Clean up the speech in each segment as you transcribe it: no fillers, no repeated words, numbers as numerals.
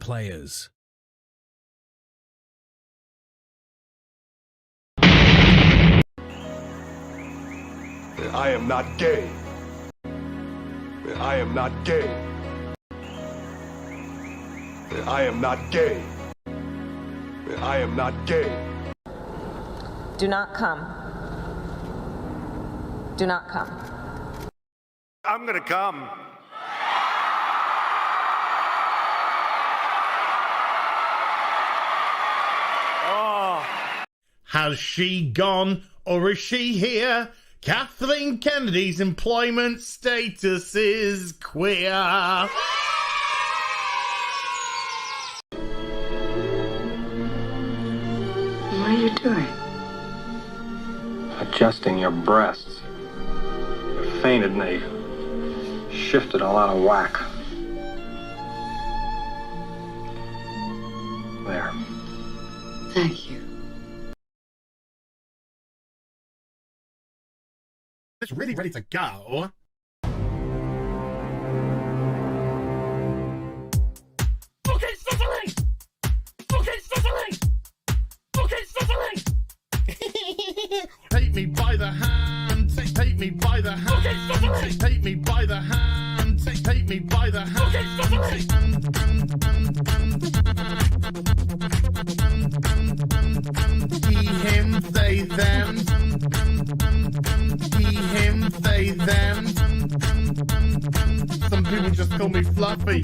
players. I am not gay. I am not gay. I am not gay. I am not gay. Do not come. Do not come. I'm gonna come. Oh. Has she gone or is she here? Kathleen Kennedy's employment status is queer. What are you doing? Adjusting your breasts. You fainted and they shifted all out of whack. There. Thank you. It's really ready to go. Okay, sizzling! Okay, sizzling! Okay, sizzling! Take me by the hand, take me by the hand, okay, take me by the hand, take me by the hand, okay, he, him, they, them. He, him, they, them. Some people just call me Fluffy.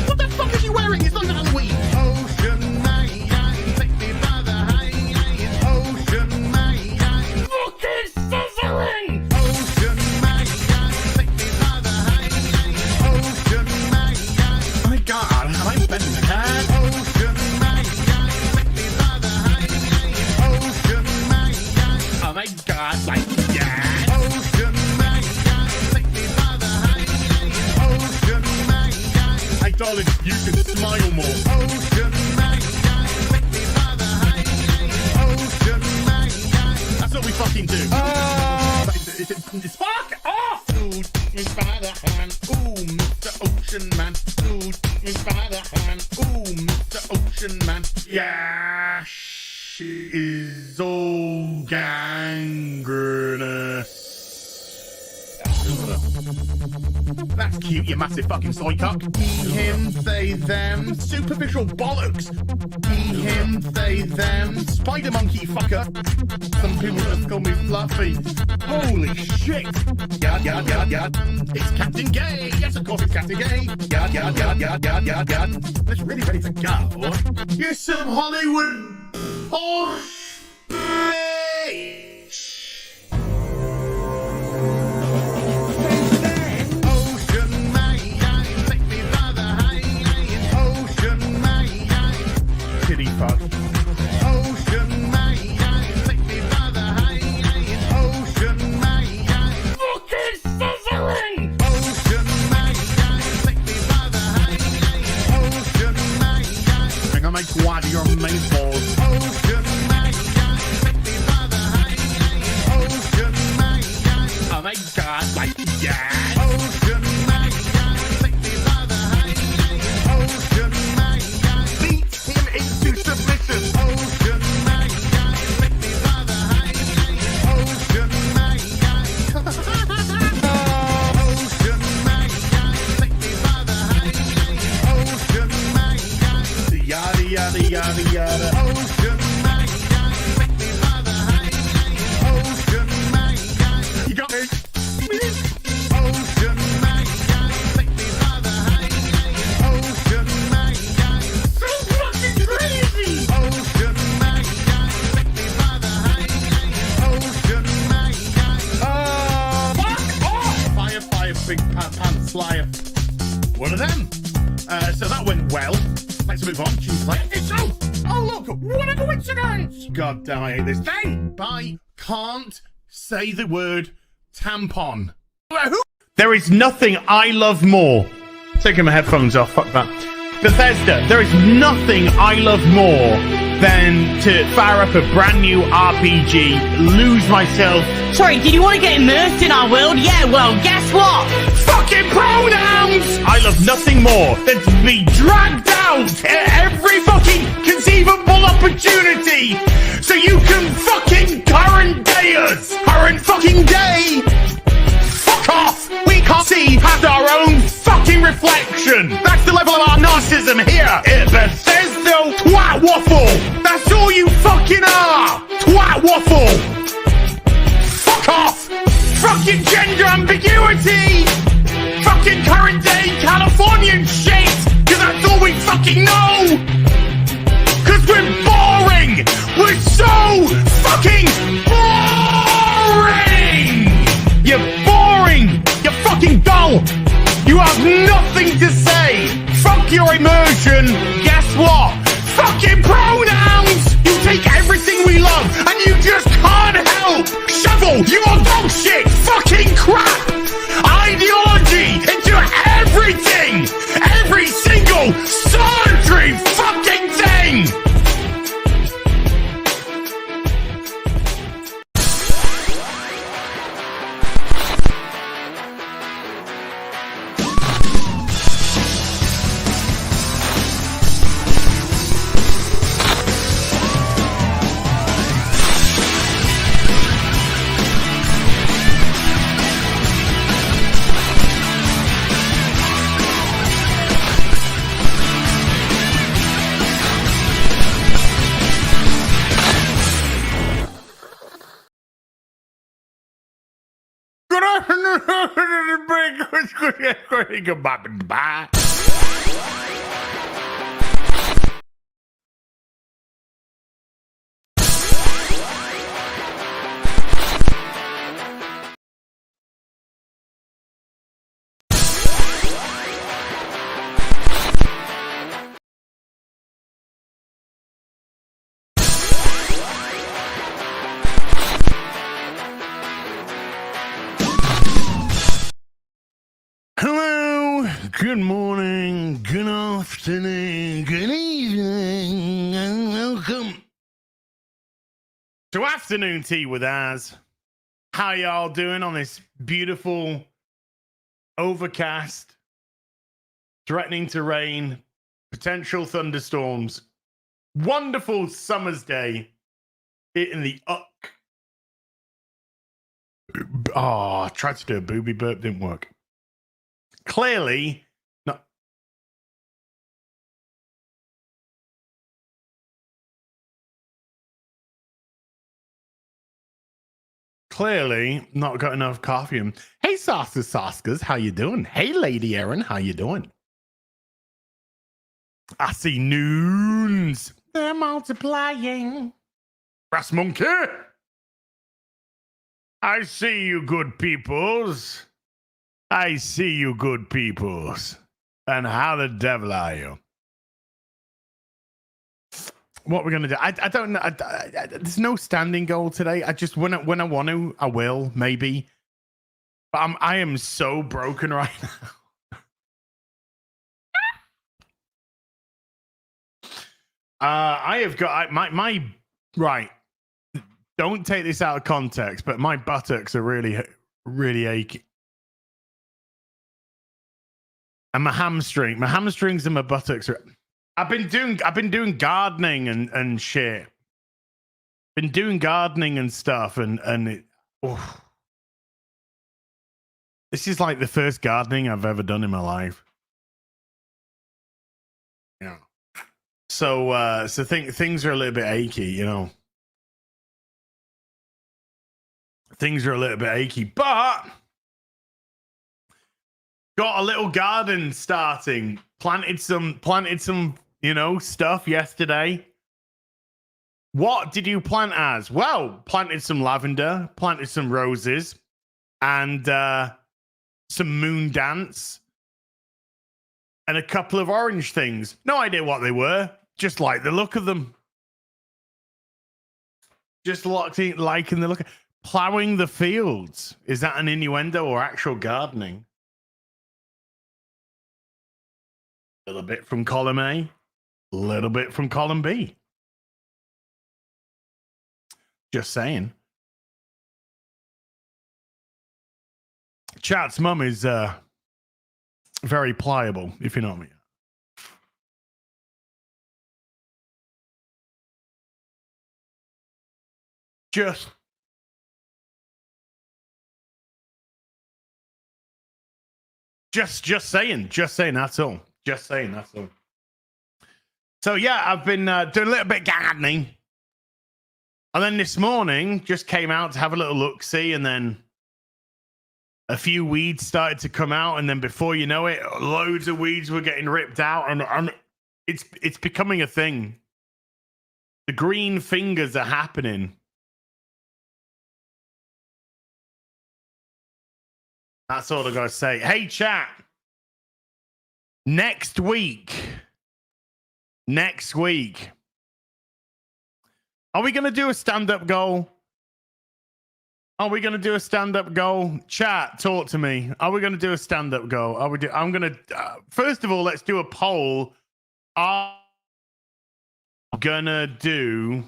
What the fuck is he wearing? It's not Halloween. Fucking sizzling! My God, am I bending the head? Oh my God, like that. Hey darling, you can smile more. That's what we fucking do. Fuck off! Dude, me by the hand. Ooh, Mr. Ocean Man. Dude, me by the hand. Ooh, Mr. Ocean Man. Yeah, she is all gangrenous. That's cute, you massive fucking soy cock. He, him, they, them. Superficial bollocks. He, him, they, them. Spider monkey fucker. Some people just call me Fluffy. Holy shit. Yard, yard, yard, yard. It's Captain Gay. Yes, of course it's Captain Gay. Yard, yard, yard, yard, yard, yard, yard. It's really ready to go. You're some Hollywood horse bitch. Kitty fuck. Ocean man, take me by the hand. Ocean man, fucking sizzling. Ocean man, take me by the hand. Ocean man, I'm gonna make wad your main balls. Ocean man, take me by the hand. Ocean man, oh my God, like that. Ocean man, take me by the hand. Ocean man, beat him into submission. Ocean man, take me by the hand. Ocean man, Ocean man, take me by the hand. Ocean man, yada yada yada yada. Ocean man, take me by the hand. Ocean man, you got me. Ocean man, take me by the hand. Ocean man, so fucking crazy. Ocean man, take me by the hand. Ocean man, fuck off. Fire, fire, big pants flyer. One of them. So that went well. Let's move on. Choose player. It's oh look, what a coincidence. God damn, I hate this day. I can't say the word tampon. There is nothing I love more. Taking my headphones off, fuck that. Bethesda, there is nothing I love more than to fire up a brand new RPG, lose myself. Sorry, did you want to get immersed in our world? Yeah, well, guess what? Fucking pronouns! I love nothing more than to be dragged out at every fucking conceivable opportunity so you can fucking current day us. Current fucking day! Fuck off! We can't see past our own fucking reflection. That's the level of our narcissism here at Bethesda Twat Waffle. That's all you fucking are! Twat Waffle! Fuck off! Fucking gender ambiguity! Fucking current day Californian shit! Cause that's all we fucking know! Cause we're boring! We're so fucking boring! You're boring! You're fucking dull! You have nothing to say! Fuck your immersion! Guess what? Fucking pronouns! You take everything we love and you just can't help! Shovel your bullshit fucking crap! Ideology into everything! Every single surgery fucking thing! Goodbye. Hello, good morning, good afternoon, good evening, and welcome to Afternoon Tea with Az. How y'all doing on this beautiful, overcast, threatening to rain, potential thunderstorms, wonderful summer's day in the Oh, I tried to do a booby burp, didn't work. Clearly, not. Clearly, not got enough coffee. Hey, Saskas, how you doing? Hey, Lady Erin, how you doing? I see noons. They're multiplying. Brass monkey. I see you, good peoples. I see you, good peoples. And how the devil are you? What we're gonna do? I don't know. There's no standing goal today. I just when I want to, I will maybe. But I am so broken right now. I have got my right. Don't take this out of context, but my buttocks are really achy. And my hamstrings and my buttocks are. I've been doing gardening and shit. Been doing gardening and stuff and it, this is like the first gardening I've ever done in my life. Yeah. So things are a little bit achy, you know. Things are a little bit achy, but got a little garden starting. Planted some, you know, stuff yesterday. What did you plant as? Well, planted some lavender, planted some roses, and some moon dance, and a couple of orange things. No idea what they were. Just like the look of them. Just liking the look. Plowing the fields. Is that an innuendo or actual gardening? A little bit from column A, a little bit from column B. Just saying. Chat's mum is very pliable, if you know what I mean. Just saying, that's all. Just saying, that's all. So yeah, I've been doing a little bit of gardening. And then this morning, just came out to have a little look-see, and then a few weeds started to come out, and then before you know it, loads of weeds were getting ripped out, and it's becoming a thing. The green fingers are happening. That's all I gotta say. Hey, chat. Next week. Are we gonna do a stand-up goal? Chat, talk to me. Are we gonna do a stand-up goal? I'm gonna. First of all, let's do a poll. Are we gonna do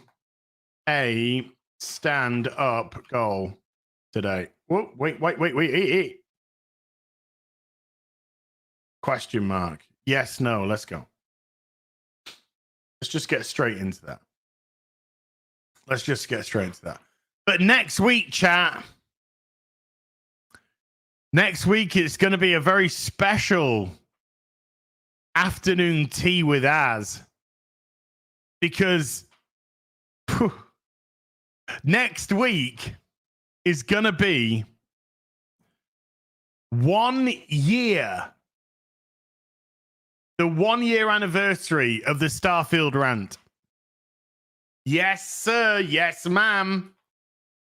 a stand-up goal today? Whoa, wait. Question mark. Yes, no, let's go. Let's just get straight into that. But next week, chat. Next week, it's going to be a very special afternoon tea with Az. Because next week is going to be 1 year. The 1 year anniversary of the Starfield rant. Yes, sir. Yes, ma'am.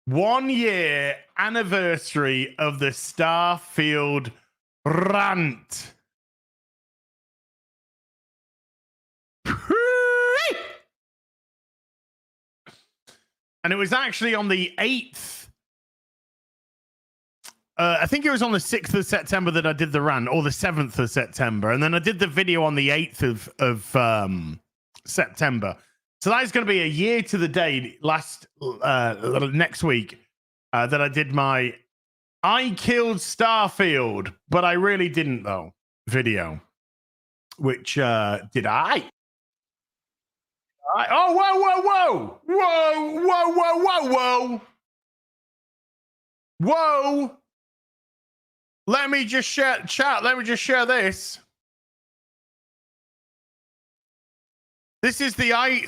1 year anniversary of the Starfield rant. And it was actually on the 8th. I think it was on the 6th of September that I did the rant, or the 7th of September. And then I did the video on the 8th of September. So that is going to be a year to the day next week that I did my I Killed Starfield, but I really didn't, though, video. Which, did I? Oh, whoa. Let me just share, chat. Let me just share this. This is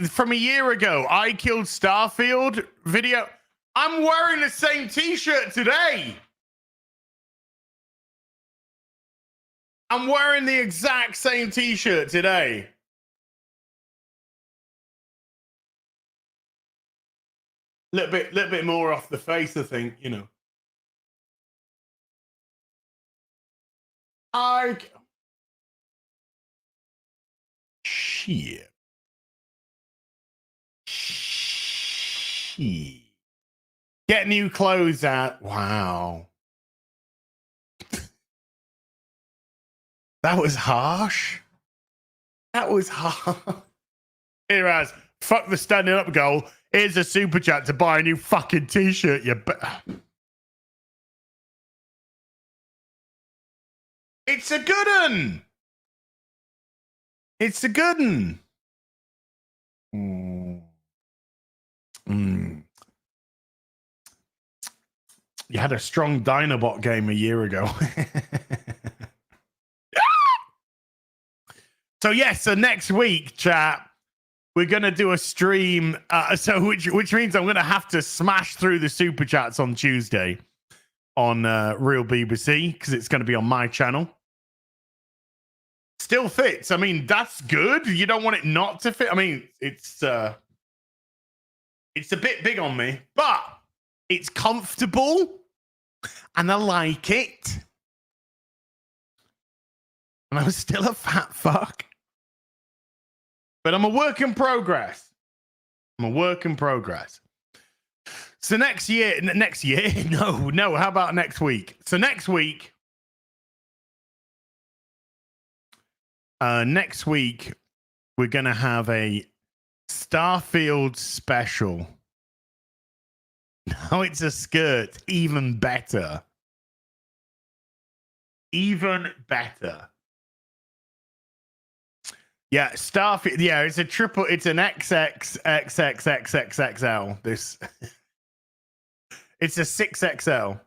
from a year ago. I Killed Starfield video. I'm wearing the same t-shirt today. I'm wearing the exact same t-shirt today. Little bit more off the face, I think, you know. Shit. Get new clothes out. Wow. That was harsh. Here, Az. Fuck the standing up goal. Here's a super chat to buy a new fucking t-shirt, It's a good un. You had a strong Dinobot game a year ago. So next week, chat, we're gonna do a stream. Which means I'm gonna have to smash through the super chats on Tuesday on Real BBC, because it's gonna be on my channel. Still fits. I mean, that's good. You don't want it not to fit. I mean, it's a bit big on me, but it's comfortable and I like it. And I'm still a fat fuck. But I'm a work in progress. So next year, no, how about next week? So next week, next week we're gonna have a Starfield special. Now it's a skirt, even better. Even better. Yeah, Starfield. Yeah, it's a triple. It's an XXXXXXXL. This. It's a 6XL.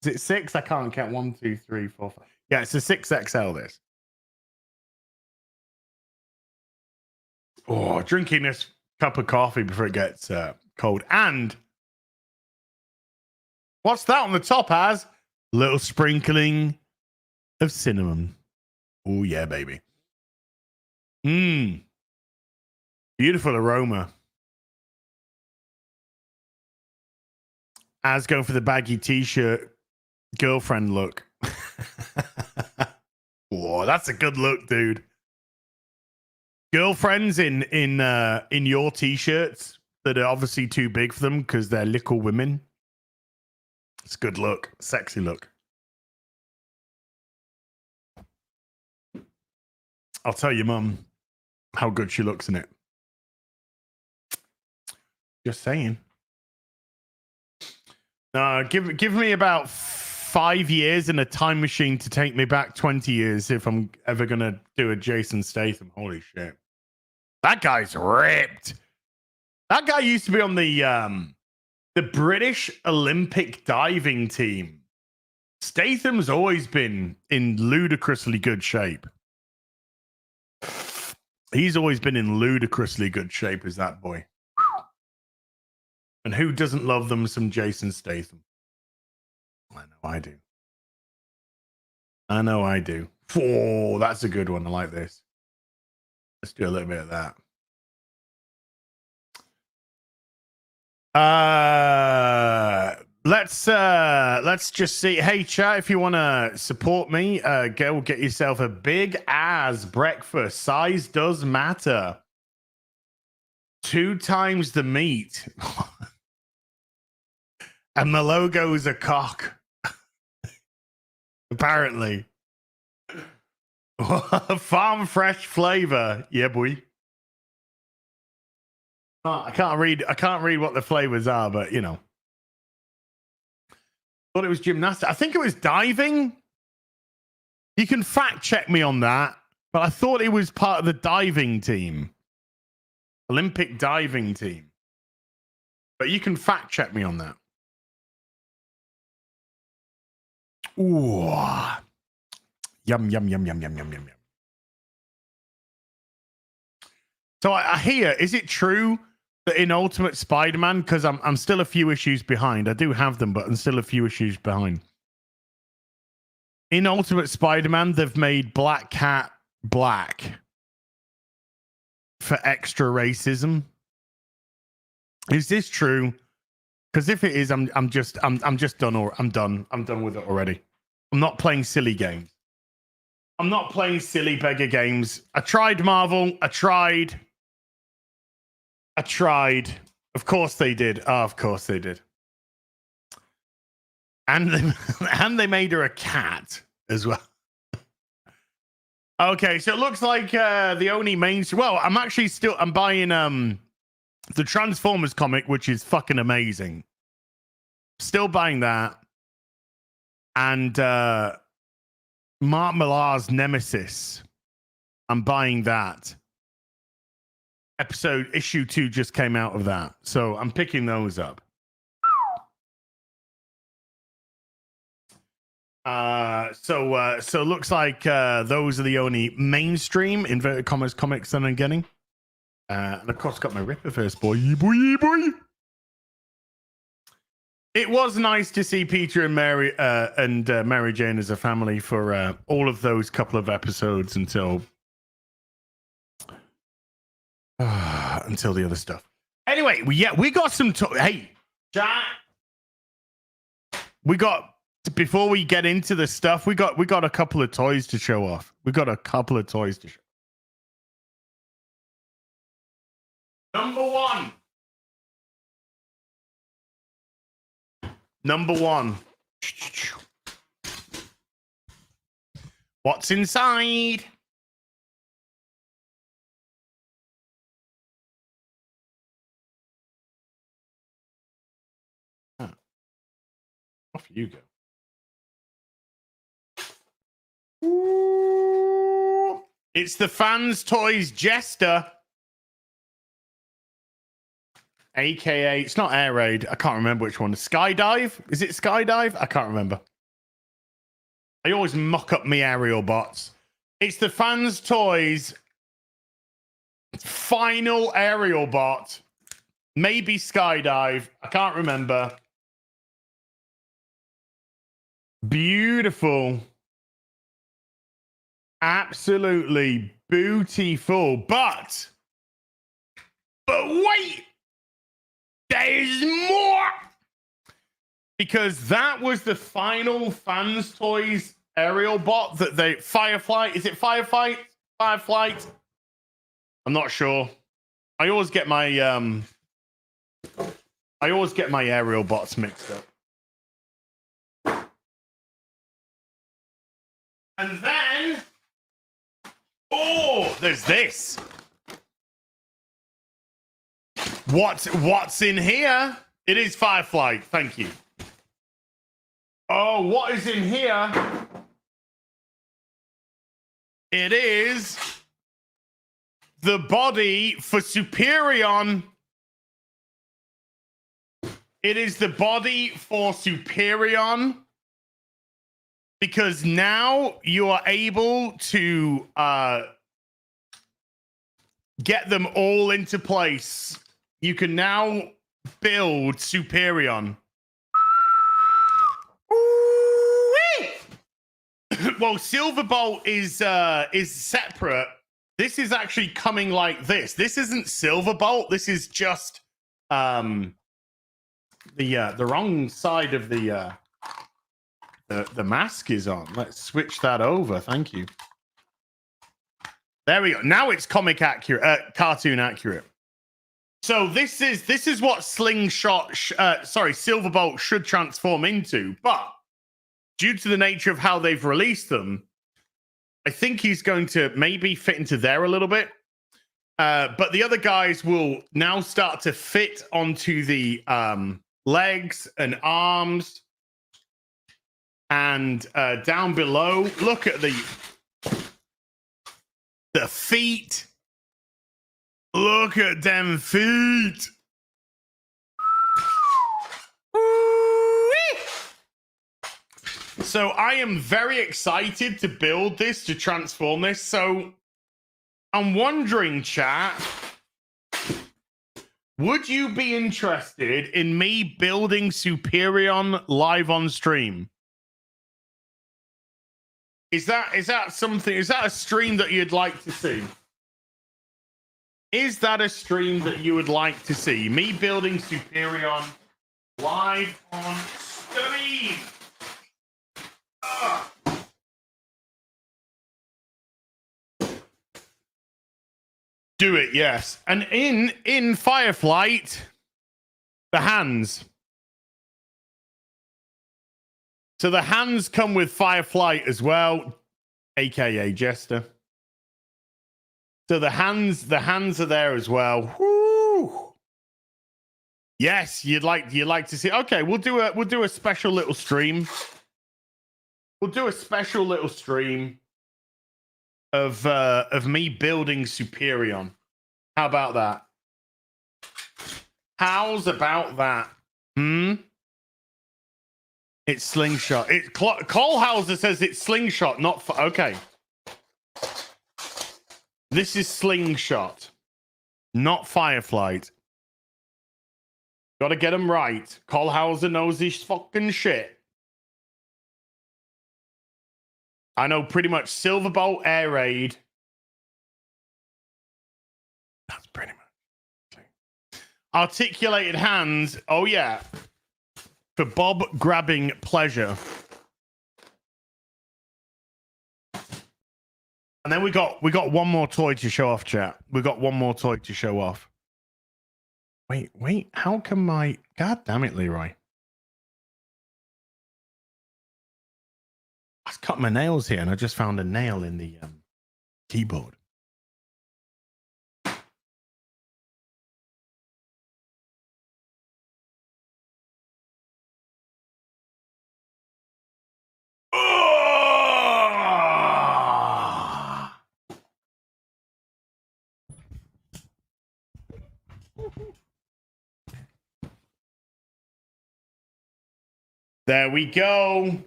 Is it 6? I can't count. 1, 2, 3, 4, 5. Yeah, it's a 6XL. This. Oh, drinking this cup of coffee before it gets cold. And what's that on the top? As little sprinkling of cinnamon. Oh yeah, baby. Beautiful aroma. As going for the baggy t-shirt girlfriend look. Oh, that's a good look, dude. Girlfriends in your t-shirts that are obviously too big for them because they're little women. It's a good look, sexy look. I'll tell your mum how good she looks in it. Just saying. Give me about 5 years in a time machine to take me back 20 years if I'm ever gonna do a Jason Statham. Holy shit. That guy's ripped. That guy used to be on the British Olympic diving team. Statham's always been in ludicrously good shape. He's always been in ludicrously good shape, is that boy. And who doesn't love them some Jason Statham? I know I do. I know I do. Oh, that's a good one. I like this. Let's do a little bit of that. Let's just see. Hey, chat, if you want to support me, go get yourself a big ass breakfast. Size does matter. 2 times the meat. And the logo's a cock. Apparently. Farm fresh flavor. Yeah, boy. I can't read what the flavors are, but you know. Thought it was gymnastics. I think it was diving. You can fact check me on that, but I thought it was part of the diving team. Olympic diving team. But you can fact check me on that. Ooh. Yum, yum, yum, yum, yum, yum, yum, yum. So I hear, is it true that in Ultimate Spider-Man, because I'm still a few issues behind. I do have them, but I'm still a few issues behind. In Ultimate Spider-Man, they've made Black Cat black for extra racism. Is this true? Because if it is, I'm just done. Or I'm done. I'm done with it already. I'm not playing silly games. I'm not playing silly beggar games. I tried Marvel. I tried. Of course they did. Oh, of course they did. And they made her a cat as well. Okay, so it looks like the only mainstream. Well, I'm buying the Transformers comic, which is fucking amazing. Still buying that. And Mark Millar's Nemesis. I'm buying that. Issue 2 just came out of that. So I'm picking those up. So it looks like those are the only mainstream inverted commas comics that I'm getting. And of course, got my Ripper first, boy. It was nice to see Peter and Mary Mary Jane as a family for all of those couple of episodes until the other stuff. Anyway, we got some. Hey, chat. Before we get into the stuff, we got a couple of toys to show off. Number one. What's inside? Off you go. Ooh. It's the Fans Toys Jester. AKA, it's not Air Raid. I can't remember which one. Skydive? Is it Skydive? I can't remember. I always muck up me aerial bots. It's the Fans Toys final aerial bot. Maybe Skydive. I can't remember. Beautiful. Absolutely beautiful. But wait. There's more. Because that was the final Fans Toys aerial bot that they Firefly. Is it Fireflight? Fireflight? I'm not sure. I always get my aerial bots mixed up. And then there's this. What's in here? It is Firefly. Thank you. Oh, what is in here? It is the body for Superion. It is the body for Superion. Because now you are able to get them all into place. You can now build Superion. Well, Silverbolt is separate. This is actually coming like this. This isn't Silverbolt. This is just the wrong side of the mask is on. Let's switch that over. Thank you. There we go. Now it's comic accurate, cartoon accurate. So this is what Silverbolt should transform into, but due to the nature of how they've released them, I think he's going to maybe fit into there a little bit. But the other guys will now start to fit onto the legs and arms. And down below, look at the feet. Look at them feet. So I am very excited to build this, to transform this. So I'm wondering, chat, would you be interested in me building Superion live on stream? Is that something? Is that a stream that you'd like to see? Is that a stream that you would like to see? Me building Superion live on stream. Do it, yes. And in Fireflight, the hands. So the hands come with Fireflight as well, aka Jester. So the hands are there as well. Woo! Yes, you'd like to see. Okay, we'll do a special little stream. We'll do a special little stream of me building Superion. How about that? How's about that? It's Slingshot. Cole Hauser says it's Slingshot, not for. Okay. This is Slingshot, not Fireflight. Gotta get him right. Cole Hauser knows his fucking shit. I know pretty much Silverbolt, Air Raid. That's pretty much. Articulated hands. Oh, yeah. For Bob grabbing pleasure. And then we got one more toy to show off, chat. We got one more toy to show off. Wait. How come my... God damn it, Leroy. I was cutting my nails here and I just found a nail in the keyboard. There we go.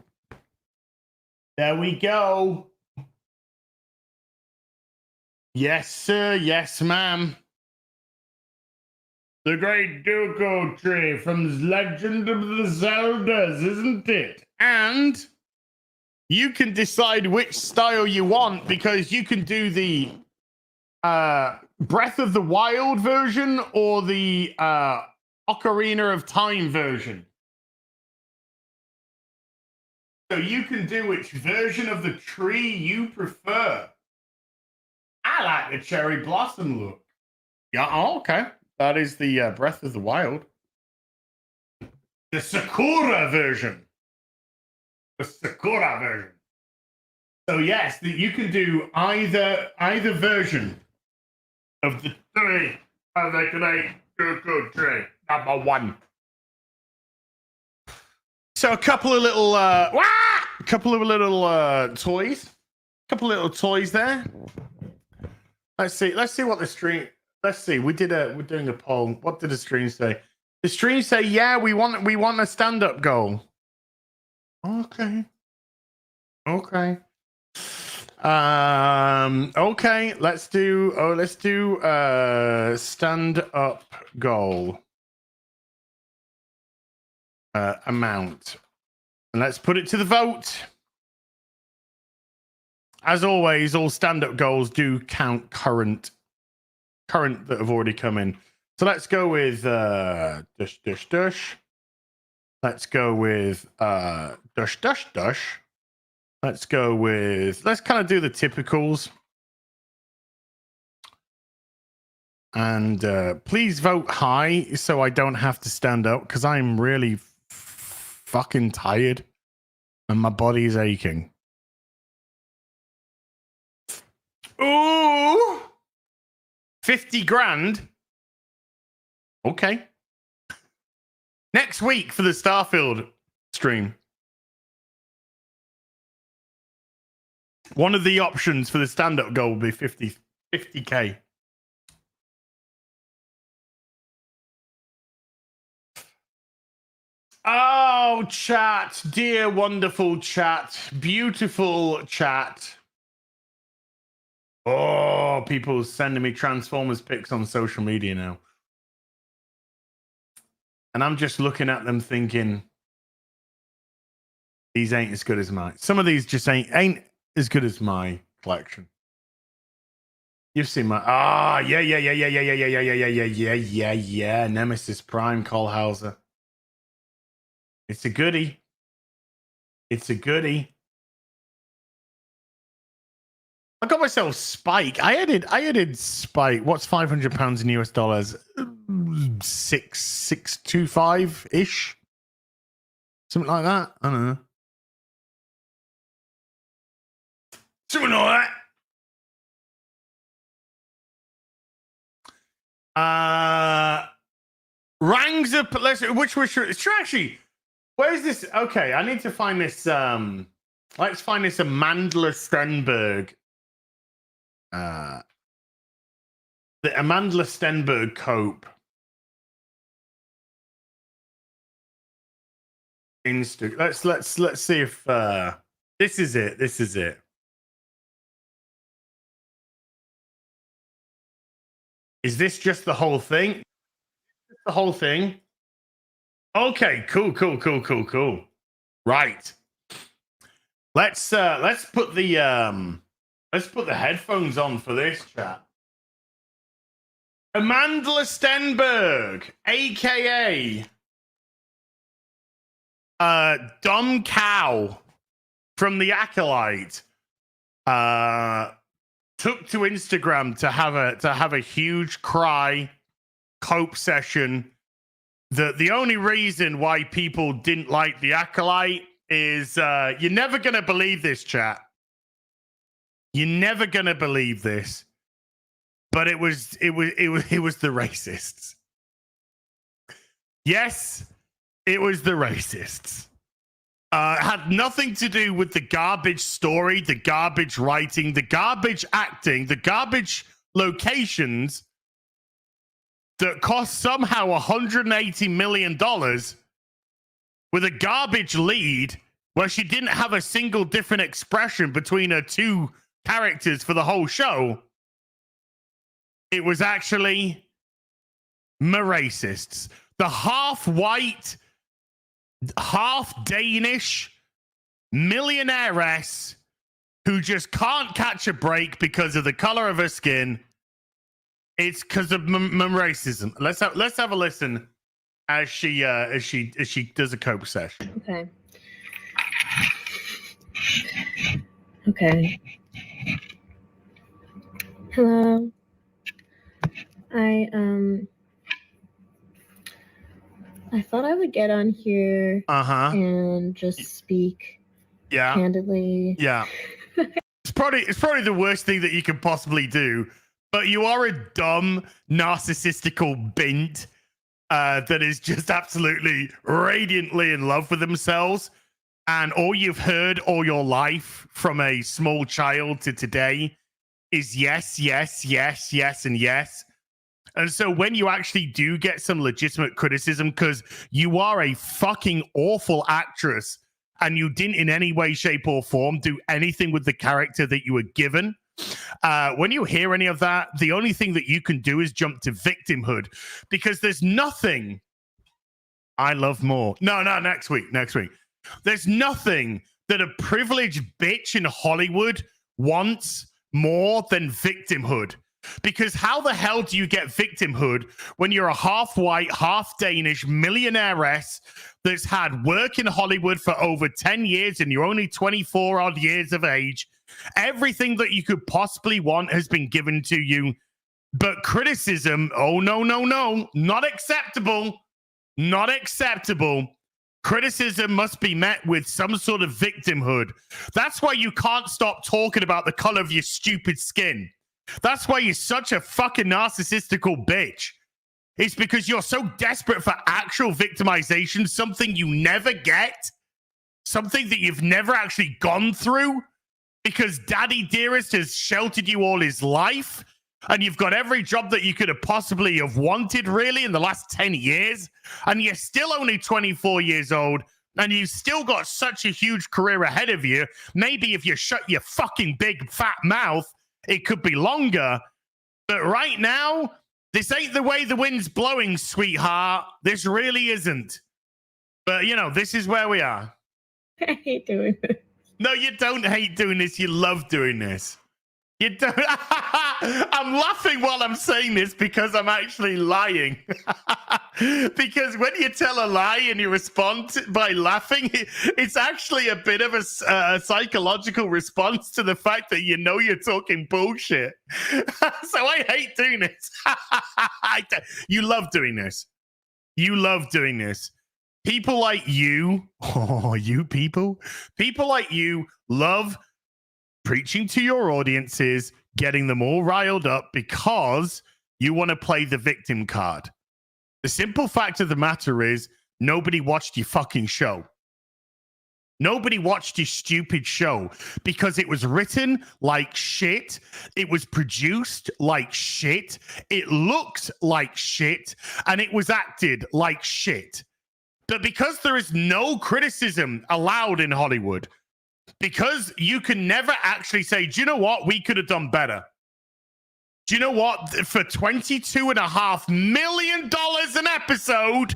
There we go. Yes, sir. Yes, ma'am. The Great Dooku Tree from the Legend of the Zeldas, isn't it? And you can decide which style you want, because you can do the Breath of the Wild version or the Ocarina of Time version. So you can do which version of the tree you prefer. I like the cherry blossom look. Yeah, oh, okay. That is the Breath of the Wild. The Sakura version. The Sakura version. So yes, you can do either version of the tree of the Great Dooku Tree. Number 1. So a couple of little toys. A couple of little toys there. Let's see what the stream. Let's see. We're doing a poll. What did the stream say? The stream say, yeah, we want a stand-up goal. Okay. Okay. Okay, let's do stand-up goal. Amount. And let's put it to the vote. As always, all stand-up goals do count current that have already come in. So let's go with dush. Let's go with dush. Let's go with, let's kind of do the typicals. And please vote high so I don't have to stand up, because I'm really fucking tired and my body is aching. Ooh, 50 grand. Okay. Next week for the Starfield stream. One of the options for the stand-up goal will be 50K. Oh, chat, dear wonderful chat, beautiful chat. Oh, people sending me Transformers pics on social media now. And I'm just looking at them thinking, these ain't as good as mine. Some of these just ain't as good as my collection. You've seen my yeah. Nemesis Prime Colhauser. It's a goodie. It's a goodie. I got myself Spike. I added Spike. What's £500 in US dollars? 625 ish, something like that. I don't know. Something like that. Rangs up. Which actually. Where's this? Okay, I need to find this. Let's find this Amandla Stenberg. The Amandla Stenberg cope. Let's see if this is it. This is it. Is this just the whole thing? The whole thing. Okay, cool. Right. Let's put the headphones on for this chat. Amandla Stenberg, aka Dumb Cow from the Acolyte, took to Instagram to have a huge cry cope session. The only reason why people didn't like the Acolyte is you're never gonna believe this, chat. You're never gonna believe this, but it was the racists. Yes, it was the racists. Had nothing to do with the garbage story, the garbage writing, the garbage acting, the garbage locations. that cost somehow $180 million with a garbage lead where she didn't have a single different expression between her two characters for the whole show. It was actually my racists. The half-white, half-Danish millionairess who just can't catch a break because of the color of her skin. It's because of racism. Let's have a listen as she does a cope session. Okay. Okay. Hello. I thought I would get on here and just speak candidly. Yeah. It's probably the worst thing that you could possibly do. But you are a dumb, narcissistical bint that is just absolutely radiantly in love with themselves. And all you've heard all your life from a small child to today is yes, yes, yes, yes, and yes. And so when you actually do get some legitimate criticism, because you are a fucking awful actress and you didn't in any way, shape, or form do anything with the character that you were given, when you hear any of that, the only thing that you can do is jump to victimhood, because there's nothing I love more. No, next week. There's nothing that a privileged bitch in Hollywood wants more than victimhood. Because how the hell do you get victimhood when you're a half-white, half-Danish millionairess that's had work in Hollywood for over 10 years and you're only 24 odd years of age? Everything that you could possibly want has been given to you. But criticism, oh, no, not acceptable. Not acceptable. Criticism must be met with some sort of victimhood. That's why you can't stop talking about the color of your stupid skin. That's why you're such a fucking narcissistical bitch. It's because you're so desperate for actual victimization, something you never get, something that you've never actually gone through, because Daddy Dearest has sheltered you all his life, and you've got every job that you could have possibly have wanted, really, in the last 10 years, and you're still only 24 years old, and you've still got such a huge career ahead of you. Maybe if you shut your fucking big fat mouth, it could be longer. But right now, this ain't the way the wind's blowing, sweetheart. This really isn't. But, this is where we are. I hate doing this. No, you don't hate doing this. You love doing this. You don't. I'm laughing while I'm saying this because I'm actually lying. Because when you tell a lie and you respond by laughing, it's actually a bit of a psychological response to the fact that you're talking bullshit. So I hate doing this. You love doing this. You love doing this. People like you, people like you love preaching to your audiences, getting them all riled up because you want to play the victim card. The simple fact of the matter is nobody watched your fucking show. Nobody watched your stupid show because it was written like shit. It was produced like shit. It looked like shit. And it was acted like shit. But because there is no criticism allowed in Hollywood, because you can never actually say, do you know what? We could have done better. Do you know what? For $22.5 million an episode,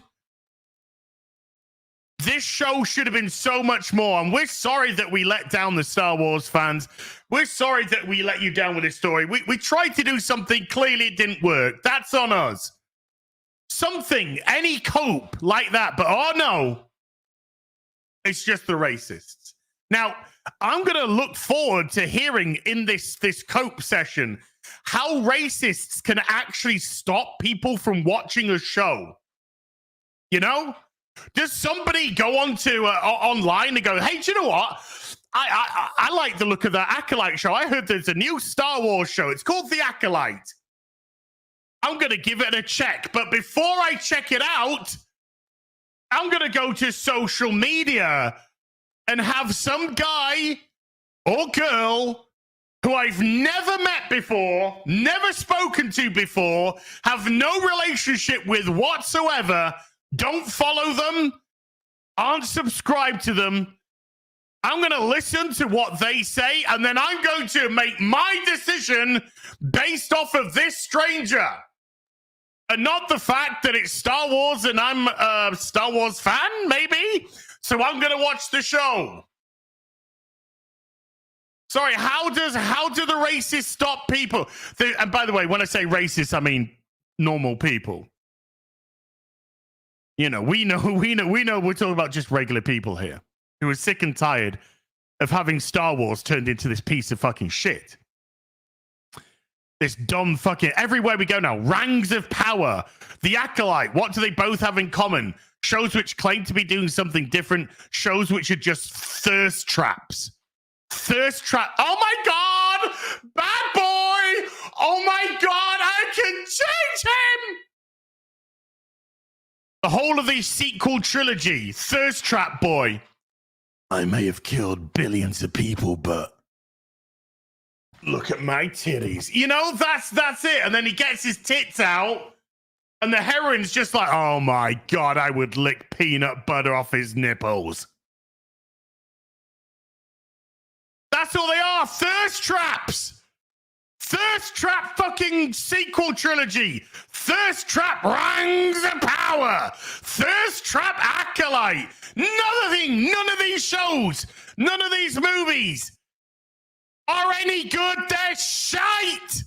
this show should have been so much more. And we're sorry that we let down the Star Wars fans. We're sorry that we let you down with this story. We tried to do something. Clearly it didn't work. That's on us. Something, any cope like that. But oh no, it's just the racists. Now, I'm going to look forward to hearing in this cope session how racists can actually stop people from watching a show. Does somebody go onto online and go, hey, do you know what? I like the look of that Acolyte show. I heard there's a new Star Wars show. It's called The Acolyte. I'm going to give it a check. But before I check it out, I'm going to go to social media and have some guy or girl who I've never met before, never spoken to before, have no relationship with whatsoever, don't follow them, aren't subscribed to them. I'm going to listen to what they say, and then I'm going to make my decision based off of this stranger. And not the fact that it's Star Wars and I'm a Star Wars fan, maybe. So I'm going to watch the show. Sorry, how do the racists stop people? And by the way, when I say racist, I mean normal people. You know, we know we're talking about just regular people here who are sick and tired of having Star Wars turned into this piece of fucking shit. This dumb fucking, everywhere we go now, Rangs of Power, The Acolyte, what do they both have in common? Shows which claim to be doing something different, shows which are just thirst traps. Thirst trap. Oh my God! Bad boy! Oh my God! I can change him! The whole of the sequel trilogy, Thirst Trap Boy. I may have killed billions of people, but look at my titties. You know, that's it. And then he gets his tits out, and the heroine's just like, oh my God, I would lick peanut butter off his nipples. That's all they are, thirst traps. Thirst trap fucking sequel trilogy. Thirst trap Rangs of Power. Thirst trap Acolyte. None of these shows, none of these movies are any good. They're shite.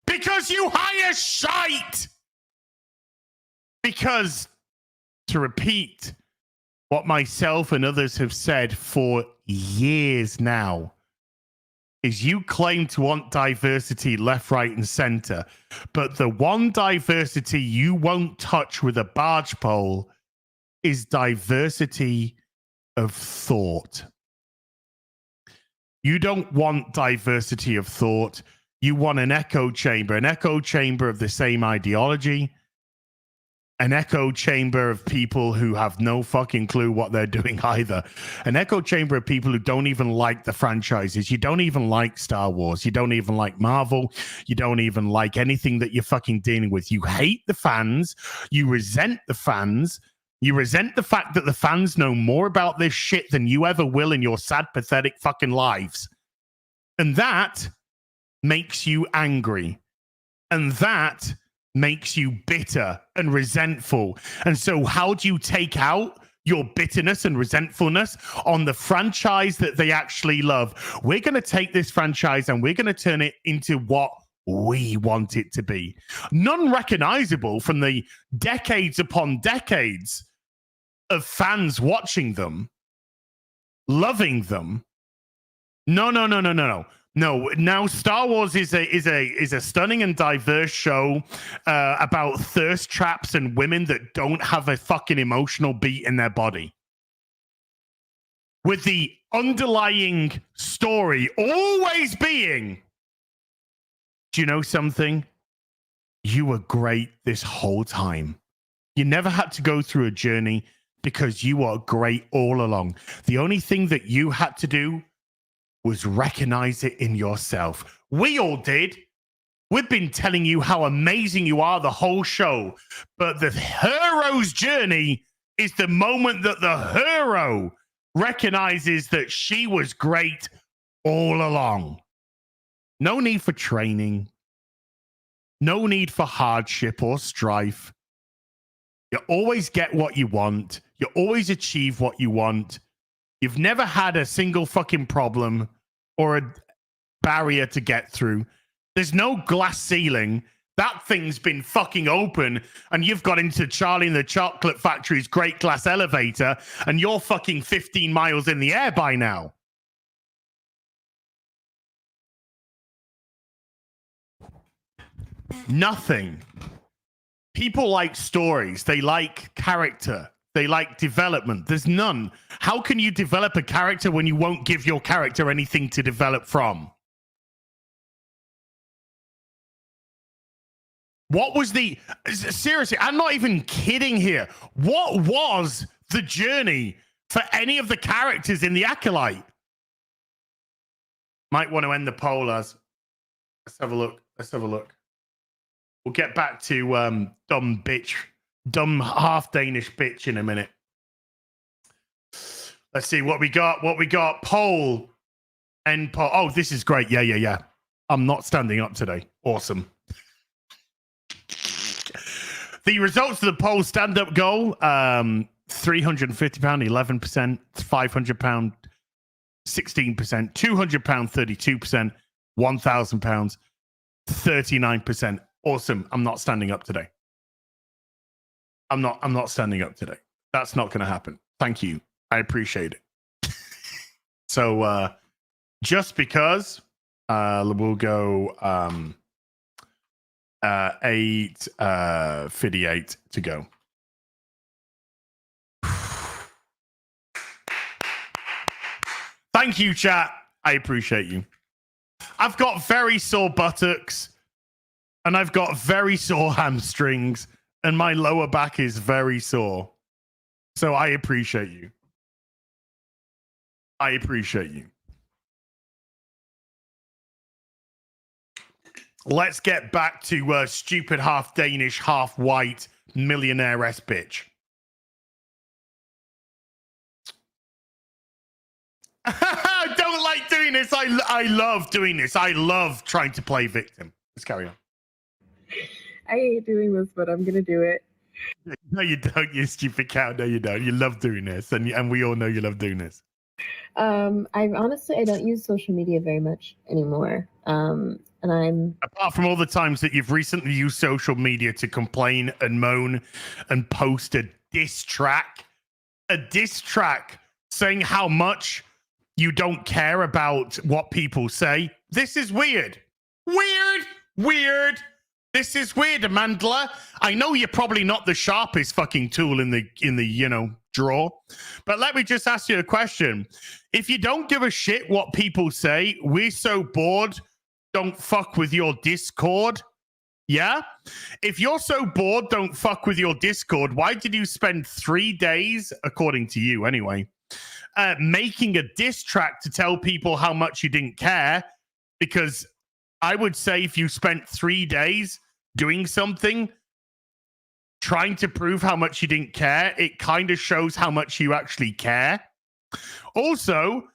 Because you hire shite. Because, to repeat what myself and others have said for years now, is you claim to want diversity left, right, and center, but the one diversity you won't touch with a barge pole is diversity of thought. You don't want diversity of thought. You want an echo chamber of the same ideology, an echo chamber of people who have no fucking clue what they're doing either. An echo chamber of people who don't even like the franchises. You don't even like Star Wars. You don't even like Marvel. You don't even like anything that you're fucking dealing with. You hate the fans. You resent the fans. You resent the fact that the fans know more about this shit than you ever will in your sad, pathetic fucking lives. And that makes you angry. And that makes you bitter and resentful. And so how do you take out your bitterness and resentfulness on the franchise that they actually love? We're going to take this franchise and we're going to turn it into what we want it to be. Non-recognizable from the decades upon decades of fans watching them, loving them. No. No, now Star Wars is a stunning and diverse show about thirst traps and women that don't have a fucking emotional beat in their body. With the underlying story always being, do you know something? You were great this whole time. You never had to go through a journey because you were great all along. The only thing that you had to do was recognize it in yourself. We all did. We've been telling you how amazing you are the whole show, but the hero's journey is the moment that the hero recognizes that she was great all along. No need for training. No need for hardship or strife. You always get what you want. You always achieve what you want. You've never had a single fucking problem or a barrier to get through. There's no glass ceiling. That thing's been fucking open, and you've got into Charlie and the Chocolate Factory's great glass elevator, and you're fucking 15 miles in the air by now. Nothing. People like stories. They like character. They like development. There's none. How can you develop a character when you won't give your character anything to develop from? What was the... Seriously, I'm not even kidding here. What was the journey for any of the characters in The Acolyte? Might want to end the poll as. Let's have a look. We'll get back to dumb half Danish bitch in a minute. Let's see what we got. Poll. End poll. Oh, this is great. Yeah. I'm not standing up today. Awesome. The results of the poll stand-up goal, £350, 11%, £500, 16%, £200, 32%, £1,000, 39%. Awesome. I'm not standing up today. I'm not standing up today. That's not going to happen. Thank you. I appreciate it. So just because we'll go 8:58 to go. Thank you, chat. I appreciate you. I've got very sore buttocks and I've got very sore hamstrings and my lower back is very sore. So I appreciate you. I appreciate you. Let's get back to stupid half Danish, half white millionaire-esque bitch. I don't like doing this. I love doing this. I love trying to play victim. Let's carry on. I hate doing this, but I'm gonna do it. No, you don't, you stupid cow. No, you don't. You love doing this, and we all know you love doing this. I don't use social media very much anymore. And I'm apart from all the times that you've recently used social media to complain and moan and post a diss track saying how much you don't care about what people say. This is weird. Weird. This is weird, Amandla. I know you're probably not the sharpest fucking tool in the drawer, but let me just ask you a question. If you don't give a shit what people say, we're so bored, don't fuck with your Discord. Yeah? If you're so bored, don't fuck with your Discord, why did you spend 3 days, according to you anyway, making a diss track to tell people how much you didn't care? Because I would say if you spent 3 days doing something, trying to prove how much you didn't care, it kind of shows how much you actually care. Also,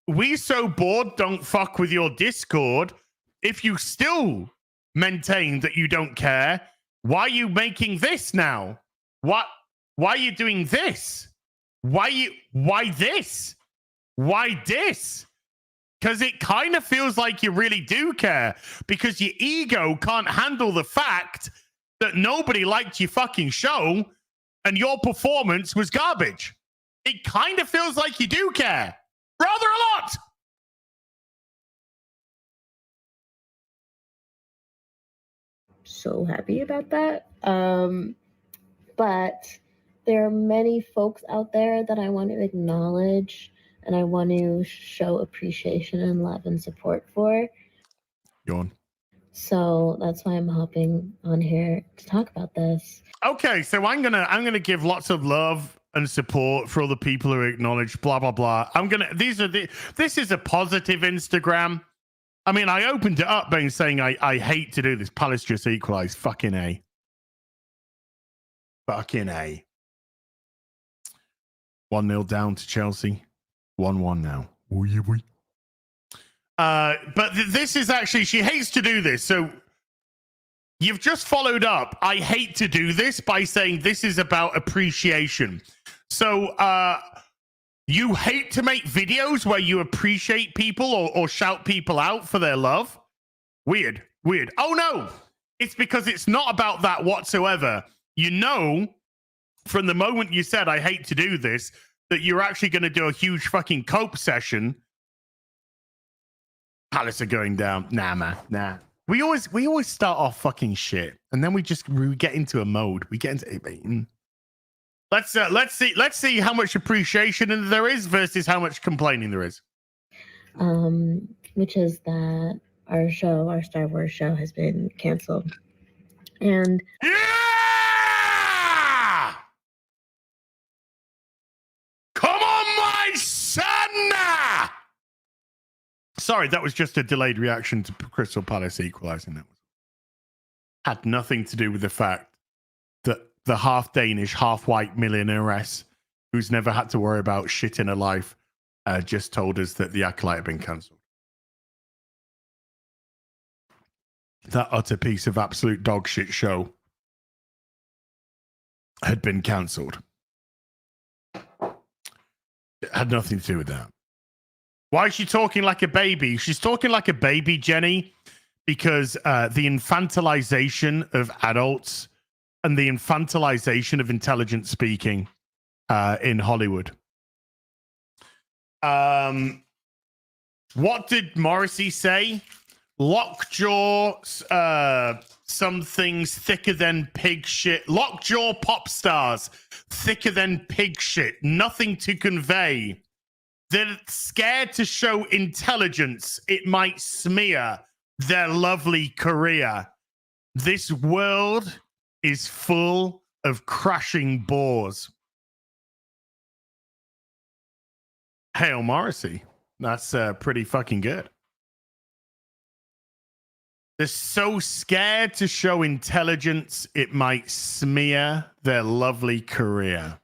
we so bored, don't fuck with your Discord. If you still maintain that you don't care, why are you making this now? Why are you doing this? Why this? Why this? Because it kind of feels like you really do care, because your ego can't handle the fact that nobody liked your fucking show and your performance was garbage. It kind of feels like you do care. Rather a lot. so happy about that. But there are many folks out there that I want to acknowledge and I want to show appreciation and love and support for. Yawn. So that's why I'm hopping on here to talk about this. Okay, so I'm gonna give lots of love and support for all the people who acknowledge blah blah blah. This is a positive Instagram. I mean, I opened it up by saying I hate to do this. Palace just equalized. Fucking A. Fucking A. 1-0 down to Chelsea. 1-1 now. But this is actually, she hates to do this. So you've just followed up, I hate to do this, by saying this is about appreciation. So you hate to make videos where you appreciate people or shout people out for their love? Weird. Oh no, it's because it's not about that whatsoever. You know, from the moment you said I hate to do this, that you're actually going to do a huge fucking cope session. Palace are going down. Nah, man. Nah. We always start off fucking shit, and then we get into a mode. We get into let's see how much appreciation there is versus how much complaining there is. Which is that our Star Wars show has been canceled. And yeah! Come on, my son! Sorry, that was just a delayed reaction to Crystal Palace equalising. That had nothing to do with the fact that the half Danish, half white millionairess who's never had to worry about shit in her life just told us that the Acolyte had been cancelled. That utter piece of absolute dog shit show had been cancelled. It had nothing to do with that. Why is she talking like a baby? She's talking like a baby, Jenny, because the infantilization of adults and the infantilization of intelligent speaking in Hollywood. What did Morrissey say? Lockjaw, some things thicker than pig shit. Lockjaw pop stars, thicker than pig shit. Nothing to convey. They're scared to show intelligence. It might smear their lovely career. This world is full of crashing bores. Hail Morrissey. That's pretty fucking good. They're so scared to show intelligence, it might smear their lovely career.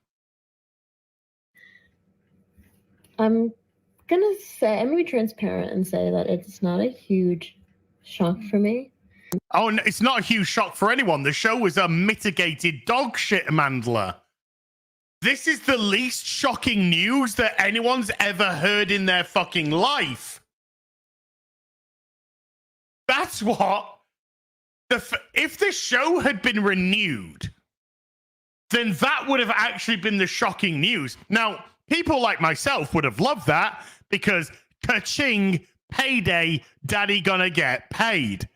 I'm gonna be transparent and say that it's not a huge shock for me. Oh, no, it's not a huge shock for anyone. The show was a mitigated dog shit, Amandla. This is the least shocking news that anyone's ever heard in their fucking life. That's what. If the show had been renewed, then that would have actually been the shocking news. Now, people like myself would have loved that because ka-ching, payday, daddy gonna get paid.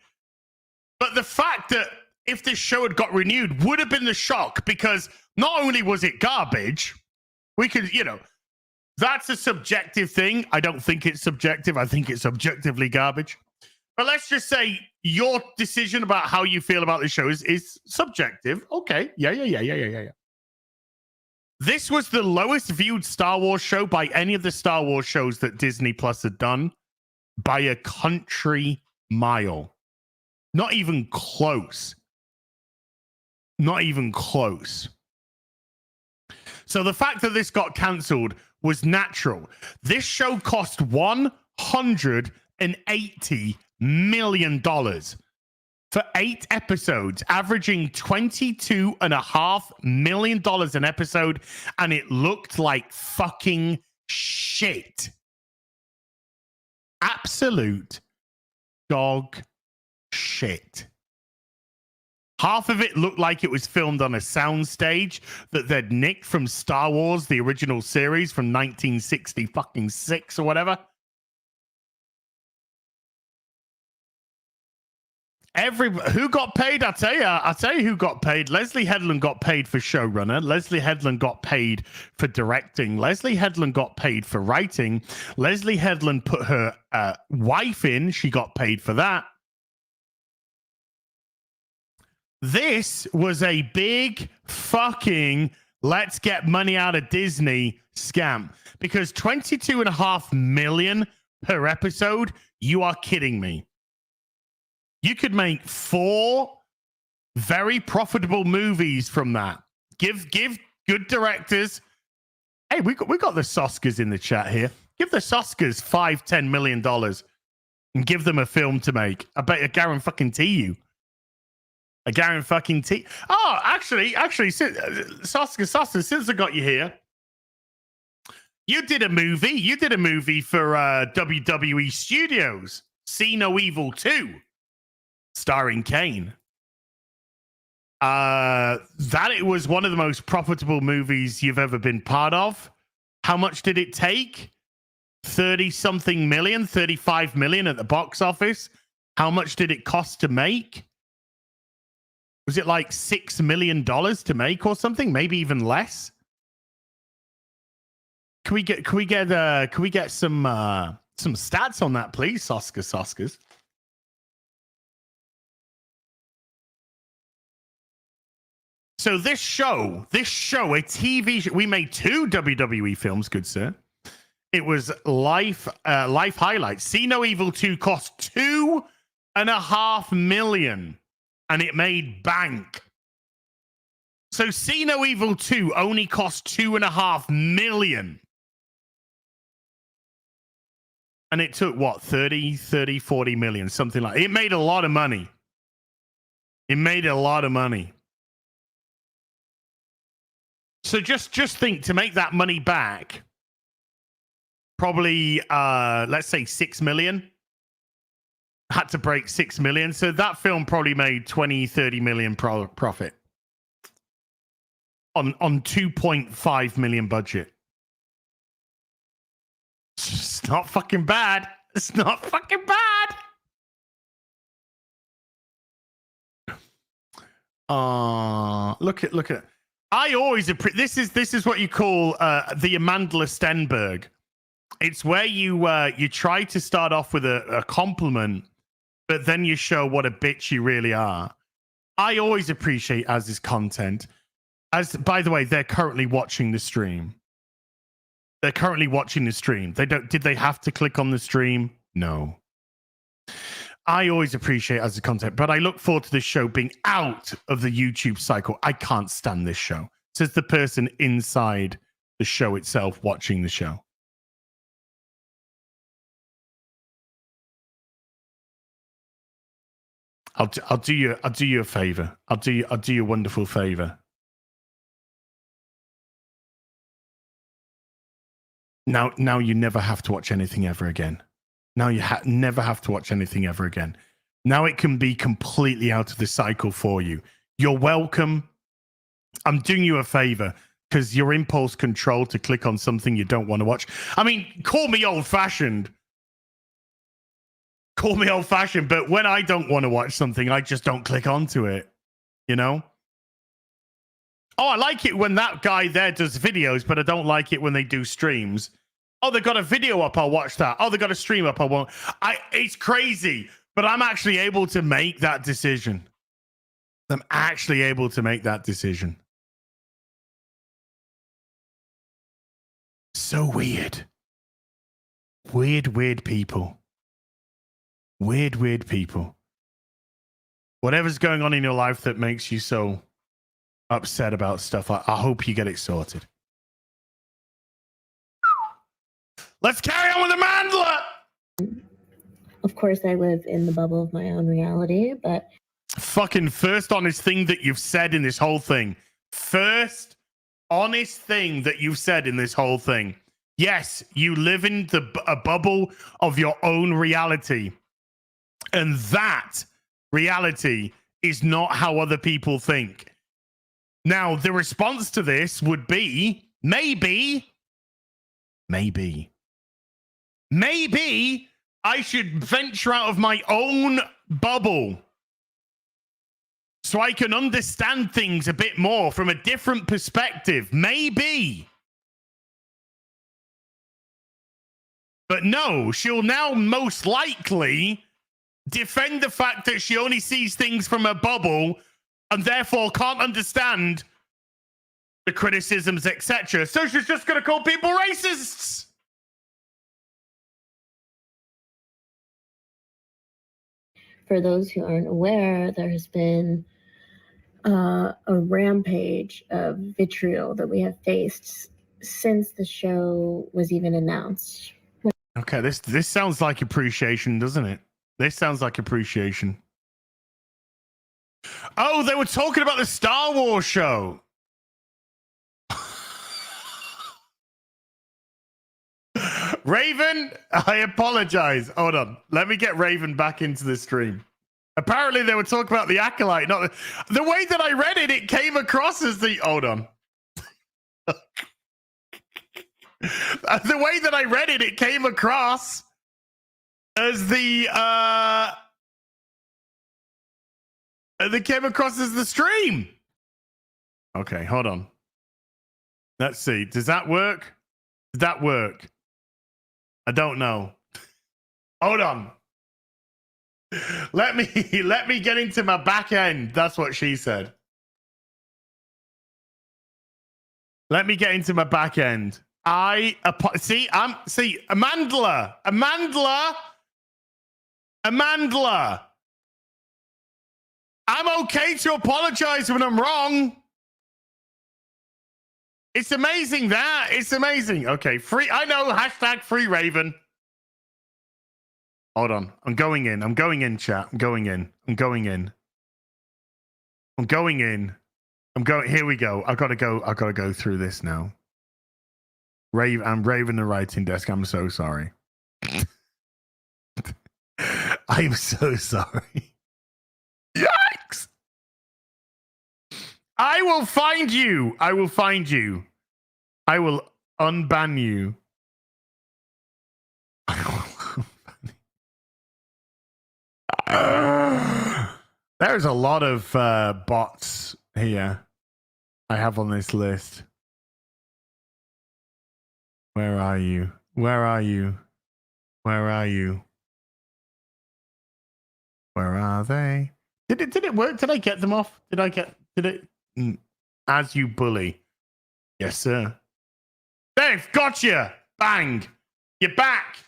But the fact that if this show had got renewed would have been the shock because not only was it garbage, we could, that's a subjective thing. I don't think it's subjective. I think it's objectively garbage. But let's just say your decision about how you feel about the show is subjective. Okay. Yeah. This was the lowest viewed Star Wars show by any of the Star Wars shows that Disney Plus had done by a country mile. Not even close. Not even close. So the fact that this got cancelled was natural. This show cost $180 million for 8 episodes, averaging $22.5 million an episode, and it looked like fucking shit. Absolute dog shit. Half of it looked like it was filmed on a soundstage that they'd nicked from Star Wars, the original series from 1966 or whatever. Who got paid? I'll tell you who got paid. Leslie Headland got paid for showrunner. Leslie Headland got paid for directing. Leslie Headland got paid for writing. Leslie Headland put her wife in. She got paid for that. This was a big fucking let's get money out of Disney scam because $22.5 million per episode. You are kidding me. You could make 4 very profitable movies from that. Give good directors. Hey, we got the Soskers in the chat here. Give the Soskers $5-10 million and give them a film to make. I guarantee you. Oh, actually, Soskers, since I got you here, you did a movie for WWE Studios, See No Evil 2. Starring Kane. That it was one of the most profitable movies you've ever been part of. How much did it take? 30-something million, 35 million at the box office. How much did it cost to make? Was it like $6 million to make or something? Maybe even less. Can we get some stats on that, please, Soskers? So this show, a TV show, we made 2 WWE films, good sir. It was Life Highlights. See No Evil 2 cost $2.5 million, and it made bank. So See No Evil 2 only cost $2.5 million. And it took, what, 40 million, something like that. It made a lot of money. It made a lot of money. So just think, to make that money back, probably, let's say 6 million. Had to break 6 million. So that film probably made 30 million profit on 2.5 million budget. It's not fucking bad. It's not fucking bad. Look at. I always this is what you call the Amandla Stenberg. It's where you try to start off with a compliment, but then you show what a bitch you really are. I always appreciate Az's content. As, by the way, they're currently watching the stream. They're currently watching the stream. Did they have to click on the stream? No. I always appreciate Az's content, but I look forward to this show being out of the YouTube cycle. I can't stand this show. Says the person inside the show itself watching the show. I'll do you a favor. I'll do you a wonderful favor. Now you never have to watch anything ever again. Now you never have to watch anything ever again. Now it can be completely out of the cycle for you. You're welcome. I'm doing you a favor because your impulse control to click on something you don't want to watch. I mean, call me old-fashioned. Call me old-fashioned, but when I don't want to watch something, I just don't click onto it. You know? Oh, I like it when that guy there does videos, but I don't like it when they do streams. Oh, they got a video up, I'll watch that. Oh, they got a stream up, I won't. It's crazy, but I'm actually able to make that decision. I'm actually able to make that decision. So weird. Weird people. Weird people. Whatever's going on in your life that makes you so upset about stuff, I hope you get it sorted. Let's carry on with Amandla! Of course, I live in the bubble of my own reality, but... Fucking first honest thing that you've said in this whole thing. First honest thing that you've said in this whole thing. Yes, you live in a bubble of your own reality. And that reality is not how other people think. Now, the response to this would be, maybe I should venture out of my own bubble so I can understand things a bit more from a different perspective. Maybe. But no, she'll now most likely defend the fact that she only sees things from a bubble and therefore can't understand the criticisms, etc. So she's just going to call people racists. For those who aren't aware, there has been a rampage of vitriol that we have faced since the show was even announced. Okay, this sounds like appreciation, doesn't it? This sounds like appreciation. Oh, they were talking about the Star Wars show. Raven, I apologize. Hold on. Let me get Raven back into the stream. Apparently, they were talking about the Acolyte. Not the way that I read it, it came across as the... Hold on. The way that I read it, it came across as the... They came across as the stream. Okay, hold on. Let's see. Does that work? Does that work? I don't know. Hold on. Let me get into my back end. That's what she said. Let me get into my back end. See, Amandla. I'm okay to apologize when I'm wrong. It's amazing that. It's amazing. Okay, free. I know. Hashtag free Raven. Hold on. I'm going in, chat. I'm going in. Here we go. I gotta go through this now. I'm Raven the writing desk. I'm so sorry. I'm so sorry. Yikes! I will find you. I will unban you. There's a lot of bots here I have on this list. Where are you? Where are they? Did it work? Did I get them off? Did it? As you bully. Yes, sir. They've got you. Bang. You're back.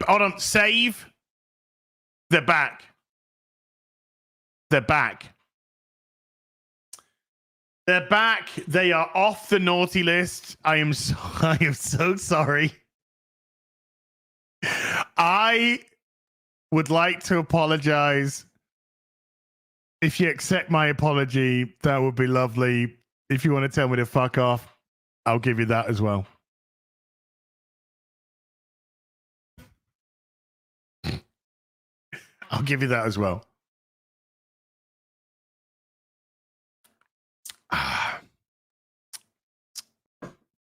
Hold on. Save. They're back. They're back. They are off the naughty list. I am so sorry. I would like to apologize. If you accept my apology, that would be lovely. If you want to tell me to fuck off, I'll give you that as well. I'll give you that as well.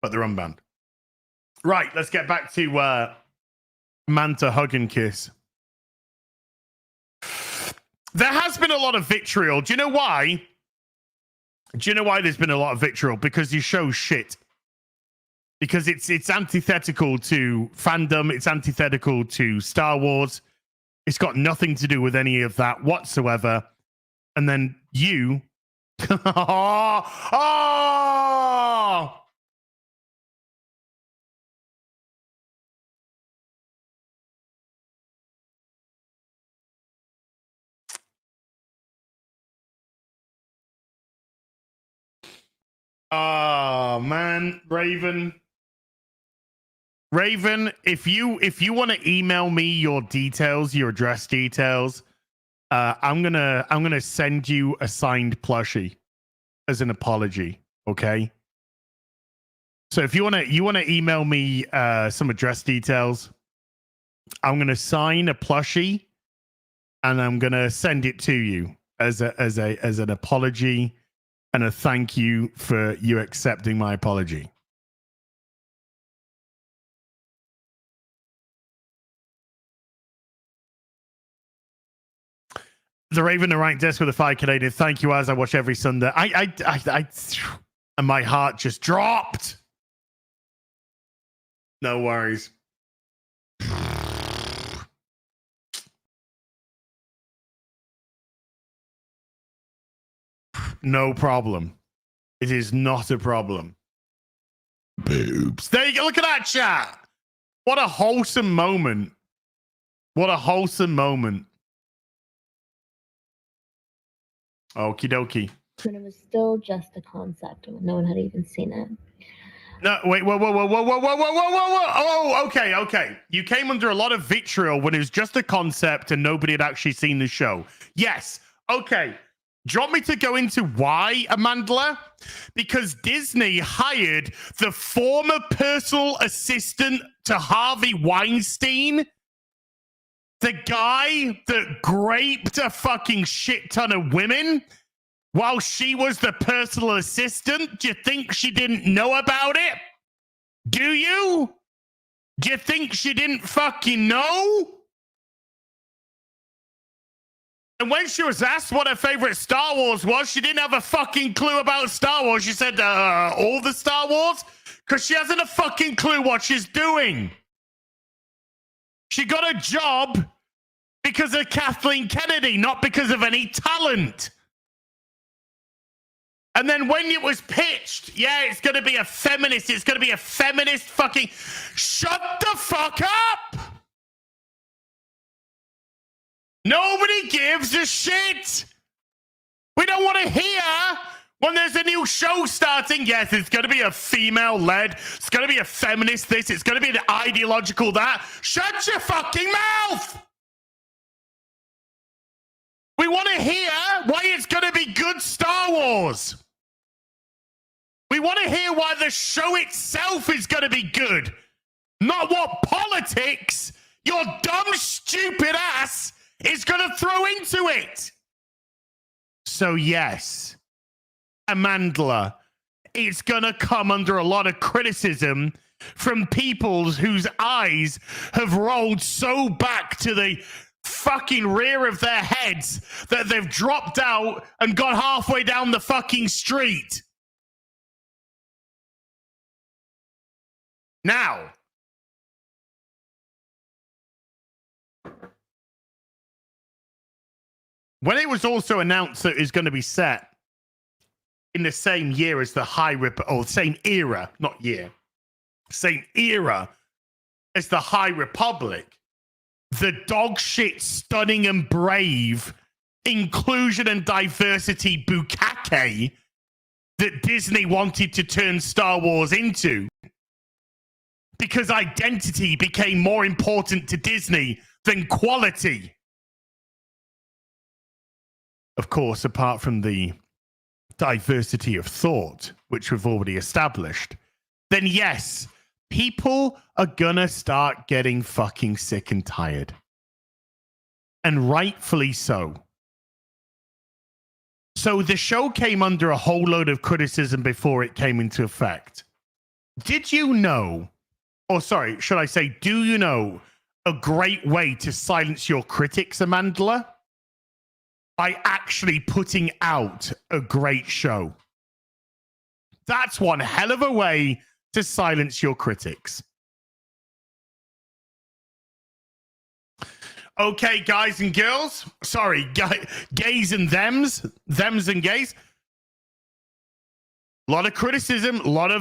But they're unbanned. Right, let's get back to Manta Hug and Kiss. There has been a lot of vitriol. Do you know why? There's been a lot of vitriol? Because you show shit. Because it's antithetical to fandom. It's antithetical to Star Wars. It's got nothing to do with any of that whatsoever. And then you... oh! Oh man, Raven, if you want to email me your details, your address details, I'm gonna send you a signed plushie as an apology. Okay. So if you wanna email me some address details, I'm gonna sign a plushie and I'm gonna send it to you as an apology. And a thank you for you accepting my apology. The Raven, the right desk with a 5 Canadian. Thank you, as I watch every Sunday. And my heart just dropped. No worries. No problem. It is not a problem. Boobs. There you go. Look at that chat. What a wholesome moment. What a wholesome moment. Okie dokie. But it was still just a concept. No one had even seen it. No, wait, whoa. Oh, okay. You came under a lot of vitriol when it was just a concept and nobody had actually seen the show. Yes. Okay. Do you want me to go into why, Amandla? Because Disney hired the former personal assistant to Harvey Weinstein, the guy that raped a fucking shit ton of women while she was the personal assistant. Do you think she didn't know about it? Do you? Do you think she didn't fucking know? And when she was asked what her favorite Star Wars was, she didn't have a fucking clue about Star Wars. She said, all the Star Wars? Because she hasn't a fucking clue what she's doing. She got a job because of Kathleen Kennedy, not because of any talent. And then when it was pitched, yeah, it's going to be a feminist. It's going to be a feminist fucking... Shut the fuck up! Nobody gives a shit. We don't want to hear when there's a new show starting. Yes, it's going to be a female-led. It's going to be a feminist this. It's going to be an ideological that. Shut your fucking mouth! We want to hear why it's going to be good Star Wars. We want to hear why the show itself is going to be good. Not what politics your dumb, stupid ass is going to throw into it. So yes, Amandla, it's going to come under a lot of criticism from people whose eyes have rolled so back to the fucking rear of their heads that they've dropped out and got halfway down the fucking street. Now, when it was also announced that it's going to be set in the same year as the High Republic, or same era, not year, same era as the High Republic, the dog shit, stunning and brave inclusion and diversity bukkake that Disney wanted to turn Star Wars into, because identity became more important to Disney than quality. Of course, apart from the diversity of thought, which we've already established, then yes, people are gonna start getting fucking sick and tired. And rightfully so. So the show came under a whole load of criticism before it came into effect. Did you know, or sorry, should I say, do you know a great way to silence your critics, Amandla? By actually putting out a great show. That's one hell of a way to silence your critics. Okay, guys and girls. Sorry, gays and thems and gays. A lot of criticism, a lot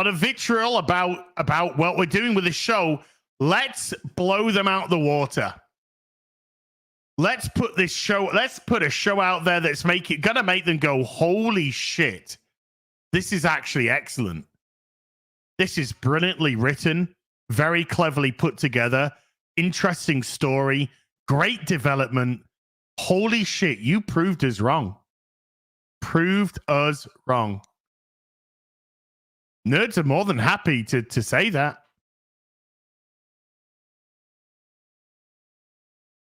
of vitriol about what we're doing with the show. Let's blow them out the water. Let's put a show out there that's gonna make them go, holy shit. This is actually excellent. This is brilliantly written, very cleverly put together, interesting story, great development. Holy shit, you proved us wrong. Proved us wrong. Nerds are more than happy to say that.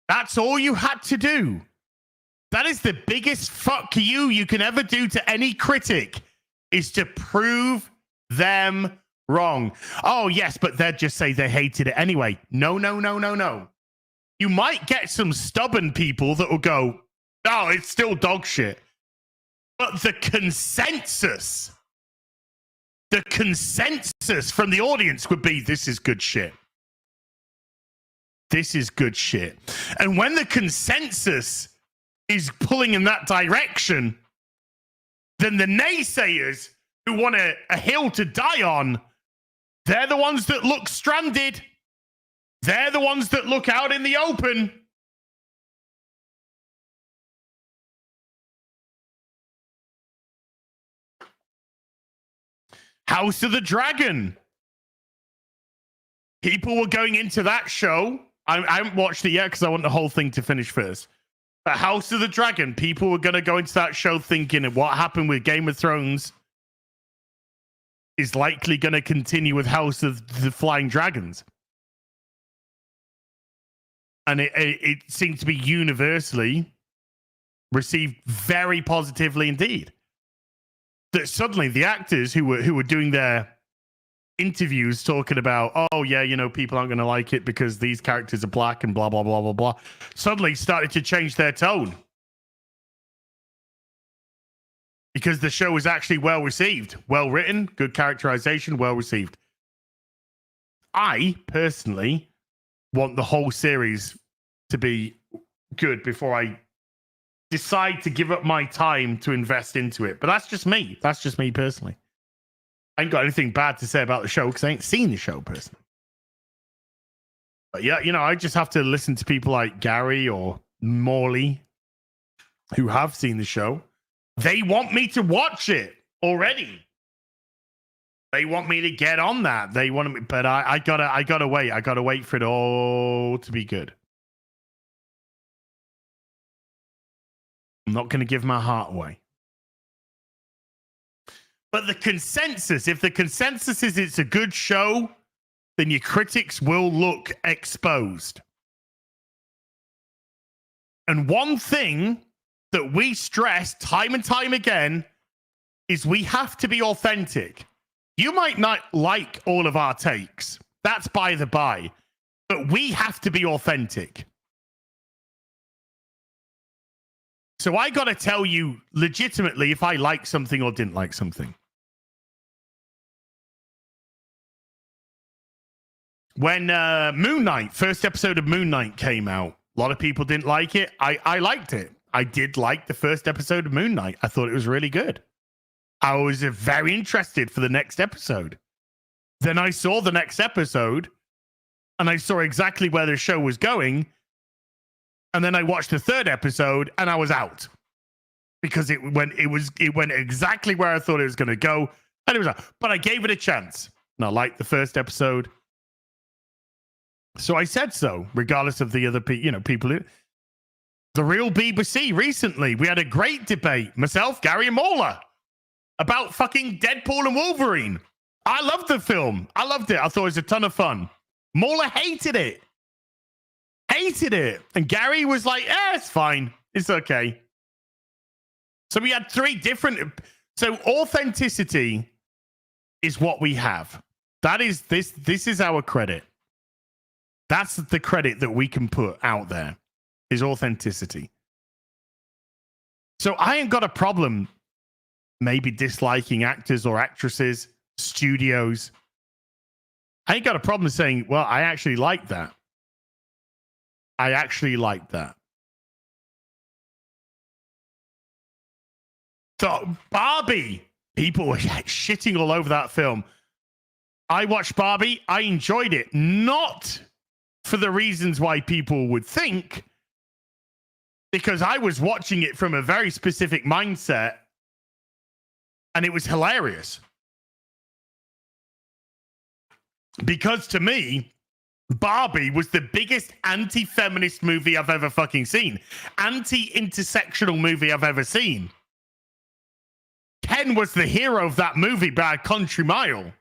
That's all you had to do. That is the biggest fuck you can ever do to any critic, is to prove them wrong. Oh, yes, but they'd just say they hated it anyway. No. You might get some stubborn people that will go, oh, it's still dog shit. But the consensus from the audience would be, this is good shit. This is good shit. And when the consensus is pulling in that direction, then the naysayers who want a hill to die on, they're the ones that look stranded. They're the ones that look out in the open. House of the Dragon. People were going into that show. I haven't watched it yet because I want the whole thing to finish first. But House of the Dragon, people were going to go into that show thinking what happened with Game of Thrones is likely going to continue with House of the Flying Dragons. And it seemed to be universally received very positively indeed. That suddenly the actors who were doing their interviews talking about, oh yeah, people aren't going to like it because these characters are black and blah blah blah blah blah, suddenly started to change their tone because the show was actually well received, well written, good characterization, well received. I personally want the whole series to be good before I decide to give up my time to invest into it. But that's just me. That's just me personally. I ain't got anything bad to say about the show because I ain't seen the show personally. But yeah, you know, I just have to listen to people like Gary or Morley who have seen the show. They want me to watch it already. They want me to get on that. They want me, but I gotta wait. I gotta wait for it all to be good. I'm not gonna give my heart away. But the consensus, if the consensus is it's a good show, then your critics will look exposed. And one thing that we stress time and time again is we have to be authentic. You might not like all of our takes. That's by the by. But we have to be authentic. So I got to tell you legitimately if I like something or didn't like something. When Moon Knight, first episode of Moon Knight came out, a lot of people didn't like it. I liked it. I did like the first episode of Moon Knight. I thought it was really good. I was very interested for the next episode. Then I saw the next episode and I saw exactly where the show was going. And then I watched the third episode and I was out because it went exactly where I thought it was going to go. And it was out. But I gave it a chance. And I liked the first episode. So I said so, regardless of the other people. The Real BBC recently, we had a great debate, myself, Gary and Mauler, about fucking Deadpool and Wolverine. I loved the film. I loved it. I thought it was a ton of fun. Mauler hated it. And Gary was like, it's fine. It's okay. So we had three different. So authenticity is what we have. That is this. This is our credit. That's the credit that we can put out there is authenticity. So I ain't got a problem maybe disliking actors or actresses, studios. I ain't got a problem saying, well, I actually like that. I actually like that. So Barbie, people were shitting all over that film. I watched Barbie. I enjoyed it. Not for the reasons why people would think, because I was watching it from a very specific mindset and it was hilarious. Because to me, Barbie was the biggest anti-feminist movie I've ever fucking seen. Anti-intersectional movie I've ever seen. Ken was the hero of that movie by a country mile.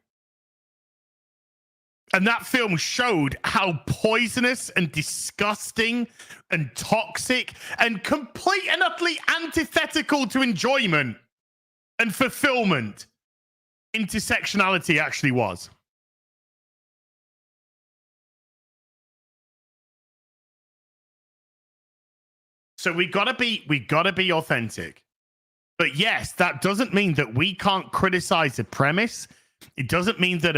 And that film showed how poisonous and disgusting and toxic and complete and utterly antithetical to enjoyment and fulfillment intersectionality actually was. So we gotta be authentic. But yes, that doesn't mean that we can't criticize a premise. It doesn't mean that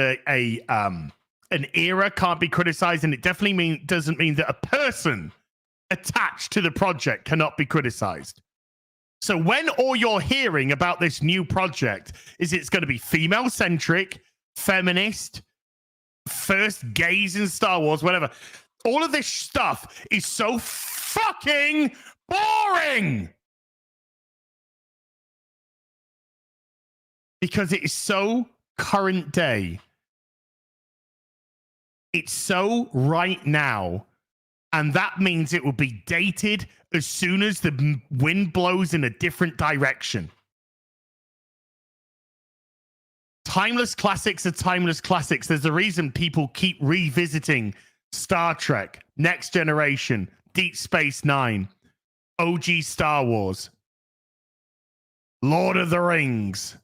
an era can't be criticized, and it definitely doesn't mean that a person attached to the project cannot be criticized. So when all you're hearing about this new project is it's going to be female-centric, feminist, first gays in Star Wars, whatever, all of this stuff is so fucking boring! Because it is so current day. It's so right now, and that means it will be dated as soon as the wind blows in a different direction. Timeless classics are timeless classics. There's a reason people keep revisiting Star Trek, Next Generation, Deep Space Nine, OG Star Wars, Lord of the Rings.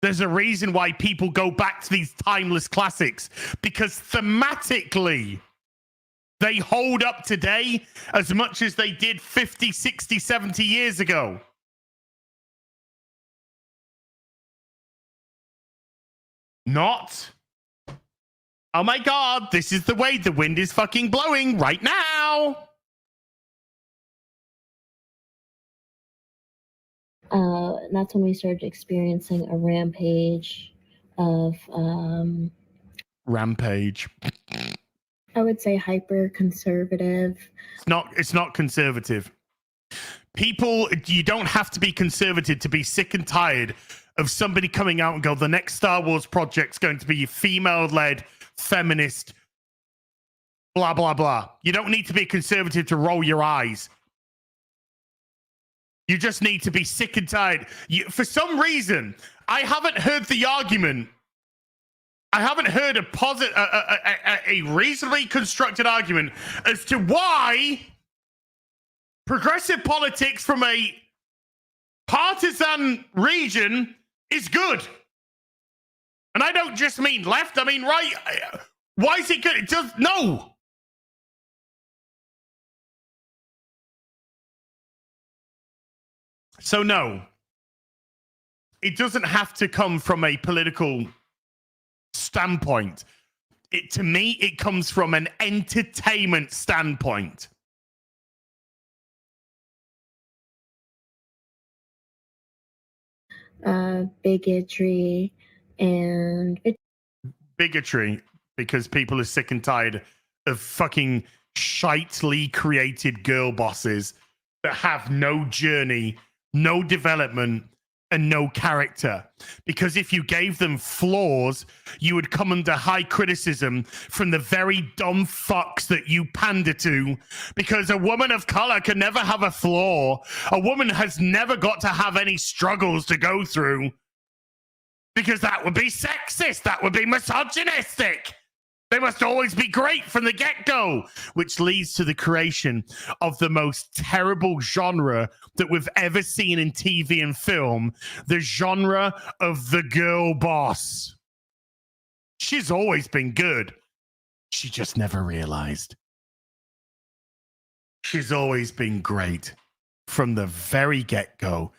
There's a reason why people go back to these timeless classics, because thematically, they hold up today as much as they did 50, 60, 70 years ago. Not, oh my God, this is the way the wind is fucking blowing right now. And that's when we started experiencing a rampage of, Rampage. I would say, hyper conservative. It's not conservative. People, you don't have to be conservative to be sick and tired of somebody coming out and go, the next Star Wars project's going to be female-led, feminist, blah, blah, blah. You don't need to be conservative to roll your eyes. You just need to be sick and tired. For some reason, I haven't heard the argument. I haven't heard a reasonably constructed argument as to why progressive politics from a partisan region is good. And I don't just mean left, I mean right. Why is it good? It does no. So no, it doesn't have to come from a political standpoint. To me, it comes from an entertainment standpoint. Bigotry and Bigotry, because people are sick and tired of fucking shitely created girl bosses that have no journey, no development, and no character. Because if you gave them flaws, you would come under high criticism from the very dumb fucks that you pander to. Because a woman of color can never have a flaw. A woman has never got to have any struggles to go through. Because that would be sexist. That would be misogynistic. They must always be great from the get-go, which leads to the creation of the most terrible genre that we've ever seen in TV and film, the genre of the girl boss. She's always been good. She just never realized. She's always been great from the very get-go.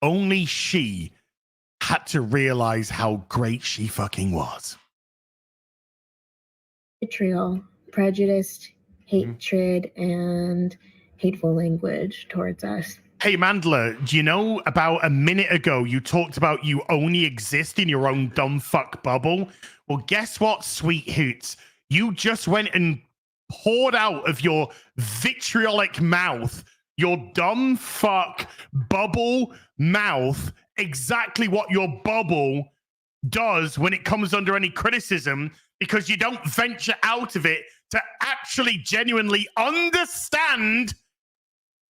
Only she had to realize how great she fucking was. vitriol, prejudice, hatred, and hateful language towards us. Hey, Amandla, do you know about a minute ago you talked about you only exist in your own dumb fuck bubble? Well, guess what, sweet hoots? You just went and poured out of your vitriolic mouth, your dumb fuck bubble mouth, exactly what your bubble does when it comes under any criticism, because you don't venture out of it to actually genuinely understand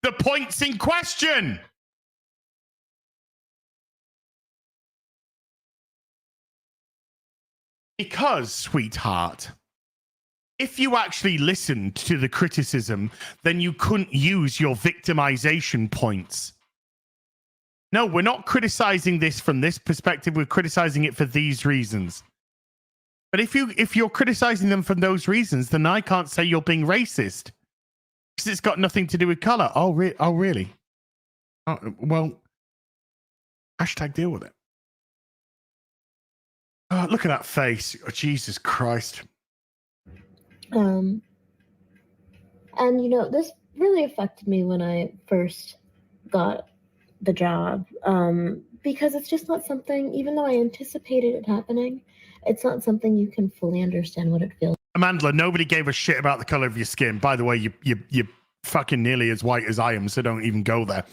the points in question. Because, sweetheart, if you actually listened to the criticism, then you couldn't use your victimization points. No, we're not criticizing this from this perspective. We're criticizing it for these reasons. But if you're criticizing them for those reasons, then I can't say you're being racist because it's got nothing to do with color. Oh, really? Oh, well, hashtag deal with it. Oh, look at that face. Oh, Jesus Christ. And you know, this really affected me when I first got the job, because it's just not something, even though I anticipated it happening, it's not something you can fully understand what it feels. Amandla, nobody gave a shit about the color of your skin. By the way, you fucking nearly as white as I am, so don't even go there.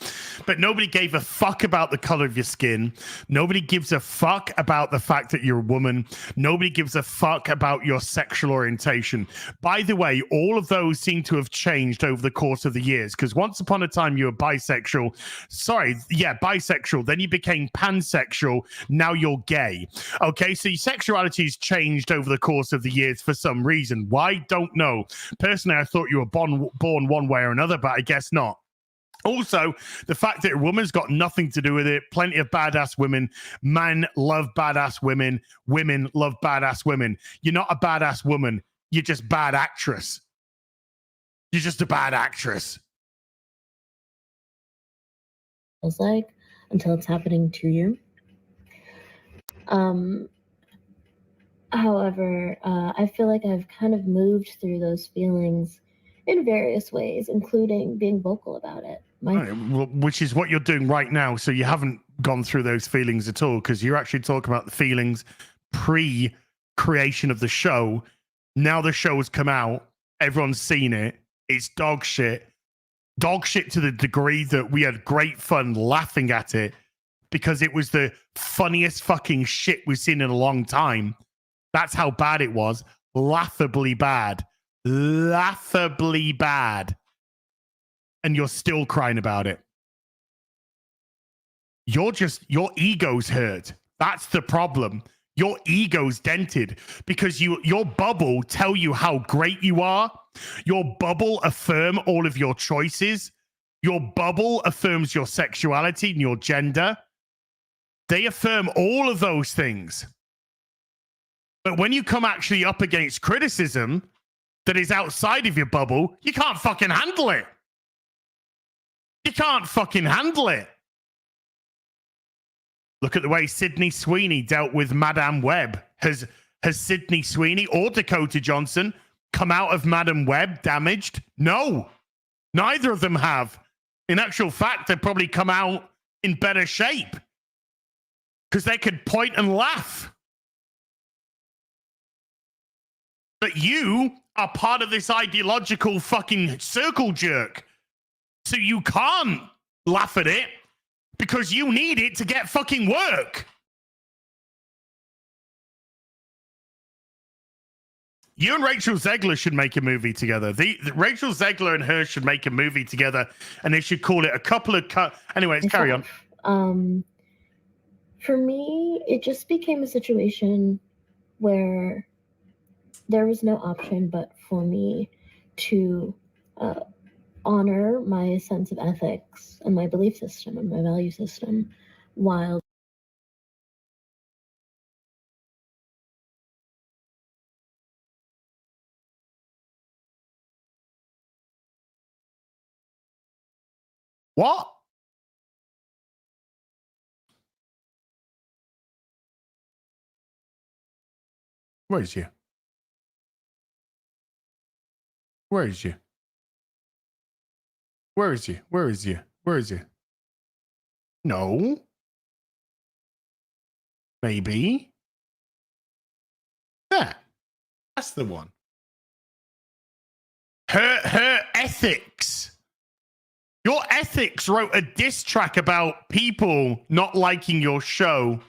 But nobody gave a fuck about the color of your skin. Nobody gives a fuck about the fact that you're a woman. Nobody gives a fuck about your sexual orientation. By the way, all of those seem to have changed over the course of the years, because once upon a time you were bisexual. Bisexual. Then you became pansexual. Now you're gay. Okay, so your sexuality has changed over the course of the years for some reason. Why? Don't know. Personally, I thought you were born one way or another, but I guess not. Also, the fact that a woman's got nothing to do with it. Plenty of badass women. Men love badass women. Women love badass women. You're not a badass woman. You're just bad actress. You're just a bad actress. Feels like until it's happening to you. However, I feel like I've kind of moved through those feelings in various ways, including being vocal about it. Which is what you're doing right now. So you haven't gone through those feelings at all, because you're actually talking about the feelings pre-creation of the show. Now the show has come out. Everyone's seen it. It's dog shit. Dog shit to the degree that we had great fun laughing at it because it was the funniest fucking shit we've seen in a long time. That's how bad it was. Laughably bad. Laughably bad. And you're still crying about it. Your ego's hurt. That's the problem. Your ego's dented because your bubble tell you how great you are. Your bubble affirm all of your choices. Your bubble affirms your sexuality and your gender. They affirm all of those things. But when you come actually up against criticism that is outside of your bubble, you can't fucking handle it. You can't fucking handle it. Look at the way Sydney Sweeney dealt with Madame Web. Has Sydney Sweeney or Dakota Johnson come out of Madame Web damaged? No. Neither of them have. In actual fact, they've probably come out in better shape because they could point and laugh. But you are part of this ideological fucking circle jerk. So you can't laugh at it because you need it to get fucking work. You and Rachel Zegler should make a movie together. The Rachel Zegler and her should make a movie together, and they should call it a couple of Anyways, carry on. For me, it just became a situation where there was no option but for me to honor my sense of ethics and my belief system and my value system while What? Where is you? Where is you? Where is you? Where is you? Where is you? No. Maybe. Yeah. That's the one. Her ethics. Your ethics wrote a diss track about people not liking your show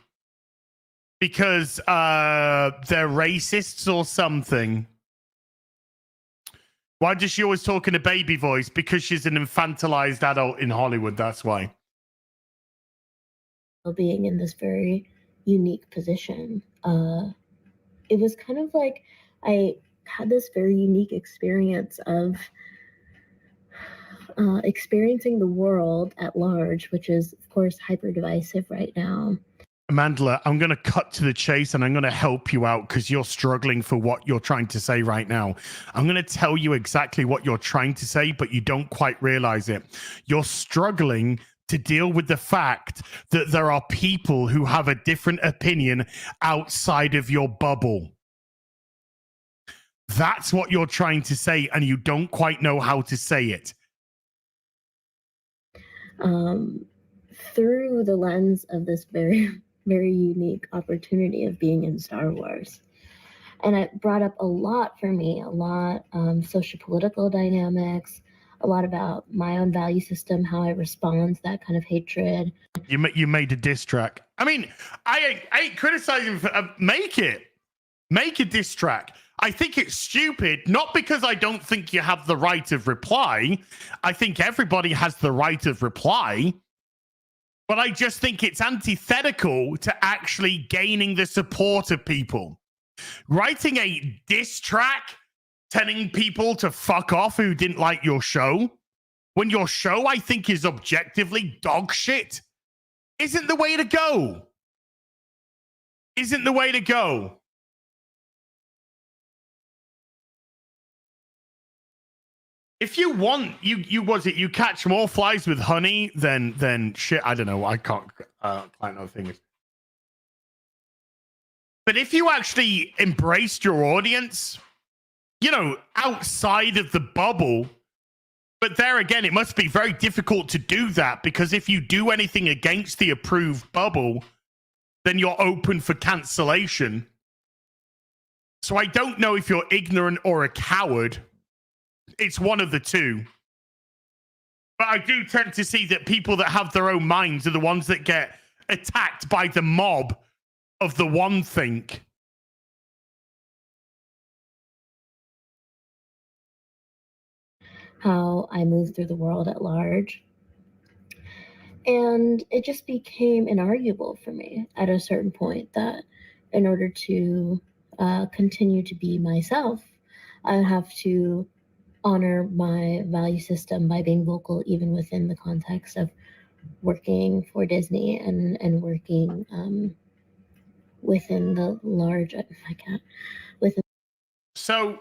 because they're racists or something. Why does she always talk in a baby voice? Because she's an infantilized adult in Hollywood, that's why. Being in this very unique position. It was kind of like I had this very unique experience of experiencing the world at large, which is, of course, hyper divisive right now. Amandla, I'm going to cut to the chase and I'm going to help you out because you're struggling for what you're trying to say right now. I'm going to tell you exactly what you're trying to say, but you don't quite realize it. You're struggling to deal with the fact that there are people who have a different opinion outside of your bubble. That's what you're trying to say, and you don't quite know how to say it. Through the lens of this very, very unique opportunity of being in Star Wars. And it brought up a lot for me, a lot socio-political dynamics, a lot about my own value system, how I respond to that kind of hatred. You made a diss track. I mean, I ain't criticizing for make a diss track. I think it's stupid, not because I don't think you have the right of reply. I think everybody has the right of reply. But I just think it's antithetical to actually gaining the support of people. Writing a diss track telling people to fuck off who didn't like your show, when your show, I think, is objectively dog shit, isn't the way to go. Isn't the way to go. If you want, you catch more flies with honey than shit. I don't know. I can't know things. But if you actually embraced your audience, you know, outside of the bubble, But there again, it must be very difficult to do that, because if you do anything against the approved bubble, then you're open for cancellation. So I don't know if you're ignorant or a coward. It's one of the two. But I do tend to see that people that have their own minds are the ones that get attacked by the mob of the one think. How I move through the world at large. And it just became inarguable for me at a certain point that in order to continue to be myself, I have to honor my value system by being vocal, even within the context of working for Disney and working within the large, within. So,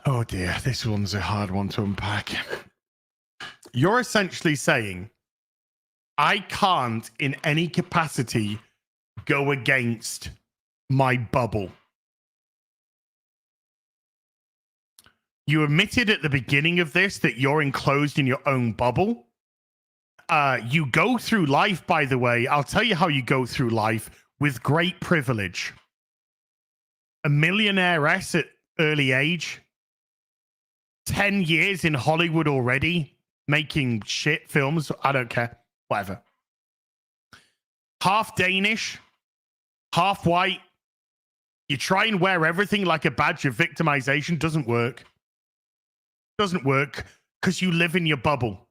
oh dear, this one's a hard one to unpack. You're essentially saying, I can't in any capacity go against my bubble. You admitted at the beginning of this that you're enclosed in your own bubble. You go through life, by the way, I'll tell you how you go through life, with great privilege. A millionairess at early age, 10 years in Hollywood already, making shit films. I don't care. Whatever. Half Danish, half white. You try and wear everything like a badge of victimization. Doesn't work. Doesn't work because you live in your bubble.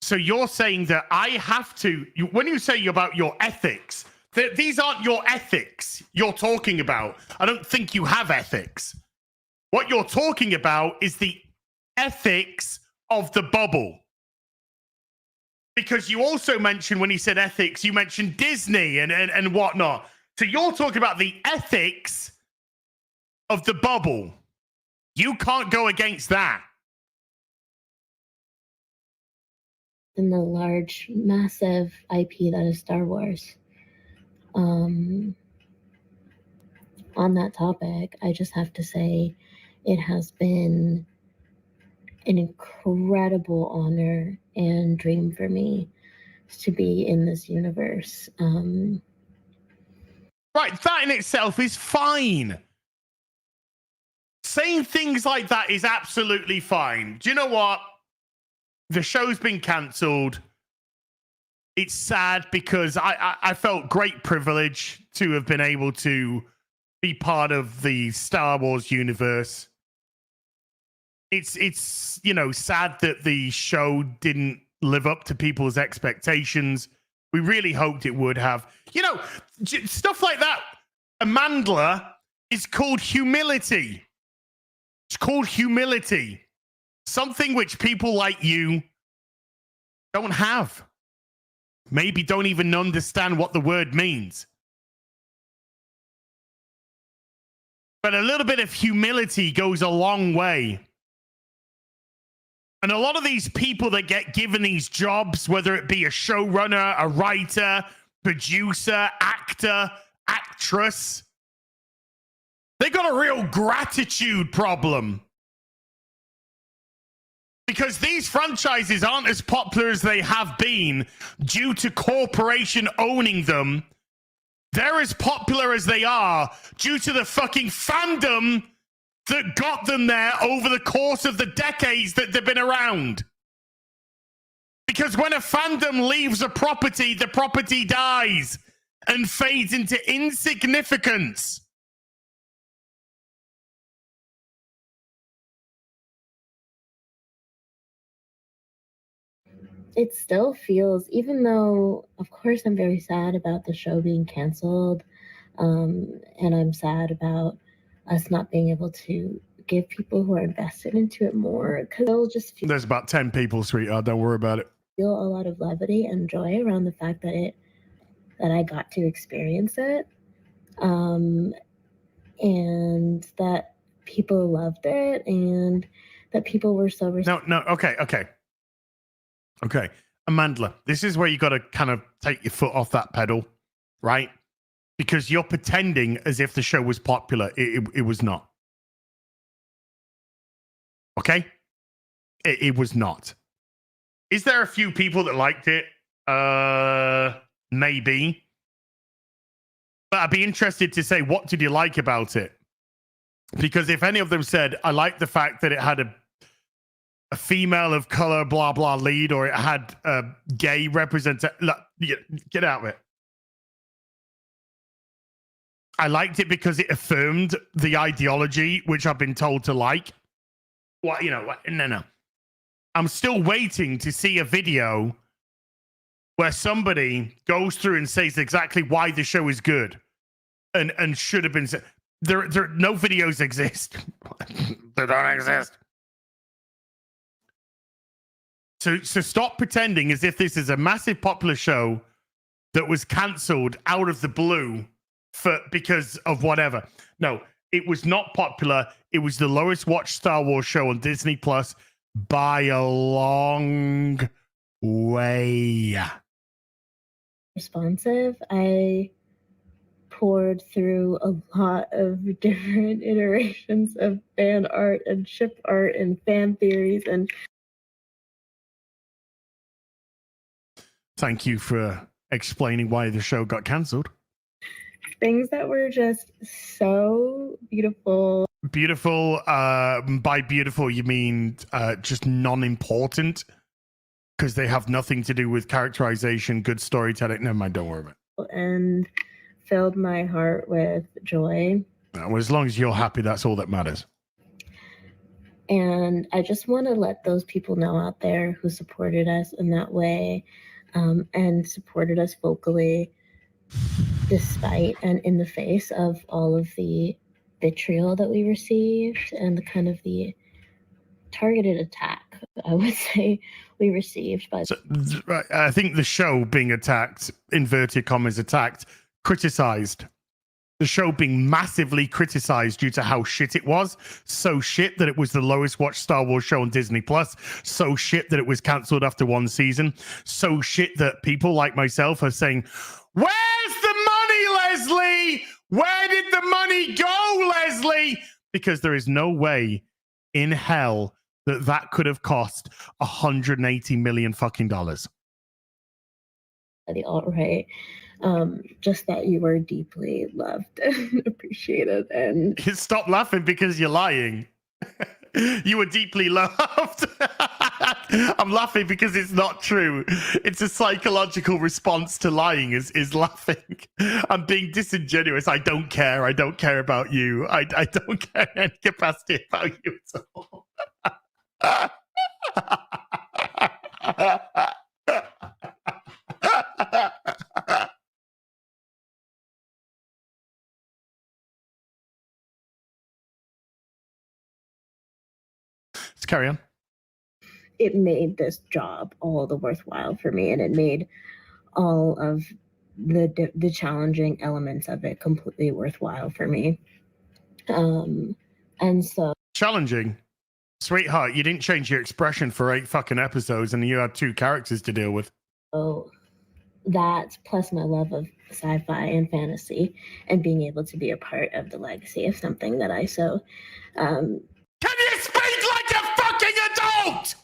So you're saying that I have to, when you say about your ethics, that these aren't your ethics you're talking about. I don't think you have ethics. What you're talking about is the ethics of the bubble. Because you also mentioned, when he said ethics, you mentioned Disney and whatnot. So you're talking about the ethics of the bubble. You can't go against that. In the large, massive IP that is Star Wars. On that topic, I just have to say it has been an incredible honor and dream for me to be in this universe. Right, that in itself is fine. Saying things like that is absolutely fine. Do you know what? The show's been cancelled. It's sad because I felt great privilege to have been able to be part of the Star Wars universe. It's you know, sad that the show didn't live up to people's expectations. We really hoped it would have. You know, stuff like that. Amandla is called humility. It's called humility. Something which people like you don't have. Maybe don't even understand what the word means. But a little bit of humility goes a long way. And a lot of these people that get given these jobs, whether it be a showrunner, a writer, producer, actor, actress, they got a real gratitude problem. Because these franchises aren't as popular as they have been due to corporation owning them. They're as popular as they are due to the fucking fandom that got them there over the course of the decades that they've been around. Because when a fandom leaves a property, the property dies and fades into insignificance. It still feels, even though, of course, I'm very sad about the show being canceled, and I'm sad about us not being able to give people who are invested into it more, because it'll just feel, There's about 10 people, sweetheart. Don't worry about it. Feel a lot of levity and joy around the fact that I got to experience it, and that people loved it, and that people were so Okay, Amandla, this is where you got to kind of take your foot off that pedal, right? Because you're pretending as if the show was popular. It was not. Okay? It was not. Is there a few people that liked it? Maybe. But I'd be interested to say, what did you like about it? Because if any of them said, I like the fact that it had a female of color, blah, blah, lead, or it had a gay representation, get out of it. I liked it because it affirmed the ideology, which I've been told to like. What, no. I'm still waiting to see a video where somebody goes through and says exactly why the show is good and should have been said. There, no videos exist. They don't exist. So stop pretending as if this is a massive popular show that was cancelled out of the blue because of whatever. No, it was not popular. It was the lowest watched Star Wars show on Disney Plus by a long way. Responsive. I poured through a lot of different iterations of fan art and ship art and fan theories and thank you for explaining why the show got cancelled. things that were just so beautiful. Beautiful. By beautiful, you mean just non-important? Because they have nothing to do with characterization, good storytelling. Never mind, don't worry about it. And filled my heart with joy. Well, as long as you're happy, that's all that matters. And I just want to let those people know out there who supported us in that way and supported us vocally, despite and in the face of all of the vitriol that we received and the kind of the targeted attack, I would say, we received. By I think the show being attacked, inverted commas attacked, criticized. The show being massively criticized due to how shit it was. So shit that it was the lowest watched Star Wars show on Disney Plus. So shit that it was cancelled after one season. So shit that people like myself are saying, where's the money, Leslie? Where did the money go, Leslie? Because there is no way in hell that could have cost $180 million fucking dollars. The alt-right. Just that you were deeply loved and appreciated. And stop laughing because you're lying. You were deeply loved. I'm laughing because it's not true. It's a psychological response to lying is laughing. I'm being disingenuous. I don't care. I don't care about you. I don't care in any capacity about you at all. Let's carry on. it made this job all the worthwhile for me, and it made all of the challenging elements of it completely worthwhile for me. And so challenging, sweetheart. You didn't change your expression for 8 fucking episodes, and you had 2 characters to deal with. Oh, that plus my love of sci-fi and fantasy, and being able to be a part of the legacy of something that I so. Can you speak like a fucking adult?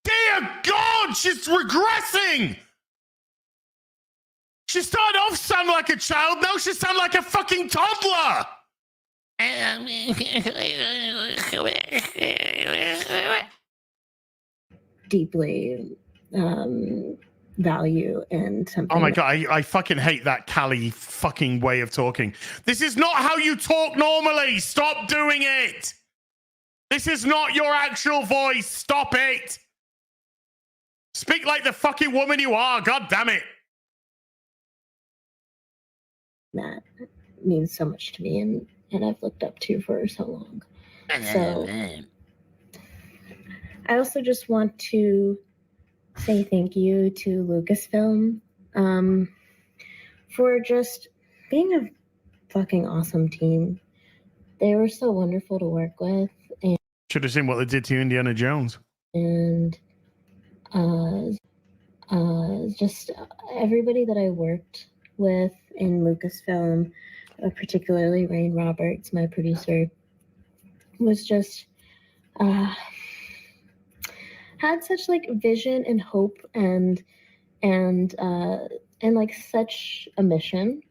Dear God, she's regressing. She started off sounding like a child, now she sounds like a fucking toddler. Deeply value and something. Oh my God, I fucking hate that Callie fucking way of talking. This is not how you talk normally. Stop doing it. This is not your actual voice. Stop it. Speak like the fucking woman you are. God damn it. That means so much to me, and I've looked up to for so long. So I also just want to say thank you to Lucasfilm for just being a fucking awesome team. They were so wonderful to work with. And should have seen what they did to Indiana Jones. And just everybody that I worked with in Lucasfilm. particularly Rain Roberts, my producer, was just had such like vision and hope and like such a mission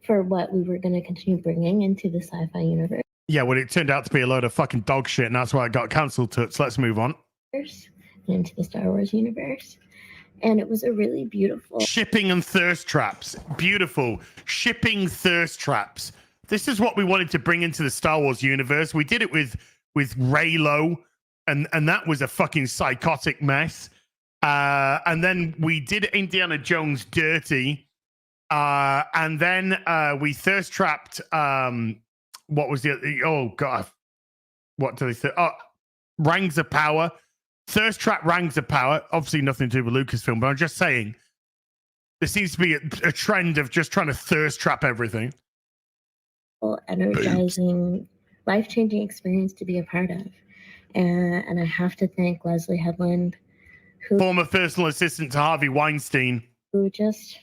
for what we were going to continue bringing into the sci-fi universe. Yeah, well, it turned out to be a load of fucking dog shit, and that's why it got cancelled. So let's move on. Into the Star Wars universe. And it was a really beautiful shipping and thirst traps. Beautiful. Shipping thirst traps. This is what we wanted to bring into the Star Wars universe. We did it with Reylo, and that was a fucking psychotic mess. And then we did Indiana Jones dirty. And then we thirst trapped what was the oh god, what do they say? Oh, Rings of Power. Thirst trap Rings of Power. Obviously nothing to do with Lucasfilm, but I'm just saying there seems to be a trend of just trying to thirst trap everything. Energizing, life-changing experience to be a part of. And I have to thank Leslie Headland, who former personal assistant to Harvey Weinstein, who just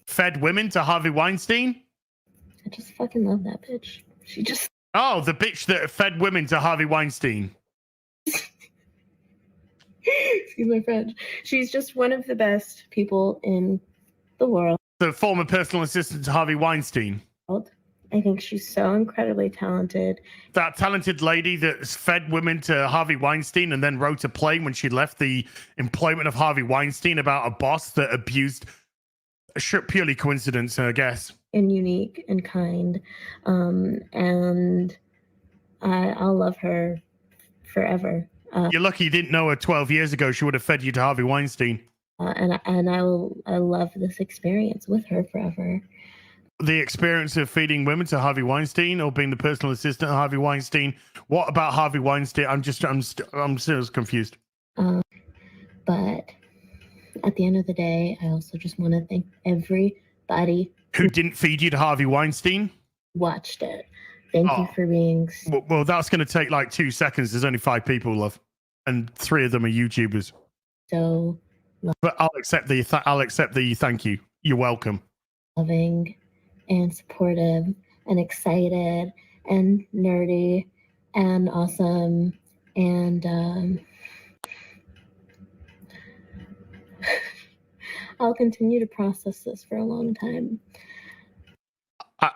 fed women to Harvey Weinstein. I just fucking love that bitch. She just the bitch that fed women to Harvey Weinstein. Excuse my French. She's just one of the best people in the world. The former personal assistant to Harvey Weinstein. I think she's so incredibly talented. That talented lady that fed women to Harvey Weinstein and then wrote a play when she left the employment of Harvey Weinstein about a boss that abused. Purely coincidence, I guess. And unique and kind. And I'll love her forever. You're lucky you didn't know her 12 years ago. She would have fed you to Harvey Weinstein. And I love this experience with her forever. The experience of feeding women to Harvey Weinstein or being the personal assistant of Harvey Weinstein. What about Harvey Weinstein? I'm still confused. But at the end of the day, I also just want to thank everybody who didn't feed you to Harvey Weinstein. Watched it. Thank you for being. Well, that's going to take like 2 seconds. There's only 5 people, love, and 3 of them are YouTubers. So, but I'll accept the thank you. You're welcome. Loving and supportive and excited and nerdy and awesome and I'll continue to process this for a long time.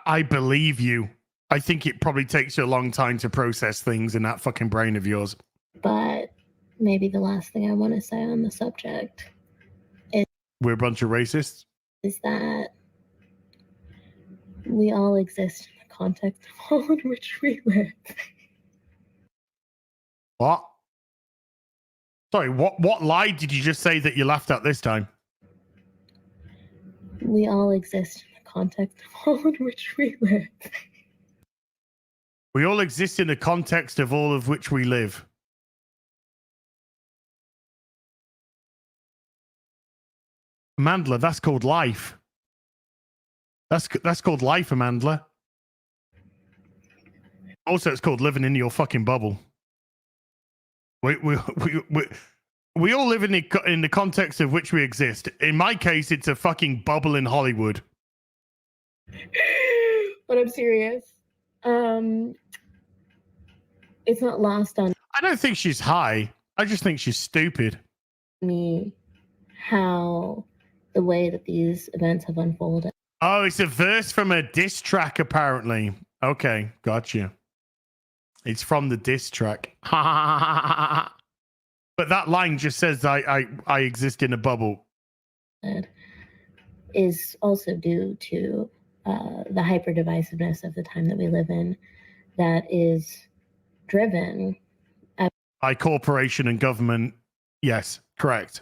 I believe you. I think it probably takes you a long time to process things in that fucking brain of yours. But maybe the last thing I want to say on the subject is we're a bunch of racists. Is that we all exist in the context of all in which we live. What? Sorry, what lie did you just say that you laughed at this time? We all exist in the context of all in which we live. We all exist in the context of all of which we live. Amandla, that's called life. That's called life, Amandla. Also, it's called living in your fucking bubble. We all live in the context of which we exist. In my case, it's a fucking bubble in Hollywood. But I'm serious. It's not lost on I don't think she's high. I just think she's stupid. Me how the way that these events have unfolded. Oh, it's a verse from a diss track, apparently. Okay, gotcha. It's from the diss track. But that line just says I exist in a bubble. Is also due to the hyper divisiveness of the time that we live in, that is driven by corporation and government. Yes, correct.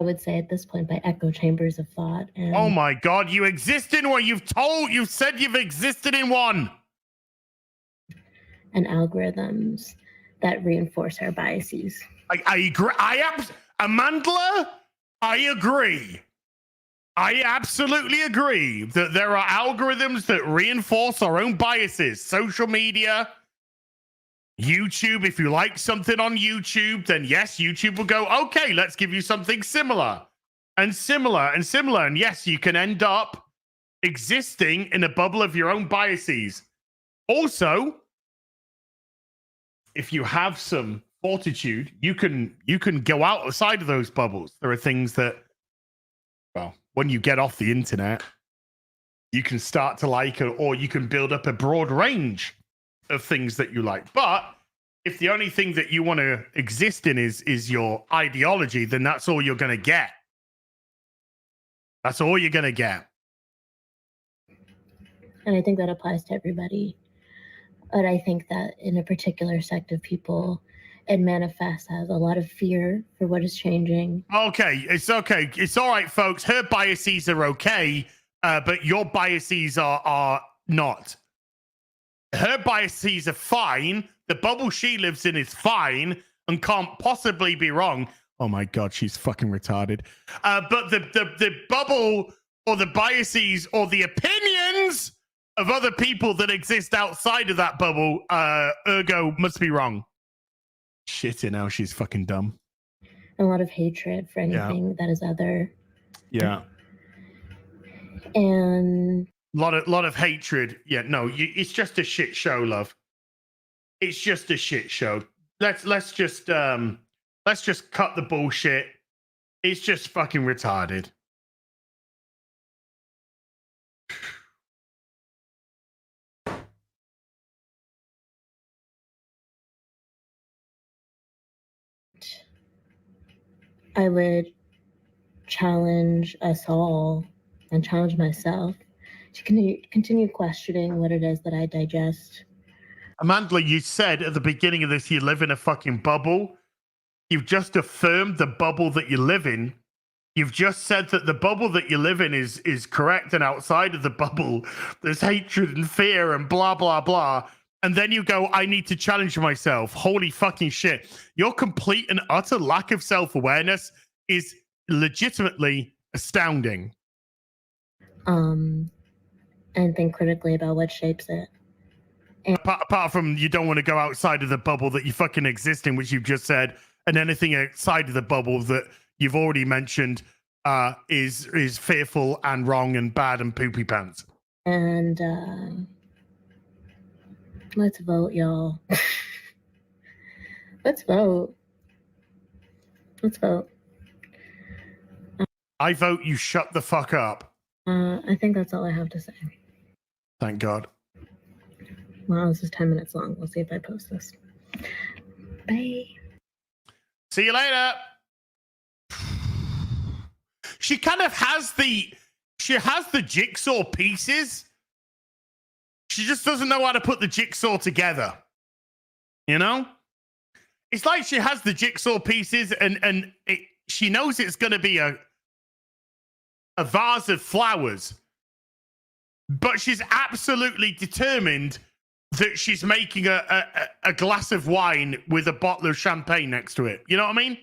I would say at this point by echo chambers of thought. And oh my God, you exist in one. You've said you've existed in one. And algorithms that reinforce our biases. I agree. Amandla, I agree. I absolutely agree that there are algorithms that reinforce our own biases. Social media, YouTube. If you like something on YouTube, then yes, YouTube will go, okay, let's give you something similar and similar and similar. And yes, you can end up existing in a bubble of your own biases. Also, if you have some fortitude, you can go outside of those bubbles. There are things that, well, when you get off the internet, you can start to like, or you can build up a broad range of things that you like. But if the only thing that you want to exist in is your ideology, then that's all you're going to get. That's all you're going to get. And I think that applies to everybody. But I think that in a particular sect of people, it manifests as a lot of fear for what is changing. Okay, it's okay. It's all right, folks. Her biases are okay, but your biases are not. Her biases are fine. The bubble she lives in is fine and can't possibly be wrong. Oh my God, she's fucking retarded. But the bubble or the biases or the opinions of other people that exist outside of that bubble, ergo, must be wrong. Shit, now she's fucking dumb. A lot of hatred for anything that is other. Yeah. And lot of hatred. Yeah, no, it's just a shit show, love. It's just a shit show. Let's just cut the bullshit. It's just fucking retarded. I would challenge us all and challenge myself to continue questioning what it is that I digest. Amandla, you said at the beginning of this you live in a fucking bubble. You've just affirmed the bubble that you live in. You've just said that the bubble that you live in is correct, and outside of the bubble there's hatred and fear and blah, blah, blah. And then you go, I need to challenge myself. Holy fucking shit. Your complete and utter lack of self-awareness is legitimately astounding. And think critically about what shapes it. Apart from you don't want to go outside of the bubble that you fucking exist in, which you've just said, and anything outside of the bubble that you've already mentioned is fearful and wrong and bad and poopy pants. And let's vote, y'all. Let's vote. Let's vote. I vote you shut the fuck up. I think that's all I have to say. Thank God. Wow, this is 10 minutes long. We'll see if I post this. Bye. See you later. She kind of has the jigsaw pieces. She just doesn't know how to put the jigsaw together. You know? It's like she has the jigsaw pieces and she knows it's going to be a vase of flowers. But she's absolutely determined that she's making a glass of wine with a bottle of champagne next to it. You know what I mean?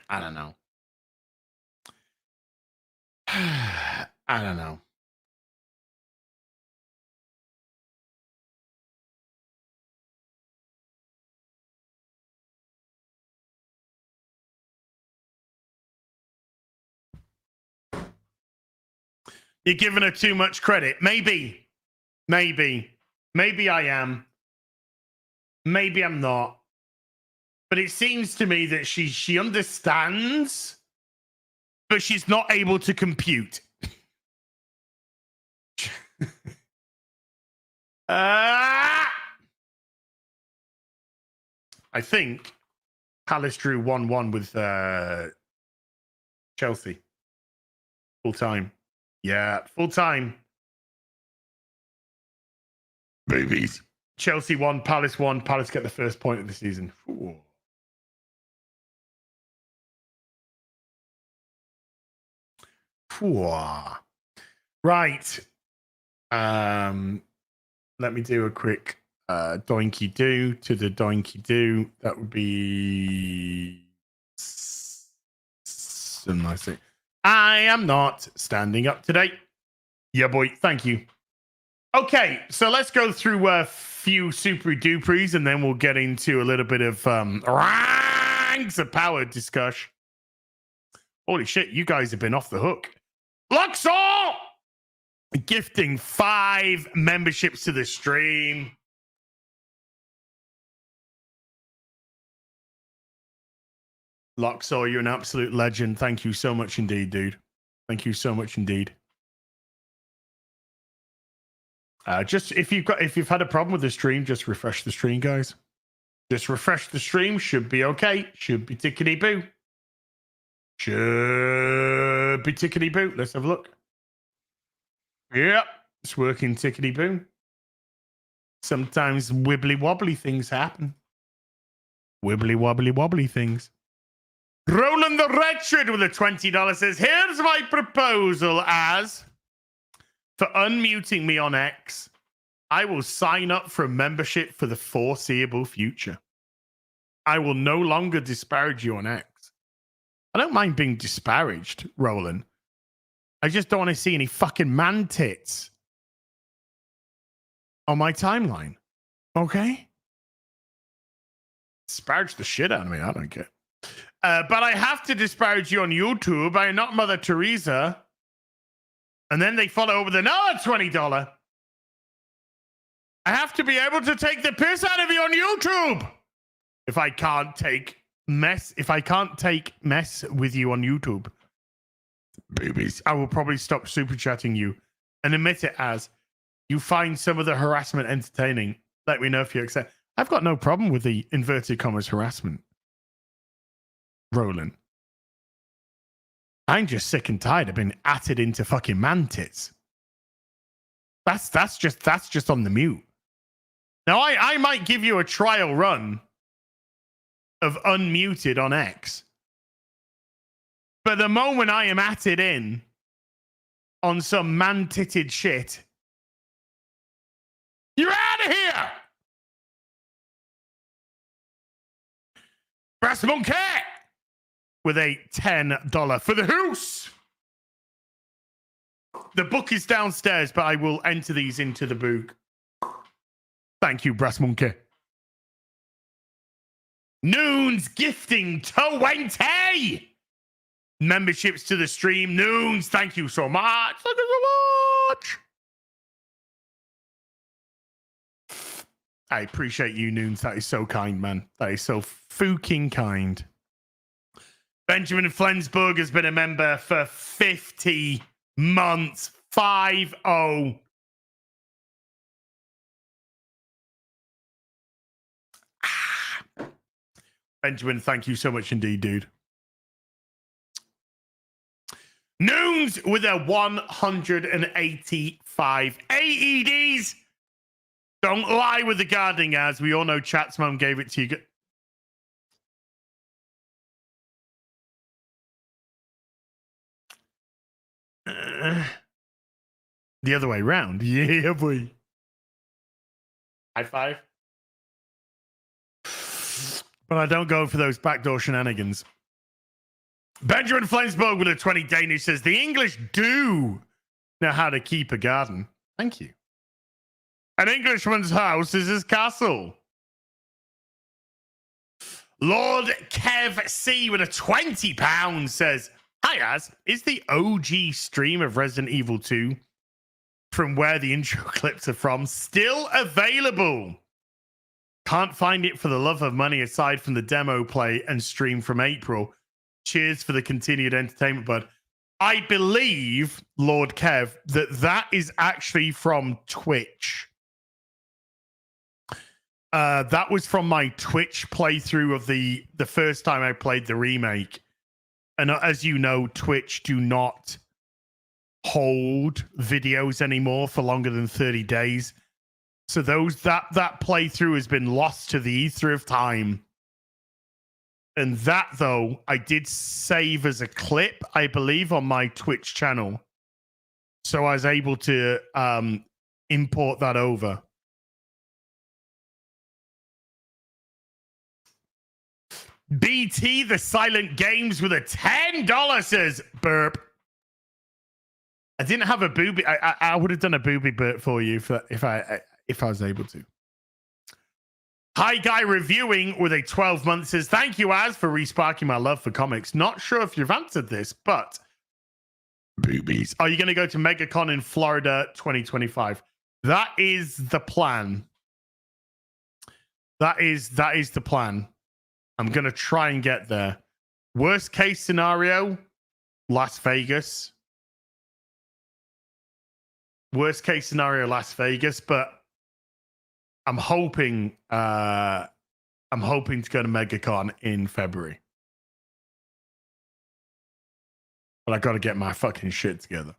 I don't know. I don't know. You're giving her too much credit. Maybe I am. Maybe I'm not. But it seems to me that she understands, but she's not able to compute. I think Palace drew 1-1 with Chelsea. Full time. Yeah, full time. Babies. Chelsea won, Palace won. Palace get the first point of the season. Ooh. Ooh. Right. Let me do a quick doinky do to the doinky do. That would be some nice thing. I am not standing up today. Yeah, boy. Thank you. Okay, so let's go through a few super duperies and then we'll get into a little bit of ranks of power discussion. Holy shit, you guys have been off the hook. Luxor! Gifting 5 memberships to the stream. Luxor, you're an absolute legend. Thank you so much indeed, dude. Thank you so much indeed. Just if you've had a problem with the stream, just refresh the stream, guys. Just refresh the stream. Should be okay. Should be tickety boo. Should be tickety boo. Let's have a look. Yep, it's working tickety boo. Sometimes wibbly wobbly things happen. Wibbly wobbly wobbly things. Roland the Wretched with a $20 says, here's my proposal as for unmuting me on X. I will sign up for a membership for the foreseeable future. I will no longer disparage you on X. I don't mind being disparaged, Roland. I just don't want to see any fucking man tits on my timeline. Okay? Disparage the shit out of me. I don't care. But I have to disparage you on YouTube. I am not Mother Teresa. And then they follow with another $20. I have to be able to take the piss out of you on YouTube. If I can't take mess with you on YouTube, boobies, I will probably stop super chatting you and admit it as you find some of the harassment entertaining. Let me know if you accept. I've got no problem with the inverted commas harassment, Roland. I'm just sick and tired of being atted into fucking man tits. That's just on the mute. Now I might give you a trial run of unmuted on X. But the moment I am atted in on some man-titted shit, you're out of here! Brass Monkey with a $10 for the house. The book is downstairs, but I will enter these into the book. Thank you, Brass Monkey. Noons gifting 20 memberships to the stream. Noons, thank you so much. Thank you so much. I appreciate you, Noons. That is so kind, man. That is so fucking kind. Benjamin Flensburg has been a member for 50 months. 50. Benjamin, thank you so much indeed, dude. Noons with a 185 AEDs. Don't lie with the gardening as we all know Chat's mum gave it to you. The other way round. Yeah, boy. High five. But I don't go for those backdoor shenanigans. Benjamin Flensburg with a 20 Danish says, the English do know how to keep a garden. Thank you. An Englishman's house is his castle. Lord Kev C with a £20 says, hi, Az. Is the OG stream of Resident Evil 2 from where the intro clips are from still available? Can't find it for the love of money aside from the demo play and stream from April. Cheers for the continued entertainment, bud. I believe, Lord Kev, that is actually from Twitch. That was from my Twitch playthrough of the first time I played the remake. And as you know, Twitch do not hold videos anymore for longer than 30 days. So that playthrough has been lost to the ether of time. And that, though, I did save as a clip, I believe, on my Twitch channel. So I was able to import that over. BT, the Silent Games with a $10 says, burp. I didn't have a booby. I would have done a booby burp for you if I was able to. Hi Guy Reviewing with a 12 month says, thank you, Az, for resparking my love for comics. Not sure if you've answered this, but boobies. Are you going to go to MegaCon in Florida 2025? That is the plan. That is the plan. I'm going to try and get there. Worst case scenario, Las Vegas. Worst case scenario, Las Vegas, but I'm hoping to go to MegaCon in February. But I got to get my fucking shit together.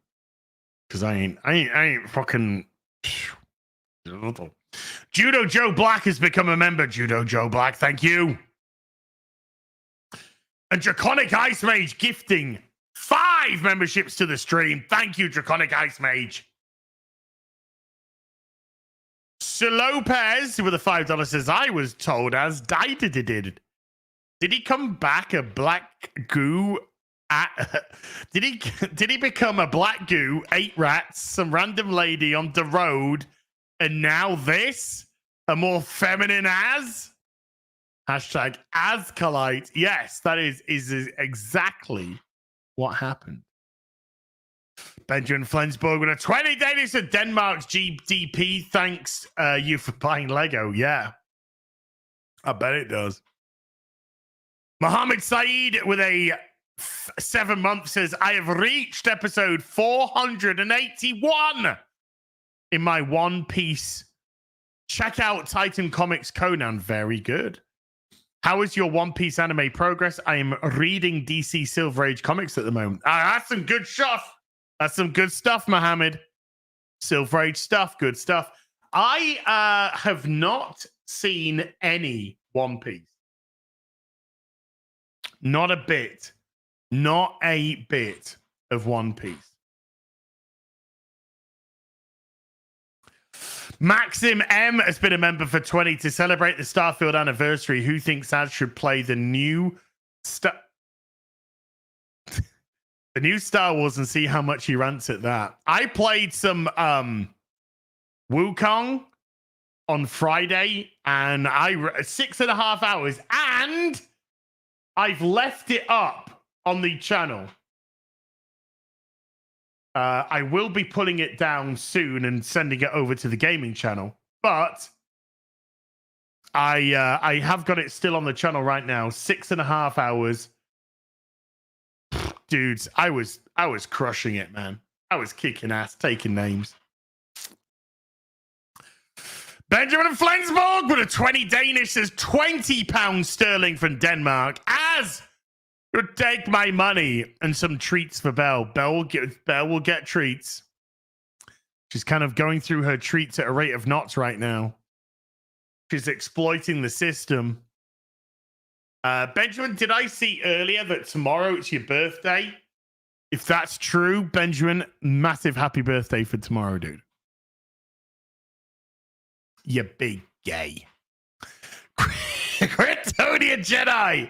Cuz I ain't fucking Judo Joe Black has become a member. Judo Joe Black, thank you. And Draconic Ice Mage gifting 5 memberships to the stream. Thank you, Draconic Ice Mage. Sir Lopez with a $5 says, I was told as did he come back a black goo did he become a black goo, 8 rats, some random lady on the road, and now this? A more feminine as? Hashtag Acolyte. Yes, that is exactly what happened. Benjamin Flensburg with a 20 days to Denmark's GDP. Thanks you for buying Lego. Yeah, I bet it does. Mohammed Saeed with a 7 month says, I have reached episode 481 in my One Piece. Check out Titan Comics Conan. Very good. How is your One Piece anime progress? I am reading DC Silver Age comics at the moment. That's some good stuff. That's some good stuff, Mohammed. Silver Age stuff, good stuff. I have not seen any One Piece. Not a bit. Not a bit of One Piece. Maxim M has been a member for 20 to celebrate the Starfield anniversary. Who thinks Az should play the new Star Wars and see how much he rants at that? I played some Wukong on Friday, and 6.5 hours, and I've left it up on the channel. I will be pulling it down soon and sending it over to the gaming channel, but I have got it still on the channel right now. 6.5 hours. Dudes, I was crushing it, man. I was kicking ass, taking names. Benjamin Flensburg with a 20 Danish says £20 sterling from Denmark. As you take my money and some treats for Belle. Belle will get treats. She's kind of going through her treats at a rate of knots right now. She's exploiting the system. Benjamin, did I see earlier that tomorrow it's your birthday? If that's true, Benjamin, massive happy birthday for tomorrow, dude. You big gay. Kryptonian Jedi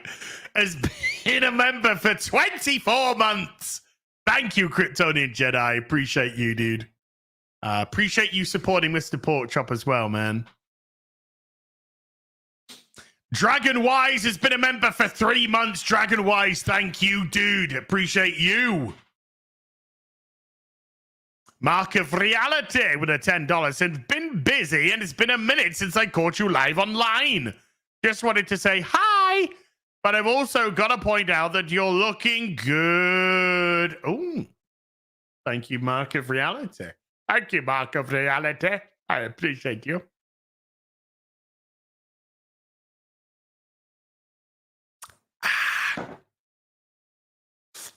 has been a member for 24 months. Thank you, Kryptonian Jedi. Appreciate you, dude. Appreciate you supporting Mr. Porkchop as well, man. Dragon Wise has been a member for 3 months. Dragon Wise, thank you, dude. Appreciate you. Mark of Reality with a $10 and been busy, and it's been a minute since I caught you live online. Just wanted to say hi, but I've also got to point out that you're looking good. Oh, thank you, Mark of Reality. Thank you, Mark of Reality. I appreciate you.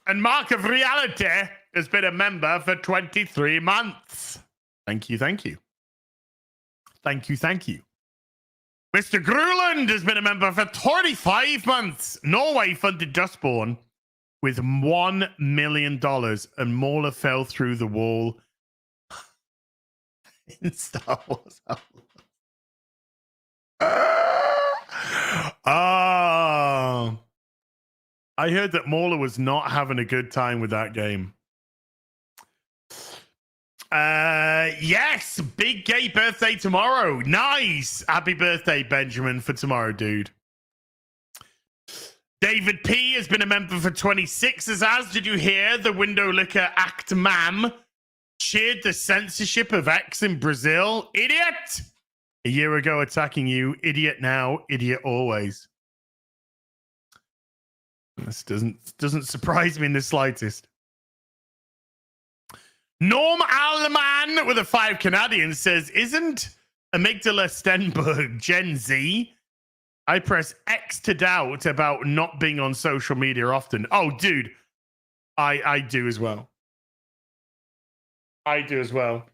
And Mark of Reality has been a member for 23 months. Thank you, thank you. Thank you, thank you. Mr. Gruland has been a member for 35 months. Norway funded Dustborn with $1 million, and Mauler fell through the wall in Star Wars. Oh. I heard that Mauler was not having a good time with that game. Yes, big gay birthday tomorrow. Nice. Happy birthday, Benjamin, for tomorrow, dude. David P has been a member for 26 as did you hear the window liquor act ma'am cheered the censorship of X in Brazil? Idiot! A year ago attacking you, idiot now, idiot always. This doesn't surprise me in the slightest. Norm Alman with a 5 Canadian says, isn't Amygdala Stenberg Gen Z? I press X to doubt about not being on social media often. Oh, dude, I do as well. I do as well.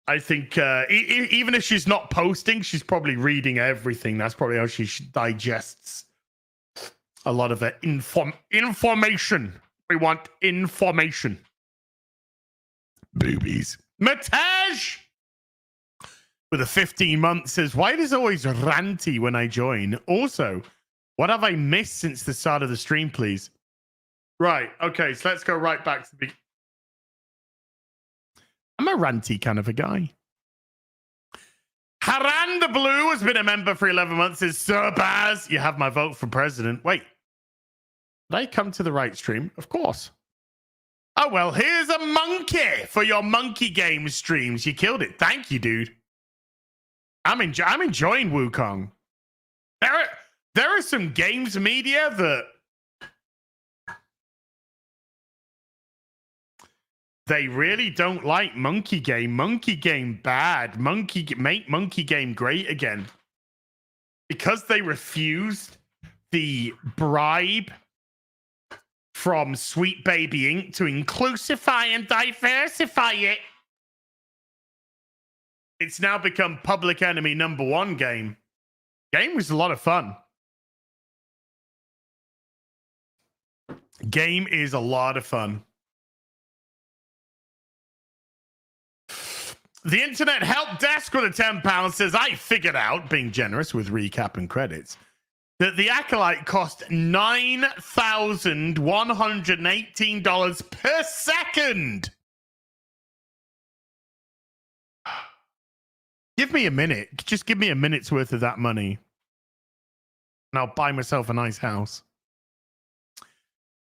I think even if she's not posting, she's probably reading everything. That's probably how she digests a lot of the information. We want information. Boobies. Matej with a 15 month says, why is it always ranty when I join? Also, what have I missed since the start of the stream, please? Right. Okay. So let's go right back to the I'm a ranty kind of a guy. Haran the Blue has been a member for 11 months. Says, Sir Baz, you have my vote for president. Wait. Did I come to the right stream? Of course. Oh, well, here's a monkey for your monkey game streams. You killed it. Thank you, dude. I'm enjoying Wukong. There are some games media that they really don't like Monkey Game. Monkey Game bad. Make Monkey Game great again. Because they refused the bribe from Sweet Baby Inc. to inclusify and diversify it. It's now become public enemy #1 game. Game was a lot of fun. Game is a lot of fun. The Internet Help Desk with a £10 says, I figured out, being generous with recap and credits, that the Acolyte cost $9,118 per second. Give me a minute. Just give me a minute's worth of that money. And I'll buy myself a nice house.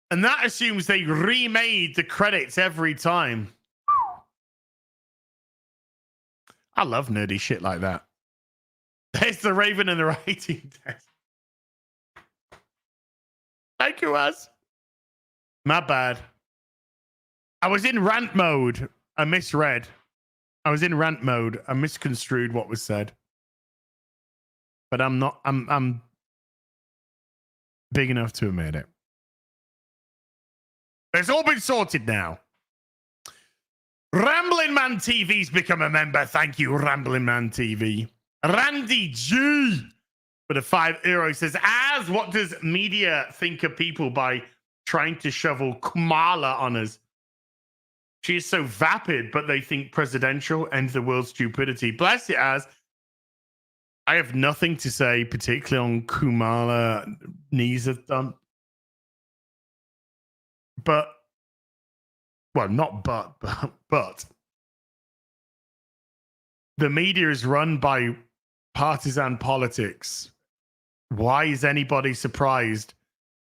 And that assumes they remade the credits every time. I love nerdy shit like that. There's the Raven and the writing test. Thank you, Az. My bad. I was in rant mode. I misread. I was in rant mode. I misconstrued what was said. But I'm not. I'm big enough to admit it. It's all been sorted now. Rambling Man TV's become a member. Thank you, Rambling Man TV. Randy G with a €5 says, as what does media think of people by trying to shovel Kamala on us? She is so vapid, but they think presidential ends the world's stupidity. Bless it, as I have nothing to say, particularly on Kamala knees have done. But, well, not but the media is run by partisan politics. Why is anybody surprised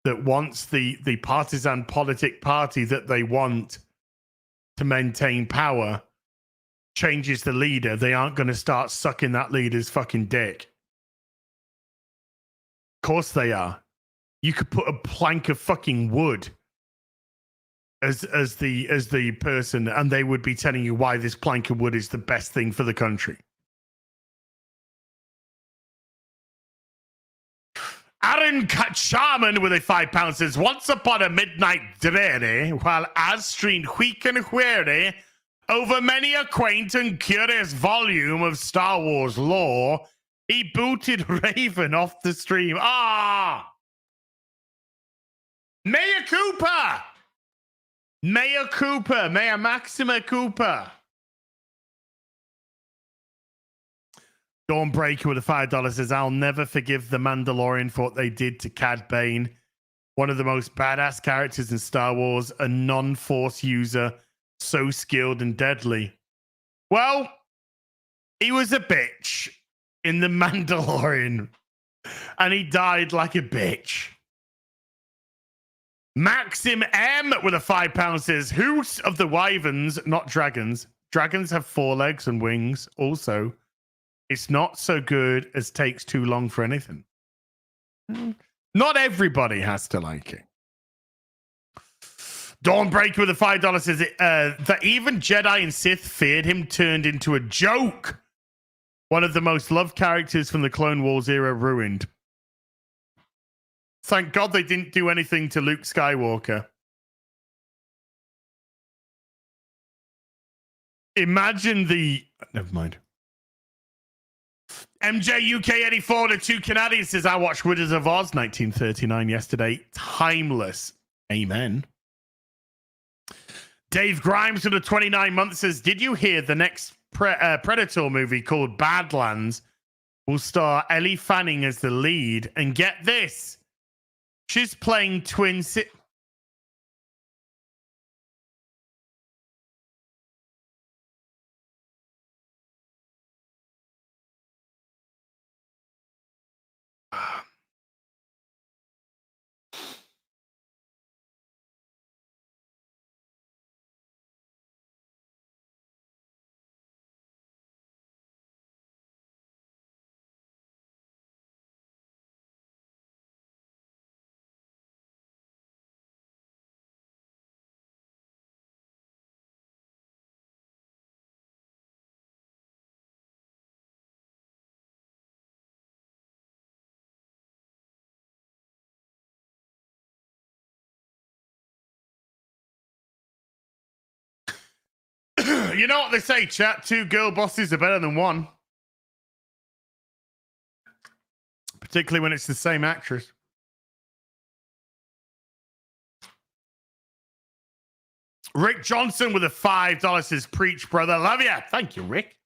that once the partisan politic party that they want to maintain power changes the leader, they aren't going to start sucking that leader's fucking dick? Of course they are. You could put a plank of fucking wood as the person, and they would be telling you why this plank of wood is the best thing for the country. Aaron Kachaman with a £5 says, once upon a midnight dreary, while as streamed weak and weary over many a quaint and curious volume of Star Wars lore, he booted Raven off the stream. Ah! Mea Cooper! Mea Cooper! Mea Maxima Cooper! Dawnbreaker with a $5 says, I'll never forgive the Mandalorian for what they did to Cad Bane, one of the most badass characters in Star Wars, a non-Force user, so skilled and deadly. Well, he was a bitch in The Mandalorian, and he died like a bitch. Maxim M with a £5 says, "Who's of the wyverns, not dragons? Dragons have 4 legs and wings. Also, it's not so good as takes too long for anything." Not everybody has to like it. Dawnbreaker with a $5 says that even Jedi and Sith feared him turned into a joke. One of the most loved characters from the Clone Wars era ruined. Thank God they didn't do anything to Luke Skywalker. Imagine the... Never mind. MJ UK 84 to 2 Canadians says, "I watched Wizards of Oz 1939 yesterday. Timeless." Amen. Dave Grimes with a 29 months says, "Did you hear the next Predator movie called Badlands will star Ellie Fanning as the lead? And get this, she's playing twin You know what they say, chat? 2 girl bosses are better than 1. Particularly when it's the same actress. Rick Johnson with a $5 says, "Preach, brother. Love ya." Thank you, Rick.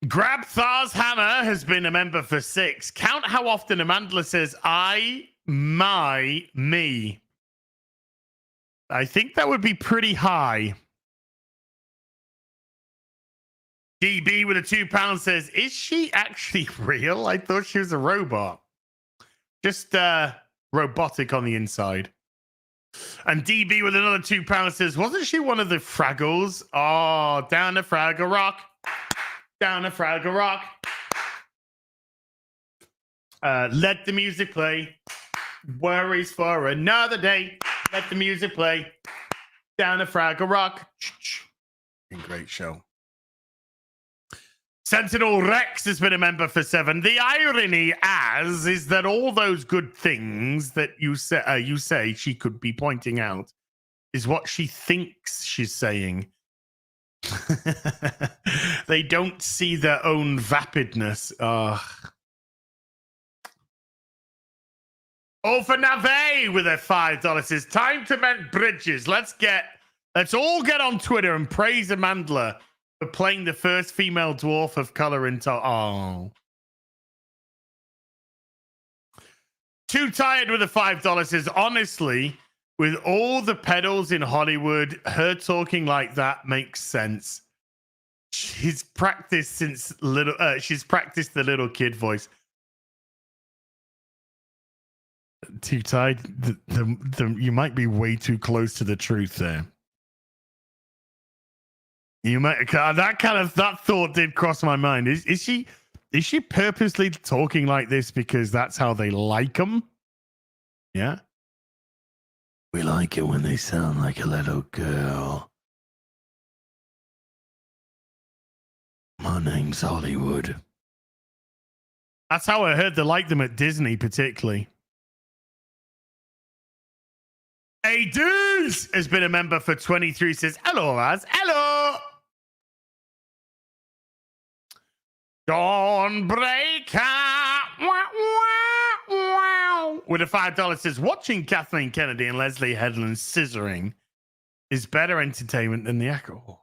Grab Thar's Hammer has been a member for 6. Count how often Amandla says I, my, me. I think that would be pretty high. DB with a £2 says, "Is she actually real? I thought she was a robot." Just robotic on the inside. And DB with another £2 says, "Wasn't she one of the Fraggles? Oh, down the Fraggle Rock. Down the Fraggle Rock. Let the music play. Worries for another day. Let the music play. Down the Fraggle Rock." Great show. Sentinel Rex has been a member for 7. The irony is that all those good things that you say she could be pointing out is what she thinks she's saying. They don't see their own vapidness. Ugh. Oh, for Nave with a $5 says, "Time to mend bridges. Let's all get on Twitter and praise Amandla for playing the first female dwarf of color in Oh. Too Tired with a $5 says, "Honestly, with all the pedals in Hollywood, her talking like that makes sense. She's practiced the little kid voice." Too Tired, you might be way too close to the truth there. You might that thought did cross my mind. Is she purposely talking like this because that's how they like them? Yeah. "We like it when they sound like a little girl. My name's Hollywood." That's how I heard they like them at Disney, particularly. A Deuce has been a member for 23. Says, "Hello, Raz. Hello." Dawnbreaker with a $5 says, "Watching Kathleen Kennedy and Leslie Headland scissoring is better entertainment than the Echo."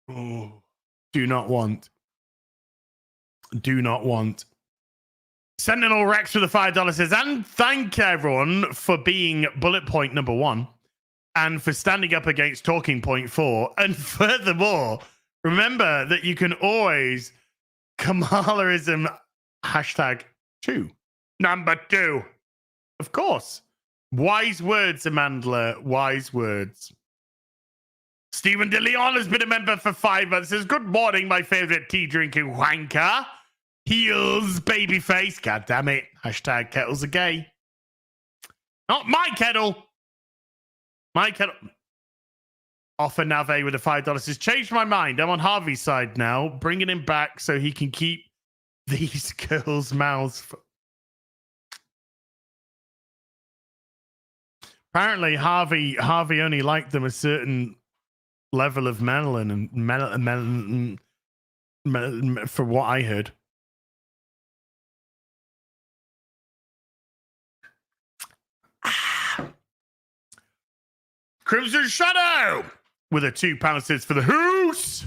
Oh, do not want. Do not want. Sentinel Rex for the $5 says, and thank everyone for being bullet point number 1 and for standing up against talking point 4. And furthermore, remember that you can always Kamalaism #2. Number 2. Of course. Wise words, Amandla. Wise words. Stephen De Leon has been a member for 5 months. Says, good morning, my favorite tea drinking wanker. Heels, babyface. God damn it. #kettles are gay. Not my kettle. My kettle. Offer Nave with a $5 says, changed my mind. I'm on Harvey's side now, bringing him back so he can keep these girls' mouths. Apparently, Harvey only liked them a certain level of melanin and for what I heard. Crimson Shadow with a £2 says for the Hoos.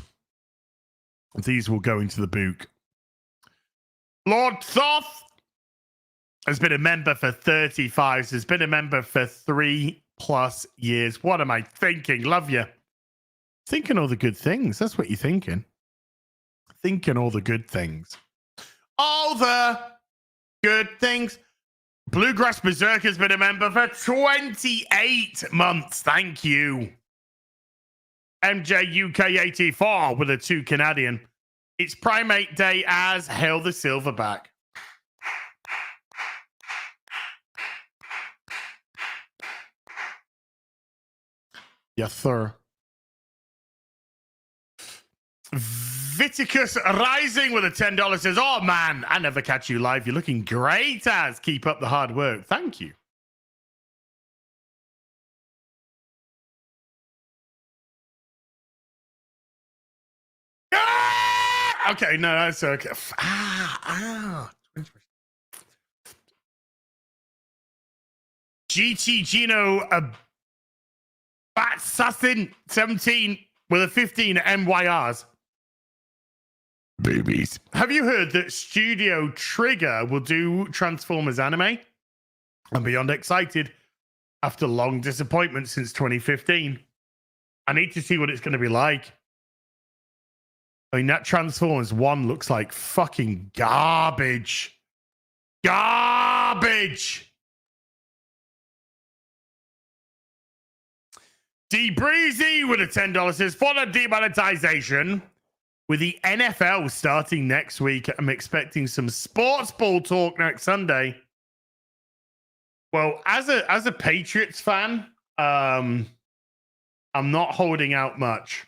These will go into the book. Lord Thoth has been a member for 35. Has been a member for 3+ years. What am I thinking? Love you. Thinking all the good things. That's what you're thinking. Thinking all the good things. All the good things. Bluegrass Berserk has been a member for 28 months. Thank you. MJ UK 84 with a 2 Canadian. It's Primate Day as Hail the Silverback. Yes, sir. Viticus Rising with a $10 says, oh man, I never catch you live. You're looking great, as keep up the hard work. Thank you. Ah! Okay, no, that's okay. GT Gino Bat Sussin 17 with a 15 MYRs. Boobies. Have you heard that Studio Trigger will do Transformers anime? I'm beyond excited after long disappointment since 2015. I need to see what it's going to be like. I mean, that Transformers 1 looks like fucking garbage. Garbage! D Breezy with a $10 says, for the demonetization, with the NFL starting next week, I'm expecting some sports ball talk next Sunday. Well, as a Patriots fan, I'm not holding out much.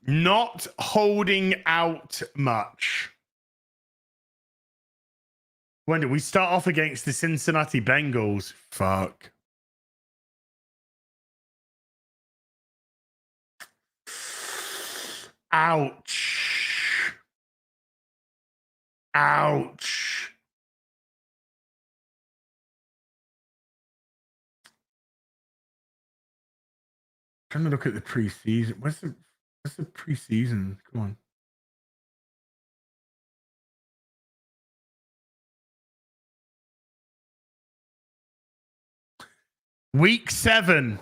Not holding out much. When do we start off against the Cincinnati Bengals? Fuck. Ouch. Ouch. Trying to look at the preseason. What's the preseason? Come on. Week 7,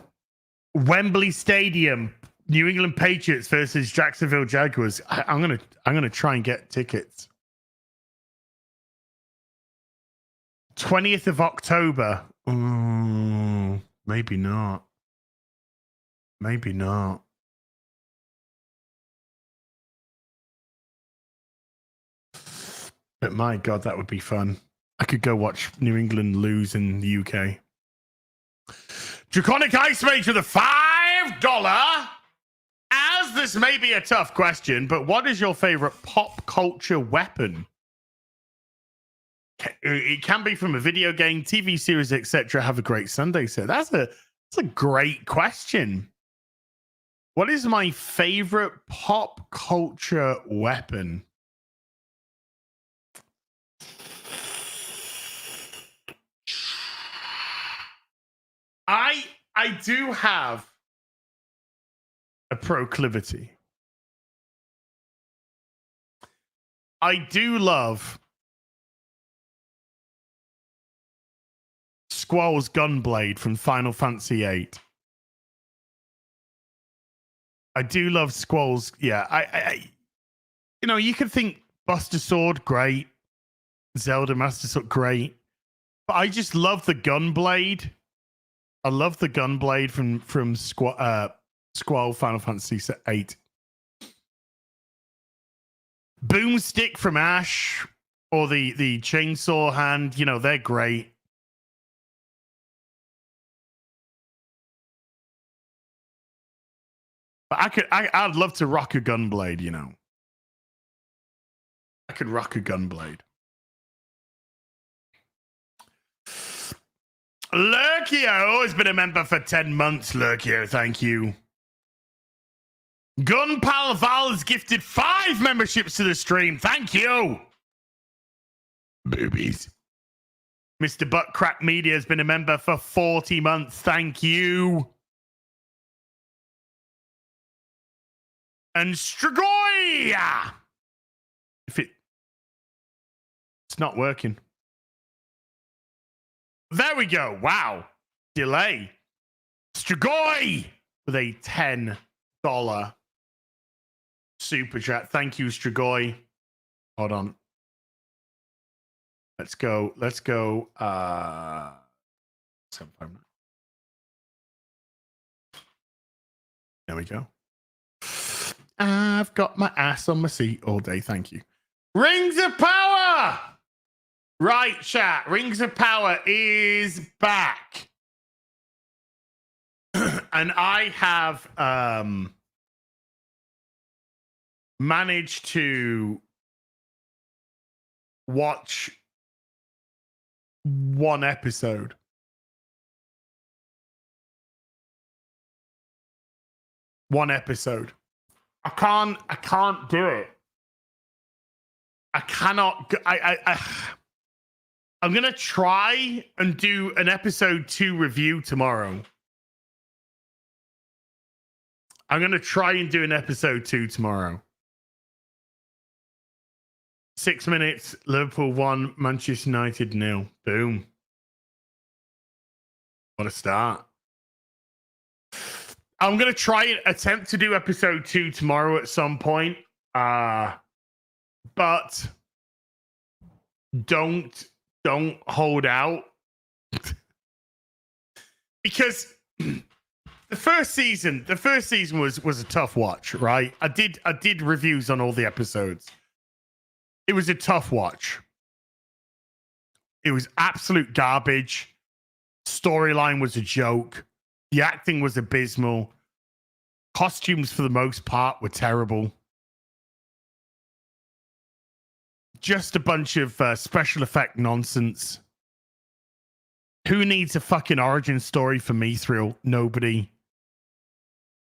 Wembley Stadium, New England Patriots versus Jacksonville Jaguars. I'm gonna try and get tickets. 20th of October. Maybe not. Maybe not. But my God, that would be fun. I could go watch New England lose in the UK. Draconic Ice Mage with a $5. As this may be a tough question, but what is your favorite pop culture weapon? It can be from a video game, TV series, etc. Have a great Sunday, sir. That's a great question. What is my favorite pop culture weapon? I do have a proclivity. I do love Squall's Gunblade from Final Fantasy VIII. I do love Squall's. Yeah, I you know, you could think Buster Sword, great. Zelda Master Sword, great. But I just love the Gunblade. I love the Gunblade from Squall Final Fantasy VIII. Boomstick from Ash, or the chainsaw hand, you know, they're great. But I'd love to rock a Gunblade, you know. I could rock a Gunblade. Lurkio, always been a member for 10 months, Lurkio, thank you. Gunpal Val has gifted 5 memberships to the stream, thank you. Boobies. Mr. Buttcrack Media has been a member for 40 months, thank you. And Stragoy! If it's not working. There we go. Wow. Delay. Stragoy with a $10 super chat. Thank you, Stragoy. Hold on. Let's go. There we go. I've got my ass on my seat all day. Thank you. Rings of Power! Right, chat. Rings of Power is back. And I have managed to watch one episode. One episode. I can't do it. I cannot. I'm going to try and do an episode 2 review tomorrow. I'm going to try and do an episode 2 tomorrow. 6 minutes, Liverpool 1, Manchester United 0. Boom. What a start. I'm going to try and attempt to do episode 2 tomorrow at some point. But don't hold out. Because the first season was a tough watch, right? I did reviews on all the episodes. It was a tough watch. It was absolute garbage. Storyline was a joke. The acting was abysmal. Costumes, for the most part, were terrible. Just a bunch of special effect nonsense. Who needs a fucking origin story for Mithril? Nobody.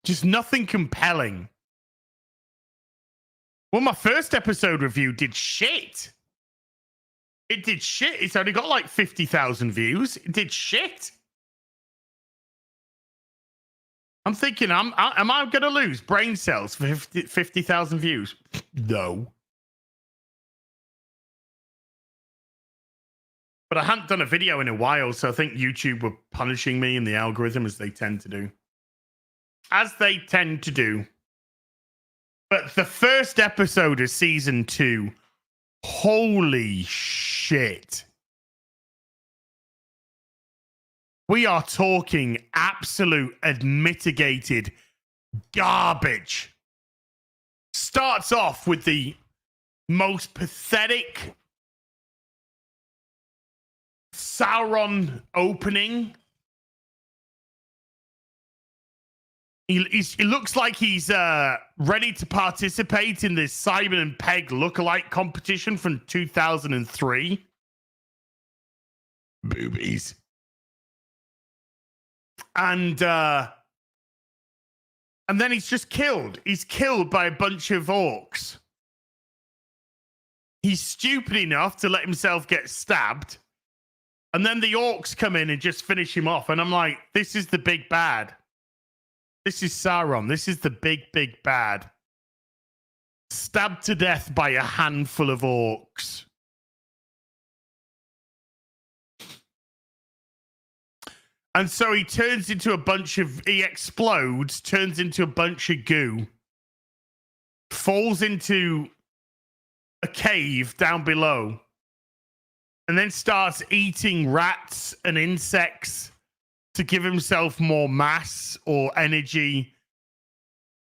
Just nothing compelling. Well, my first episode review did shit. It did shit. It's only got like 50,000 views. It did shit. I'm thinking, am I going to lose brain cells for 50,000 views? No. But I hadn't done a video in a while, so I think YouTube were punishing me in the algorithm, as they tend to do. As they tend to do. But the first episode of season 2, holy shit. We are talking absolute unmitigated garbage. Starts off with the most pathetic Sauron opening. He looks like he's ready to participate in this Simon and Pegg lookalike competition from 2003. Boobies. And then he's just killed. He's killed by a bunch of orcs. He's stupid enough to let himself get stabbed. And then the orcs come in and just finish him off. And I'm like, this is the big bad. This is Sauron. This is the big, big bad. Stabbed to death by a handful of orcs. And so he turns into a bunch of, he explodes, turns into a bunch of goo, falls into a cave down below, and then starts eating rats and insects to give himself more mass or energy.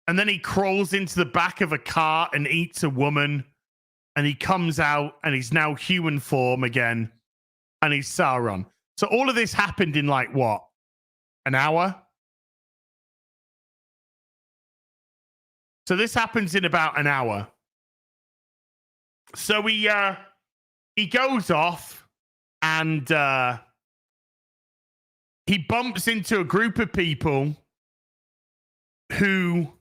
And then he crawls into the back of a car and eats a woman. And he comes out and he's now human form again. And he's Sauron. So all of this happened in like what? An hour? So this happens in about an hour. So he goes off and he bumps into a group of people who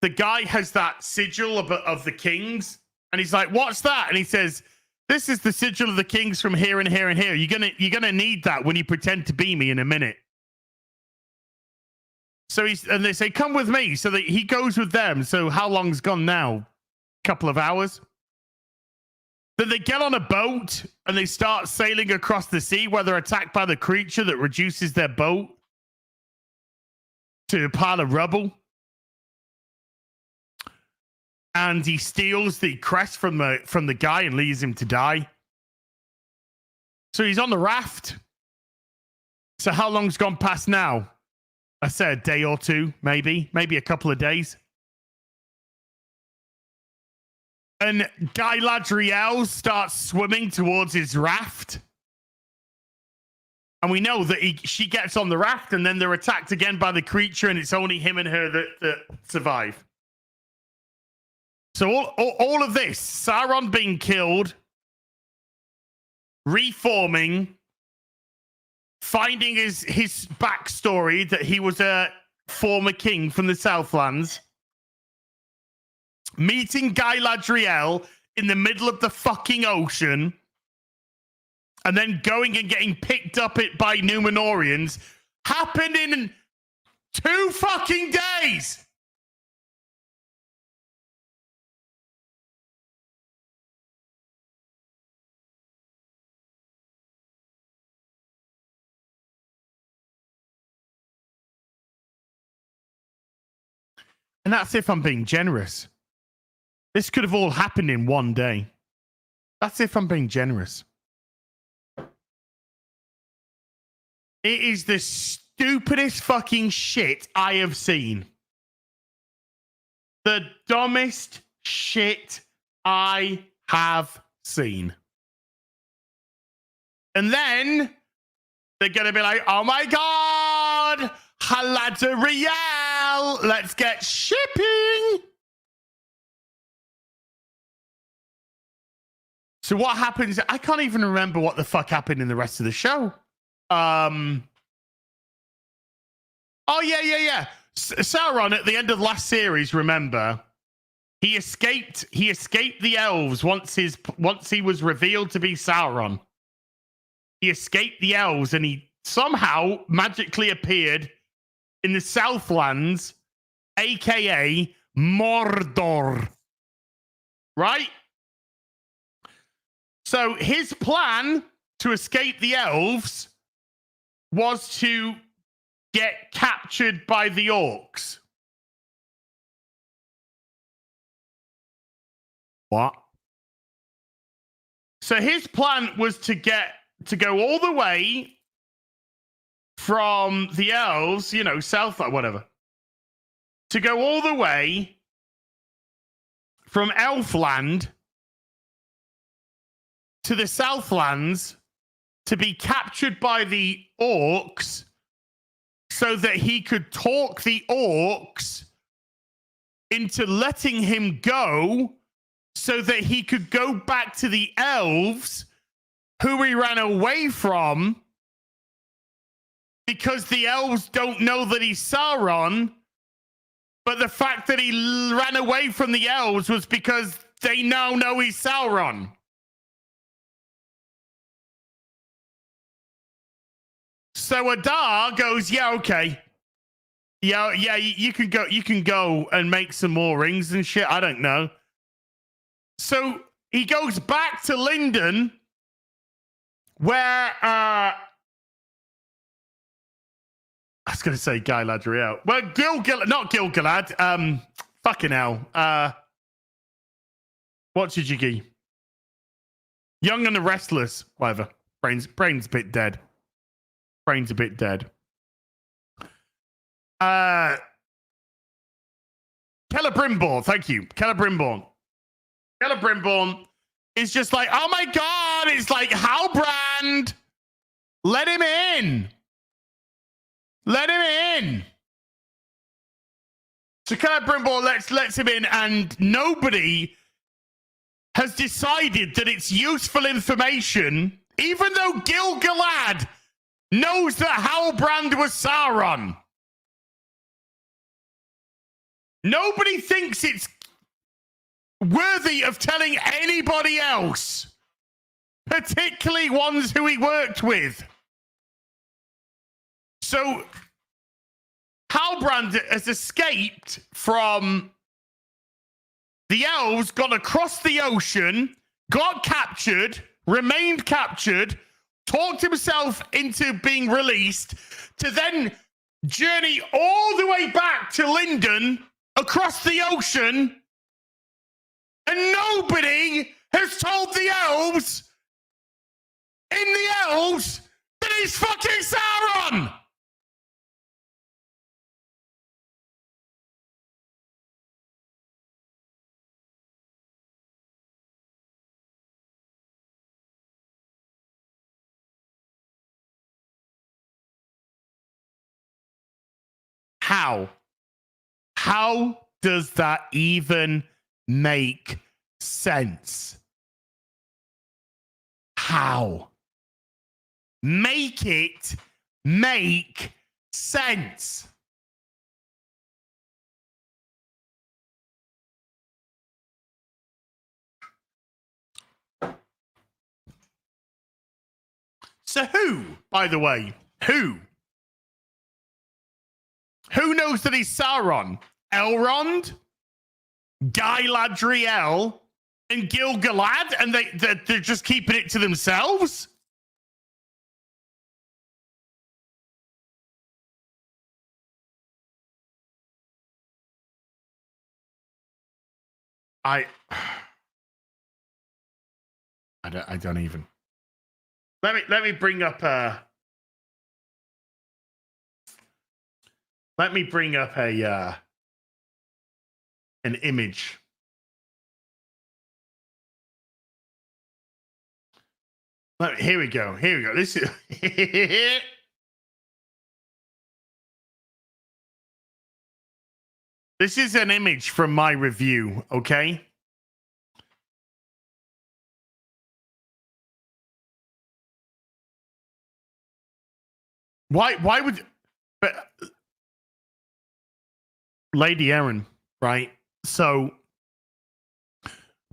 the guy has that sigil of the kings, and he's like, "What's that?" And he says, "This is the sigil of the kings from here and here and here. You're gonna need that when you pretend to be me in a minute." So and they say, "Come with me." So that he goes with them. So how long's gone now? Couple of hours. Then they get on a boat and they start sailing across the sea where they're attacked by the creature that reduces their boat to a pile of rubble. And he steals the crest from the guy and leaves him to die. So he's on the raft. So how long's gone past now? I said a day or two, maybe a couple of days. And Galadriel starts swimming towards his raft. And we know that she gets on the raft and then they're attacked again by the creature, and it's only him and her that survive. So all of this, Sauron being killed, reforming, finding his backstory that he was a former king from the Southlands, meeting Galadriel in the middle of the fucking ocean, and then going and getting picked up by Númenóreans, happened in 2 fucking days. And that's if I'm being generous. This could have all happened in 1 day. That's if I'm being generous. It is the stupidest fucking shit I have seen. The dumbest shit I have seen. And then they're going to be like, "Oh my God, Galadriel, let's get shipping." So what happens? I can't even remember what the fuck happened in the rest of the show. Oh yeah. Sauron at the end of the last series, remember, he escaped the elves once he was revealed to be Sauron. He escaped the elves and he somehow magically appeared in the Southlands, aka Mordor. Right? So his plan to escape the elves was to get captured by the orcs. What? So his plan was to go all the way from the elves, south, whatever. To go all the way from Elfland to the Southlands to be captured by the orcs so that he could talk the orcs into letting him go so that he could go back to the elves who he ran away from, because the elves don't know that he's Sauron, but the fact that he ran away from the elves was because they now know he's Sauron. So Adar goes, "Yeah, okay. Yeah, yeah, you can go. You can go and make some more rings and shit. I don't know. So he goes back to Linden, where I was going to say Guy Ladriel. Well, not Gilgalad. Fucking hell. What's your jiggy? Young and the Restless. Whatever. Brain's a bit dead. Brain's a bit dead. Keller Brimborn, thank you. Keller Brimborn. Keller Brimborn is just like, oh my God, it's like Halbrand. Let him in. Let him in. So Keller Brimborn lets him in, and nobody has decided that it's useful information, even though Gil-galad knows that Halbrand was Sauron. Nobody thinks it's worthy of telling anybody else, particularly ones who he worked with. So Halbrand has escaped from the elves, got across the ocean, got captured, remained captured, talked himself into being released, to then journey all the way back to Linden, across the ocean, and nobody has told the elves that he's fucking Sauron! How? How does that even make sense? How? Make it make sense. So who, by the way, who knows that he's Sauron? Elrond, Galadriel, and Gil-galad, and they're just keeping it to themselves? I don't even. Let me bring up an image. Here we go. This is this is an image from my review, okay? Why would, but Lady Erin, right? So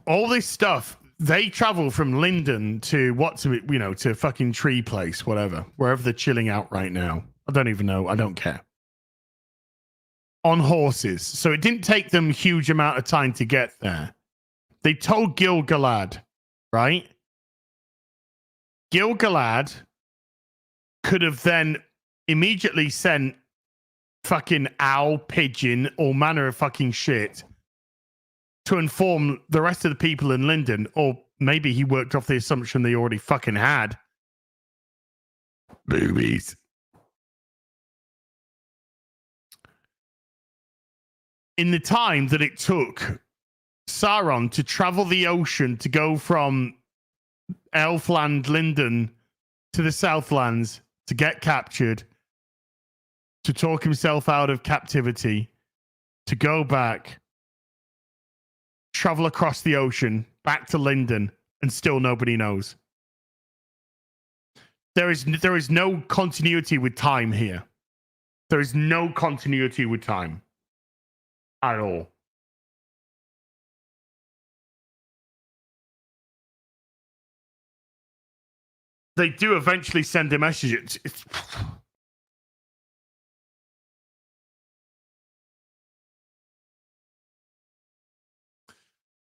all this stuff, they travel from Linden to to fucking Tree Place, whatever, wherever they're chilling out right now. I don't even know. I don't care. On horses. So it didn't take them a huge amount of time to get there. They told Gil-galad, right? Gil-galad could have then immediately sent fucking owl, pigeon, all manner of fucking shit to inform the rest of the people in Linden, or maybe he worked off the assumption they already fucking had. Boobies. In the time that it took Sauron to travel the ocean to go from Elfland, Linden to the Southlands to get captured, to talk himself out of captivity, to go back, travel across the ocean, back to Linden, and still nobody knows. There is no continuity with time here. There is no continuity with time at all. They do eventually send a message.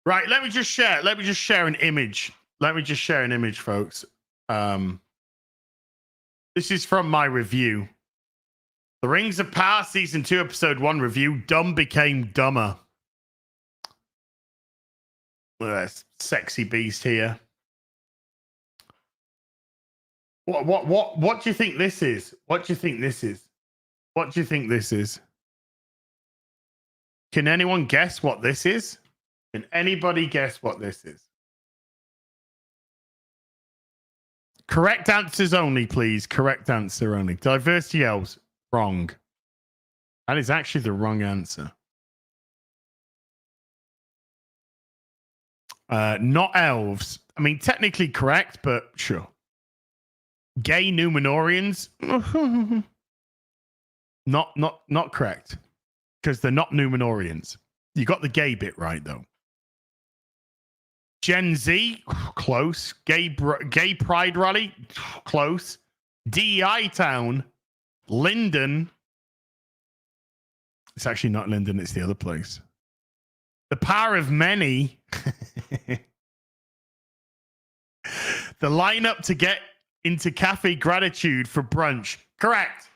Right, let me just share an image. Let me just share an image, folks. This is from my review. The Rings of Power Season 2, Episode 1 review. Dumb became dumber. Look at that sexy beast here. What do you think this is? What do you think this is? What do you think this is? Can anyone guess what this is? Can anybody guess what this is? Correct answers only, please. Correct answer only. Diversity elves. Wrong. That is actually the wrong answer. Not elves. I mean, technically correct, but sure. Gay Numenorians. Not correct. Because they're not Numenorians. You got the gay bit right, though. Gen Z, close. Gay Pride Rally, close. DEI Town, Linden. It's actually not Linden, it's the other place. The Power of Many. The lineup to get into Cafe Gratitude for brunch. Correct.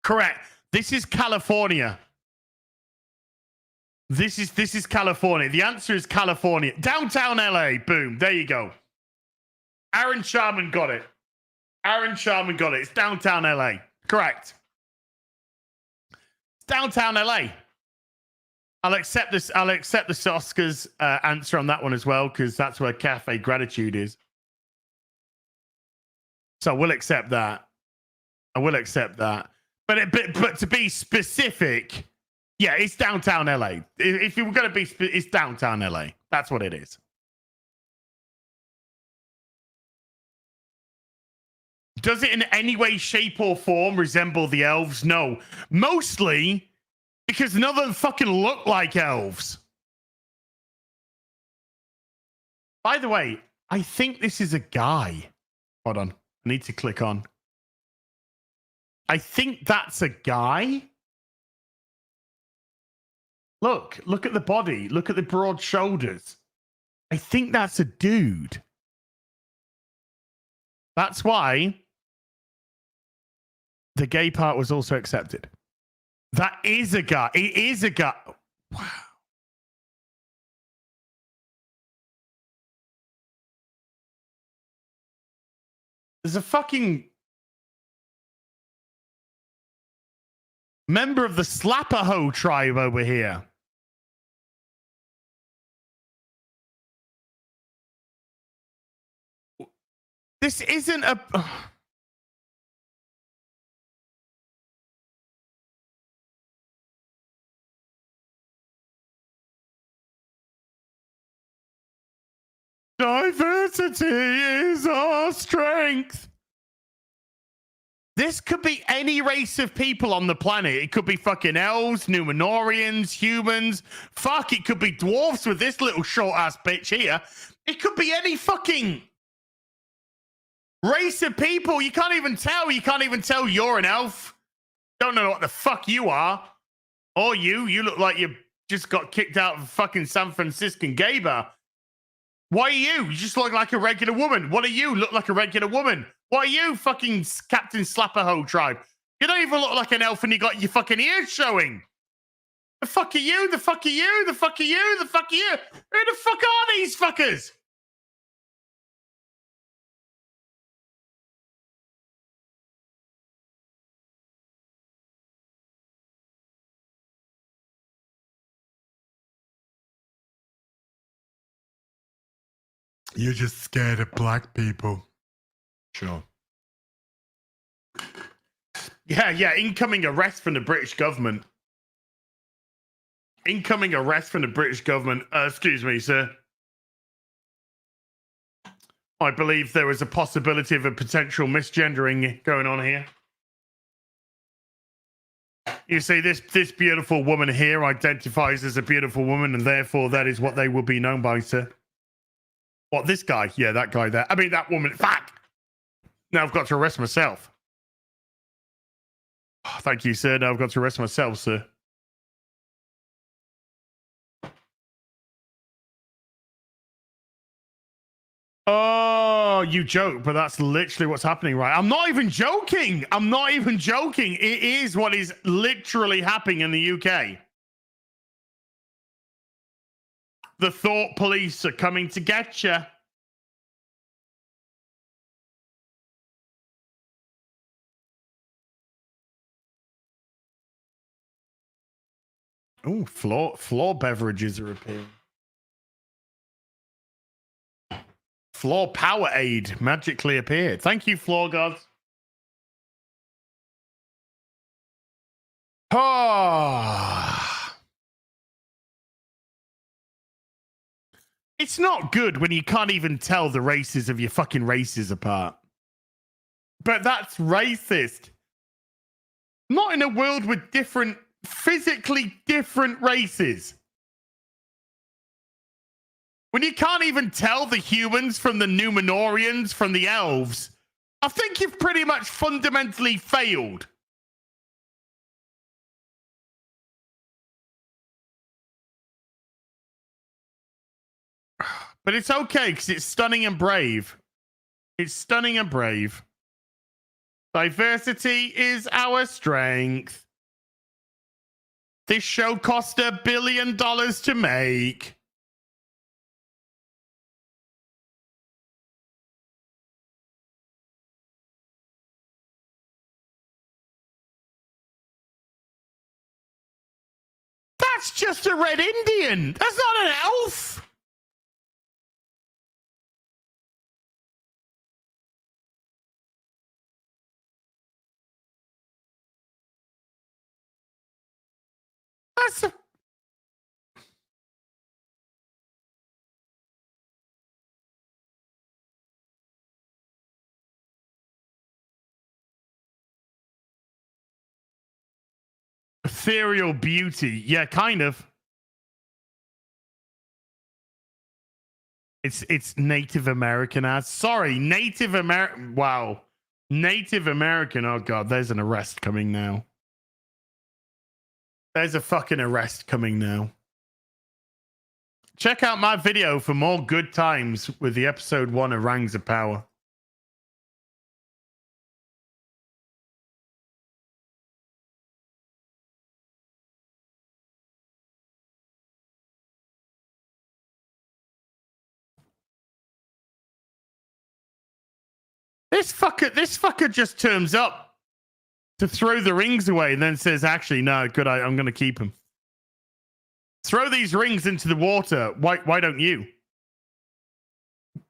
Correct. This is California. This is California. The answer is California. Downtown LA. Boom. There you go. Aaron Sharman got it. Aaron Sharman got it. It's downtown LA. Correct. It's downtown LA. I'll accept this. I'll accept the Oscars answer on that one as well, because that's where Cafe Gratitude is. So we'll accept that. I will accept that. But to be specific, yeah, it's downtown LA. If you were going to be, it's downtown LA. That's what it is. Does it in any way, shape, or form resemble the elves? No. Mostly because none of them fucking look like elves. By the way, I think this is a guy. Hold on. I need to click on. I think that's a guy. Look at the body. Look at the broad shoulders. I think that's a dude. That's why the gay part was also accepted. That is a guy. It is a guy. Wow. There's a fucking member of the Slapperho tribe over here. This isn't a... Diversity is our strength. This could be any race of people on the planet. It could be fucking elves, Numenorians, humans. Fuck, it could be dwarves with this little short-ass bitch here. It could be any fucking race of people. You can't even tell. You can't even tell you're an elf. Don't know what the fuck you are. Or you look like you just got kicked out of fucking San Franciscan gay bar. Why are you? You just look like a regular woman. What are you? Look like a regular woman. What are you, fucking Captain Slapperho tribe? You don't even look like an elf and you got your fucking ears showing. The fuck are you? The fuck are you? The fuck are you? The fuck are you? Who the fuck are these fuckers? You're just scared of black people. Sure. Yeah, incoming arrest from the British government. Incoming arrest from the British government. Excuse me, sir. I believe there was a possibility of a potential misgendering going on here. You see, this beautiful woman here identifies as a beautiful woman, and therefore that is what they will be known by, sir. What, this guy? Yeah, that guy there. I mean, that woman. Fuck! Now I've got to arrest myself. Oh, thank you, sir. Now I've got to arrest myself, sir. Oh, you joke, but that's literally what's happening, right? I'm not even joking. I'm not even joking. It is what is literally happening in the UK. The thought police are coming to get you. Oh, floor beverages are appearing. Floor power aid magically appeared. Thank you, floor gods. Oh. It's not good when you can't even tell the races of your fucking races apart. But that's racist. Not in a world with different, physically different races. When you can't even tell the humans from the Numenorians from the elves, I think you've pretty much fundamentally failed. But it's okay because it's stunning and brave. It's stunning and brave. Diversity is our strength. This show cost $1 billion to make. That's just a red Indian. That's not an elf. That's a... ethereal beauty. Yeah, kind of. It's Native American ass. Sorry, Native American. Wow. Native American. Oh, God, there's an arrest coming now. There's a fucking arrest coming now. Check out my video for more good times with the episode 1 of Rings of Power. This fucker just turns up to throw the rings away and then says, actually, no, good, I'm going to keep them. Throw these rings into the water. Why don't you?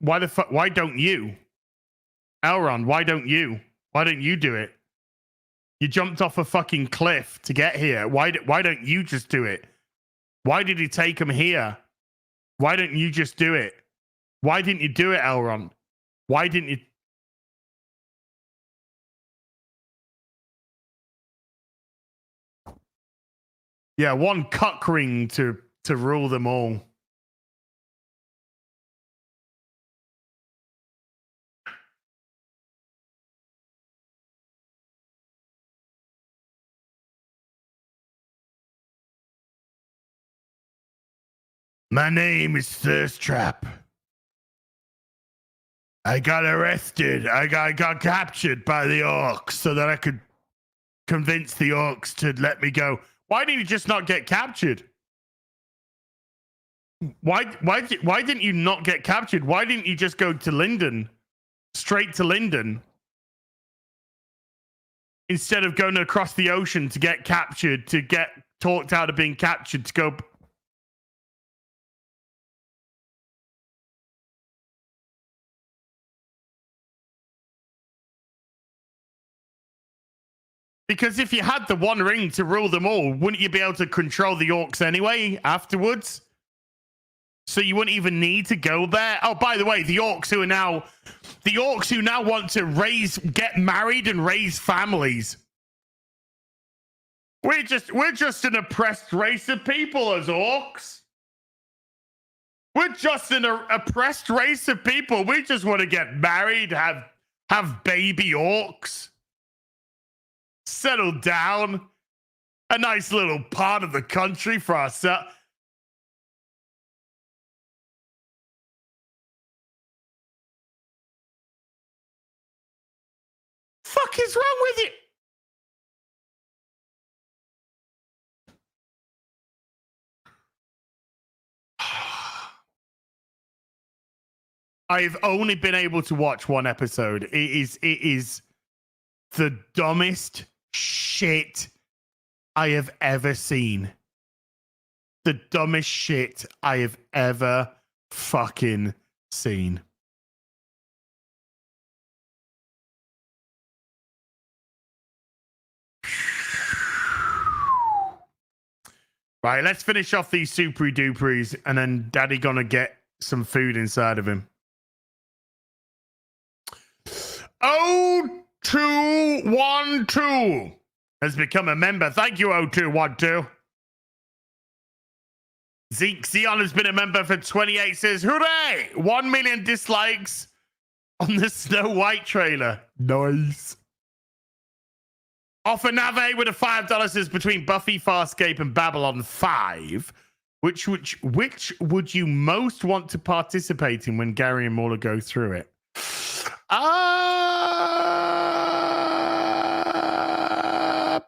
Why don't you? Elrond, why don't you? Why don't you do it? You jumped off a fucking cliff to get here. Why don't you just do it? Why did he take him here? Why don't you just do it? Why didn't you do it, Elrond? Why didn't you? Yeah, one cuck ring to rule them all. My name is Thirst Trap. I got arrested. I got captured by the orcs so that I could convince the orcs to let me go. Why didn't you just not get captured? Why didn't you not get captured? Why didn't you just go to Linden? Straight to Linden? Instead of going across the ocean to get captured, to get talked out of being captured, to go... Because if you had the one ring to rule them all, wouldn't you be able to control the orcs anyway afterwards? So you wouldn't even need to go there. Oh, by the way, the orcs who now want to get married and raise families. We're just an oppressed race of people as orcs. We're just an oppressed race of people. We just want to get married, have baby orcs. Settle down. A nice little part of the country for ourselves. fuck is wrong with you? I've only been able to watch one episode. It is the dumbest shit I have ever seen. The dumbest shit I have ever fucking seen. Right, let's finish off these super duperies and then Daddy gonna get some food inside of him. 0212 has become a member. Thank you, 0212. Zeke Zion has been a member for 28. Says, hooray! 1 million dislikes on the Snow White trailer. Nice. Offer Nave with a $5 says between Buffy, Farscape, and Babylon 5. Which would you most want to participate in when Gary and Mauler go through it?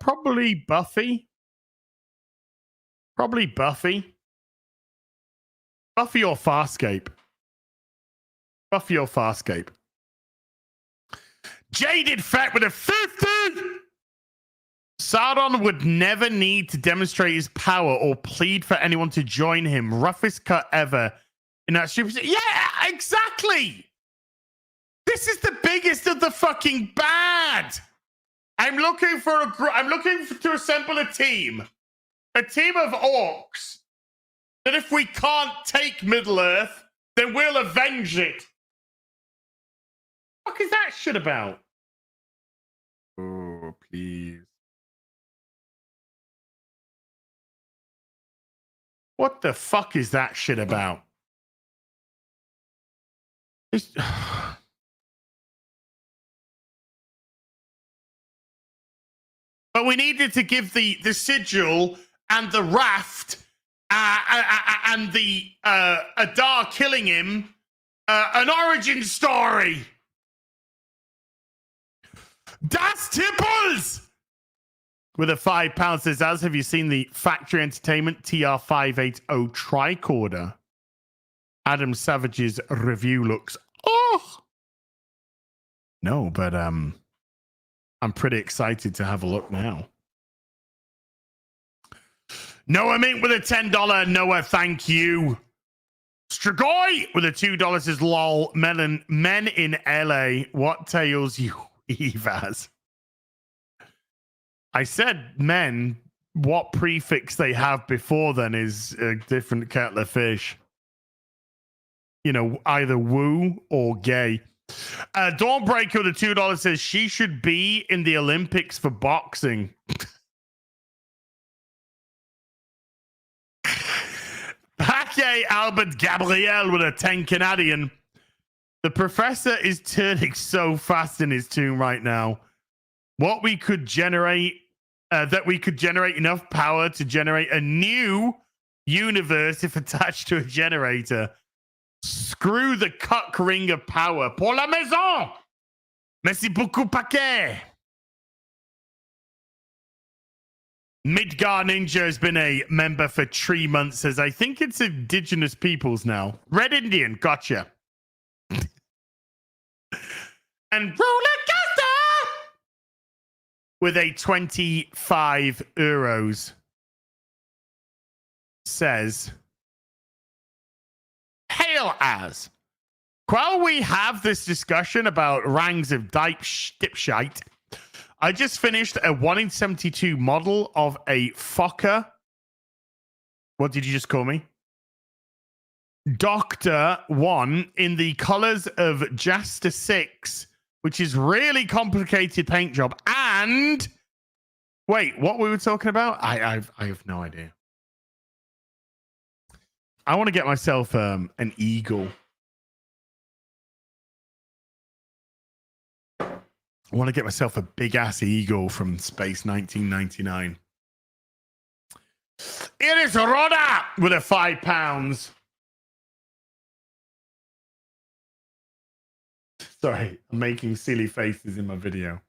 Probably Buffy. Probably Buffy. Buffy or Farscape. Buffy or Farscape. Jaded Fat with a 50. Sardon would never need to demonstrate his power or plead for anyone to join him. Roughest cut ever in that stupid. Yeah, exactly. This is the biggest of the fucking bad. I'm looking to assemble a team of orcs that if we can't take Middle Earth, then we'll avenge it. What the fuck is that shit about? Oh, please. What the fuck is that shit about? But we needed to give the sigil and the raft and the Adar killing him an origin story. Das Tipples! With a £5 says, as have you seen the Factory Entertainment TR580 tricorder? Adam Savage's review looks, oh! No, but I'm pretty excited to have a look now. Noah Mink with a $10. Noah, thank you. Strigoi with a $2 says, lol, men in LA, what tales you Evas? I said men. What prefix they have before then is a different kettle of fish. You know, either woo or gay. Dawnbreaker with a $2 says she should be in the Olympics for boxing. Paquet Albert Gabriel with a 10 Canadian. The professor is turning so fast in his tomb right now. What we could generate, that we could generate enough power to generate a new universe if attached to a generator. Screw the cuck ring of power. Pour la maison. Merci beaucoup, Paquet. Midgar Ninja has been a member for 3 months. Says, I think it's indigenous peoples now. Red Indian, gotcha. And roller coaster with a 25 euros says, hail as. While we have this discussion about rangs of dipshite, I just finished a 1 in 72 model of a Fokker. What did you just call me? Doctor 1 in the colors of Jasta 6, which is really complicated paint job. And wait, what we were talking about? I have no idea. I want to get myself an eagle. I want to get myself a big ass eagle from Space 1999. It is Rhoda with a £5. Sorry, I'm making silly faces in my video.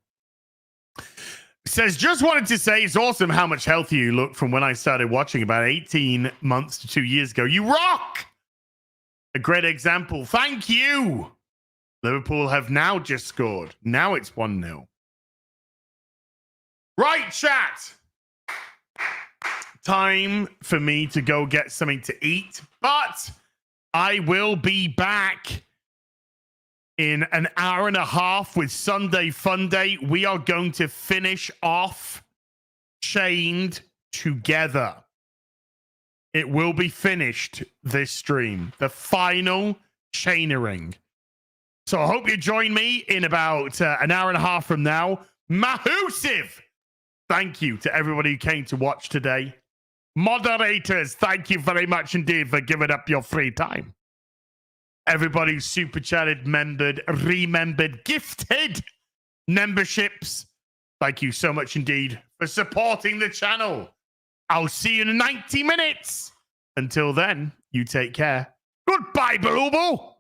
says, just wanted to say it's awesome how much healthier you look from when I started watching about 18 months to 2 years ago. You rock! A great example. Thank you. Liverpool have now just scored. Now it's 1-0. Right, chat. Time for me to go get something to eat, but I will be back in an hour and a half with Sunday Fun Day. We are going to finish off Chained together. It will be finished this stream. The final chainering. So I hope you join me in about an hour and a half from now. Mahusive! Thank you to everybody who came to watch today. Moderators, thank you very much indeed for giving up your free time. Everybody who super chatted, membered, remembered, gifted memberships. Thank you so much indeed for supporting the channel. I'll see you in 90 minutes. Until then, you take care. Goodbye, Balooble.